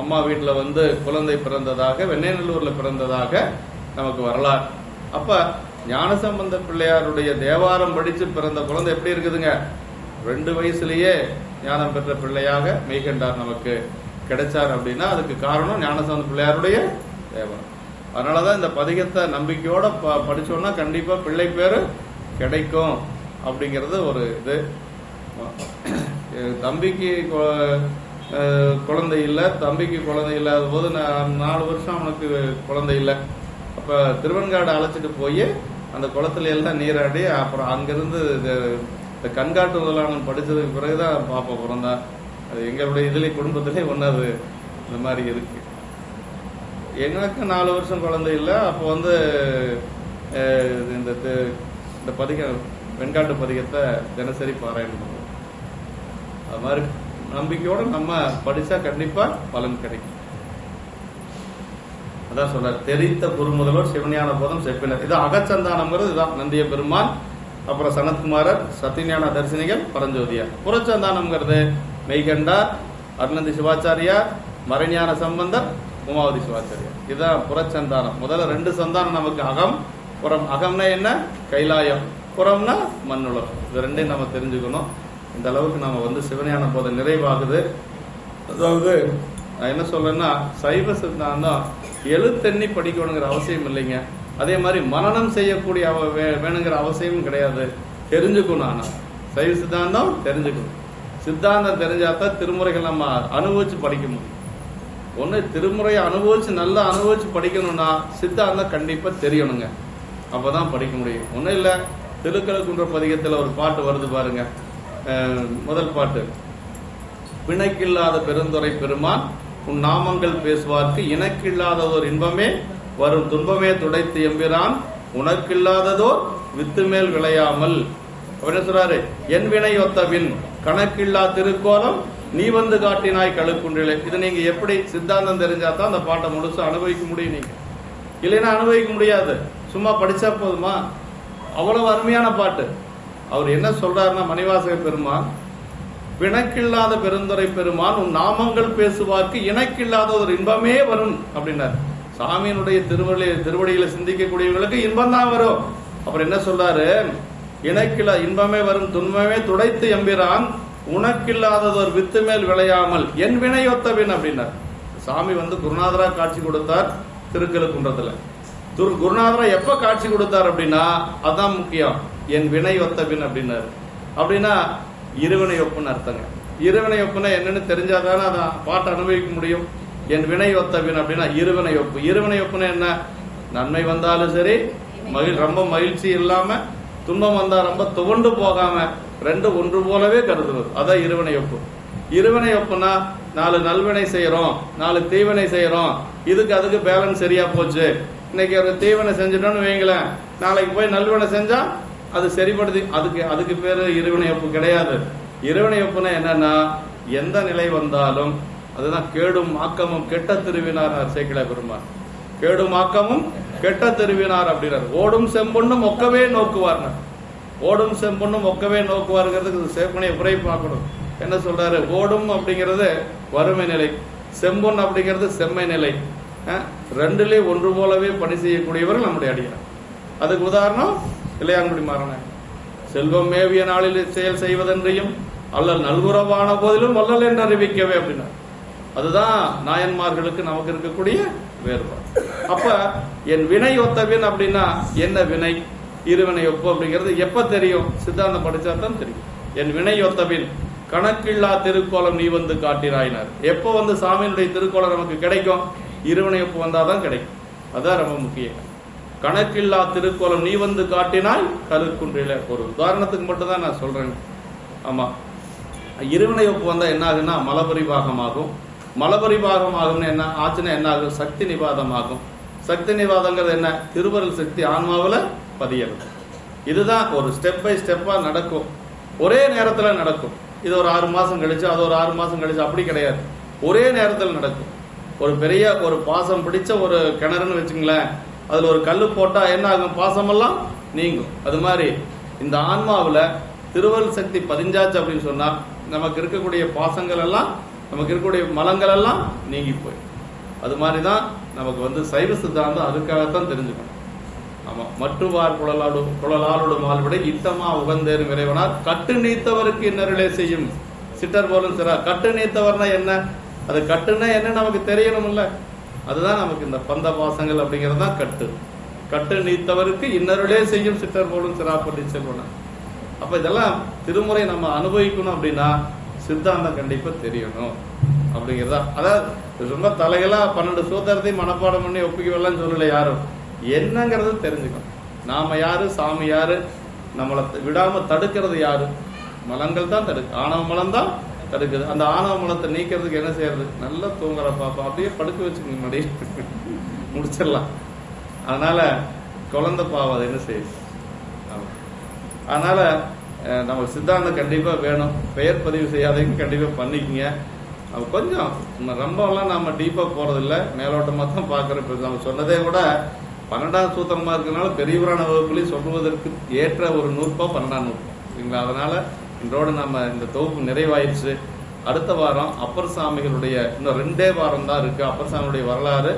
அம்மா வீட்டில் வந்து குழந்தை பிறந்ததாக, வெண்ணெய்நல்லூர்ல பிறந்ததாக நமக்கு வரலாறு. அப்ப ஞானசம்பந்த பிள்ளையாருடைய தேவாரம் படிச்சு பிறந்த குழந்தை எப்படி இருக்குதுங்க? 2 வயசுலயே ஞானம் பெற்ற பிள்ளையாக மெய்கண்டார் நமக்கு கிடைச்சார். அப்படின்னா அதுக்கு காரணம் ஞானசம்பந்த பிள்ளையாருடைய தேவாரம். அதனாலதான் இந்த பதிகத்தை நம்பிக்கையோட படிச்சோம்னா கண்டிப்பா பிள்ளை பேரு கிடைக்கும் அப்படிங்கிறது ஒரு இது. தம்பிக்கு குழந்தை இல்லை, தம்பிக்கு குழந்தை இல்லாத போது 4 வருஷம் அவனுக்கு குழந்தை இல்லை. அப்ப திருவெண்காடு அழைச்சிட்டு போய் அந்த குளத்துல எல்லாம் நீராடி, அப்புறம் அங்கிருந்து இந்த கண்காட்டு முதலாளன் படிச்சதுக்கு பிறகுதான் பாப்பா பிறந்தா. அது எங்களுடைய இதுல குடும்பத்திலே ஒன்னாது இந்த மாதிரி இருக்கு. எங்களுக்கு 4 வருஷம் குழந்தை இல்லை. அப்போ வந்து இந்த பதிகம் வெண்காட்டு பதிகத்தை தினசரி பாராயணம் பண்ணுவோம். அது மாதிரி நம்பிக்கையோட நம்ம படிச்சா கண்டிப்பா பலன் கிடைக்கும். அதான் சொல்றார், தெரித்த குருமுதல்வர் சிவஞான போதம் செப்பினர். இது அகச்சந்தானம்ங்கிறது இதுதான். நந்திய பெருமான், அப்புறம் சனத்குமாரர், சத்தியஞான தரிசனிகள், பரஞ்சோதியார். புறச்சந்தானம்ங்கிறது மெய்கண்டார், அருணந்தி சிவாச்சாரியார், மறைஞான சம்பந்தர், உமாவதி சிவாச்சாரியார். இதுதான் புறச்சந்தானம். முதல்ல 2 சந்தானம் நமக்கு. அகம் புறம். அகம்னா என்ன? கைலாயம். புறம்னா மண்ணுலகம். இது 2ஐயும் நம்ம தெரிஞ்சுக்கணும். இந்த அளவுக்கு நம்ம வந்து சிவஞான போதம் நிறைவாகுது. அதாவது நான் என்ன சொல்றேன்னா, சைவ சித்தாந்தம் எழுத்தெண்ணி படிக்கணுங்கிற அவசியம் இல்லைங்க. அதே மாதிரி மனனம் செய்யக்கூடிய வேணுங்கிற அவசியமும் கிடையாது. தெரிஞ்சுக்கணும். ஆனா சைவ சித்தாந்தம் தெரிஞ்சுக்கணும். சித்தாந்தம் தெரிஞ்சாதான் திருமுறைகள் நம்ம அனுபவிச்சு படிக்க முடியும். ஒண்ணு திருமுறையை அனுபவிச்சு நல்லா அனுபவிச்சு படிக்கணும்னா சித்தாந்தம் கண்டிப்பா தெரியணுங்க. அப்பதான் படிக்க முடியும். ஒன்னும் இல்ல, திருக்கழுக்குன்ற பதிகத்துல ஒரு பாட்டு வருது பாருங்க. முதல் பாட்டு, பிணக்கில்லாத பெருந்துரை பெருமான் உன் நாமங்கள் பேசுவார்க்கு இனக்கில்லாததோர் இன்பமே வரும் துன்பமே துடைத்து எம்பிரான் உனக்கில்லாததோர் வித்து மேல் விளையாமல். என்ன சொல்றாரு? என் வினை ஒத்தவின் கணக்கில்லா திருக்கோலம் நீ வந்து காட்டினாய் கழுக்குன்றிலே. இது நீங்க எப்படி சித்தாந்தம் தெரிஞ்சாதான் அந்த பாட்டை முழுசு அனுபவிக்க முடியும். நீங்க இல்லைன்னா அனுபவிக்க முடியாது. சும்மா படிச்சா போதுமா? அவ்வளவு அருமையான பாட்டு. அவர் என்ன சொல்றாருன்னா, மணிவாசக பெருமான், பிணக்கில்லாத பெருந்துரை பெருமான் உன் நாமங்கள் பேசுவார்க்கு இணக்கில்லாத ஒரு இன்பமே வரும் அப்படின்னார். சாமியினுடைய திருவடியில சிந்திக்கக்கூடியவங்களுக்கு இன்பம் தான் வரும். அப்புறம் என்ன சொல்றாரு? இணக்கில்லா இன்பமே வரும் துன்பமே துடைத்து எம்பிரான் உனக்கில்லாததொரு வித்து மேல் விளையாமல் என் வினையொத்தவின் அப்படின்னார். சாமி வந்து குருநாதரா காட்சி கொடுத்தார் திருக்கழுக்குன்றத்துல. குருநாதரா எப்ப காட்சி கொடுத்தார் அப்படின்னா அதான் முக்கியம். என் வினை ஒத்தபின் அப்படின்னாரு. அப்படின்னா இருவினை ஒப்புன்னு அர்த்தங்க. இருவினை ஒப்புனா என்னன்னு தெரிஞ்சாதானே அதை பாட்டை அனுபவிக்க முடியும். என் வினை ஒத்தபின் அப்படின்னா இருவினை ஒப்பு. இருவினை ஒப்புனா என்ன? நன்மை வந்தாலும் சரி, ரொம்ப மகிழ்ச்சி இல்லாம, துன்பம் வந்தா ரொம்ப துவண்டு போகாம, 2 ஒன்று போலவே கருதுவது. அதான் இருவினை ஒப்பு. இருவினை ஒப்புனா 4 நல்வினை செய்யறோம், 4 தீவினை செய்யறோம், இதுக்கு அதுக்கு பேலன்ஸ் சரியா போச்சு. இன்னைக்கு ஒரு தீவனை செஞ்சுட்டோம்னு வைங்களேன், நாளைக்கு போய் நல்வினை செஞ்சா அது சரிப்படுத்தி, அதுக்கு பேரு இருவினை ஒப்பு கிடையாது. இருவினை ஒப்புனா என்னன்னா, எந்த நிலை வந்தாலும் அதுதான் கேடும் ஆக்கமும் கெட்ட திருவினார் சேக்கிழ பெருமான். கேடும் ஆக்கமும் கெட்ட திருவினார் அப்படின்னார். ஓடும் செம்பொண்ணும் ஒக்கவே நோக்குவார். ஓடும் செம்பொண்ணும் ஒக்கவே நோக்குவாருங்கிறதுக்கு சேப்பனையை உரை பார்க்கணும். என்ன சொல்றாரு, ஓடும் அப்படிங்கிறது வறுமை நிலை, செம்பொன் அப்படிங்கிறது செம்மை நிலை. ரெண்டுலே ஒன்று போலவே பணி செய்யக்கூடியவர்கள் நம்முடைய அடியார். அதுக்கு உதாரணம் இளையான்குடி மாறனார். செல்வம் மேவிய நாளில் செயல் செய்வதென்றையும் அல்லல் நல்குறவான போதிலும் வல்லல் என்று அறிவிக்கவே அப்படின்னா, அதுதான் நாயன்மார்களுக்கு நமக்கு இருக்கக்கூடிய வேறுபாடு. அப்ப என் வினை ஒத்தவின் அப்படின்னா என்ன வினை, இருவினை ஒப்பு அப்படிங்கிறது எப்ப தெரியும், சித்தாந்தம் படிச்சா தான் தெரியும். என் வினை ஒத்தவின் கணக்கில்லா திருக்கோலம் நீ வந்து காட்டினாயினார். எப்போ வந்து சாமியினுடைய திருக்கோலம் நமக்கு கிடைக்கும், இருவினை ஒப்பு வந்தாதான் கிடைக்கும். அதான் ரொம்ப முக்கியம். கணக்கில்லா திருக்கோலம் நீ வந்து காட்டினாய் கருக்குன்றில. ஒரு உதாரணத்துக்கு மட்டும் தான் நான் சொல்றேன். ஆமா, இருவினை ஒப்பு வந்தா என்ன ஆகுன்னா மலபரிபாகமாகும். மலபரிபாகமாகும்னு என்ன ஆச்சுன்னா என்ன ஆகும், சக்தி நிவாதமாகும். சக்தி நிவாதங்கிறது என்ன, திருவருள் சக்தி ஆன்மாவில் பதியறது. இதுதான் ஒரு ஸ்டெப் பை ஸ்டெப்பா நடக்கும், ஒரே நேரத்தில் நடக்கும். இது ஒரு 6 மாசம் கழிச்சு, அது ஒரு 6 மாசம் கழிச்சு, அப்படி கிடையாது, ஒரே நேரத்தில் நடக்கும். ஒரு பெரிய ஒரு பாசம் பிடிச்ச ஒரு கிணறுன்னு வச்சுங்களேன், அதுல ஒரு கல்லு போட்டா என்ன ஆகும், பாசமெல்லாம் நீங்கும். அது மாதிரி இந்த ஆன்மாவில் திருவருள் சக்தி பதிஞ்சாச்சு அப்படின்னு சொன்னா நமக்கு இருக்கக்கூடிய பாசங்கள் எல்லாம், நமக்கு இருக்கக்கூடிய மலங்கள் எல்லாம் நீங்கி போய். அது மாதிரிதான் நமக்கு வந்து சைவ சித்தாந்தம் அதுக்காகத்தான் தெரிஞ்சுக்கணும். ஆமா, மற்றுவார் குழலாளோடு மால்விடை இத்தமா உகந்தேறும் இறைவனார் கட்டு நீத்தவருக்கு இன்னருளே செய்யும் சிட்டர் போலும் சிறா. கட்டு நீத்தவர்னா என்ன, அது கட்டுன்னா என்ன நமக்கு தெரியணும் இல்ல. அதுதான் நமக்கு இந்த பந்த பாசங்கள் அப்படிங்கிறது தான் கட்டு. கட்டு நீத்தவருக்கு இன்னருளே செய்யும் சிட்டர் போலும் சிறாப்பட்டி செல்வன. அப்ப இதெல்லாம் திருமுறை நம்ம அனுபவிக்கணும் அப்படின்னா சித்தாந்தம் கண்டிப்பா தெரியணும் அப்படிங்கிறதா. அதாவது ரொம்ப தலைகளா 12 சூத்திரத்தையும் மனப்பாடம் பண்ணி ஒப்பிக்கவெல்லாம் சொல்லல யாரும், என்னங்கிறது தெரிஞ்சுக்கணும். நாம யாரு, சாமி யாரு, நம்மளை விடாம தடுக்கிறது யாரு, மலங்கள் தான் தடுக்கு, ஆணவ மலம் தான் தடுக்குது. அந்த ஆணவ மலத்தை நீக்கிறதுக்கு என்ன செய்யறது, நல்லா தூங்குற பாப்பா அப்படியே படுக்க வச்சுக்கோங்க, மடி முடிச்சிடலாம். அதனால குழந்தை பாவம் அது என்ன செய்யுது. அதனால நம்ம சித்தாந்தம் கண்டிப்பா வேணும். பெயர் பதிவு செய்யாதவங்க கண்டிப்பா பண்ணிக்கங்க. கொஞ்சம் ரொம்பலாம் நம்ம டீப்பா போறது இல்லை, மேலோட்டமா தான் பாக்குறோம். இப்ப நம்ம சொன்னதே கூட 12ஆம் சூத்திரமா இருக்கனால பெரியவரான வகுப்புலையும் சொல்லுவதற்கு ஏற்ற ஒரு நூற்பா 12ஆம் நூற்பா சரிங்களா. அதனால இன்றோடு நம்ம இந்த தொகுப்பு நிறைவாயிடுச்சு. அடுத்த வாரம் அப்பர் சாமிகளுடைய இன்னும் 2 வாரம் தான் இருக்கு. அப்பர் சாமியுடைய வரலாறு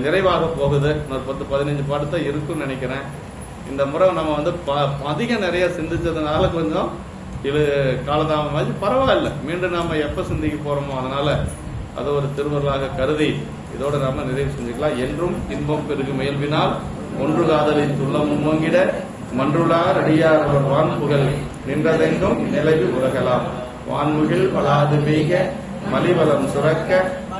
நிறைவாக போகுது. இன்னொரு 10-15 பாட்டு தான் இருக்குன்னு நினைக்கிறேன். இந்த முறை நம்ம வந்து அதிகம் நிறைய சிந்திச்சதுனால கொஞ்சம் இது காலதாமமாச்சு, பரவாயில்ல. மீண்டும் நாம எப்ப சிந்திக்க போறோமோ அதனால அது ஒரு திருவருளாக கருதி இதோட நாம நிறைவு செஞ்சுக்கலாம். என்றும் இன்பம் பெருகு முயல்வினால் ஒன்று காதலின் துள்ளமும் ஓங்கிட மன்றுளார் அடியார் அவர் வான்புகழ் நின்றதெங்கும் நிலவி உலகலாம். வான்முகில் வளாது பெய்க மலிவலம் சுரக்க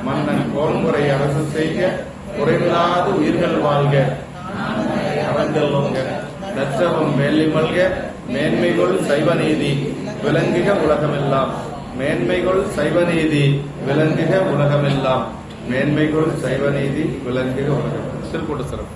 மன்னன் கோன்முறை அரசு செய்க குறைவில்லாது உயிர்கள் வாழ்க அறங்கள் ஓங்க நற்றவம் வேலி மல்க மேன்மைகள் சைவநீதி விளங்குக உலகமெல்லாம். மேன்மைகள் சைவநீதி விளங்குக உலகமெல்லாம். மேன்மைகள் சைவநீதி விளங்குக உலகம். திருக்கூட்ட சிறப்பு.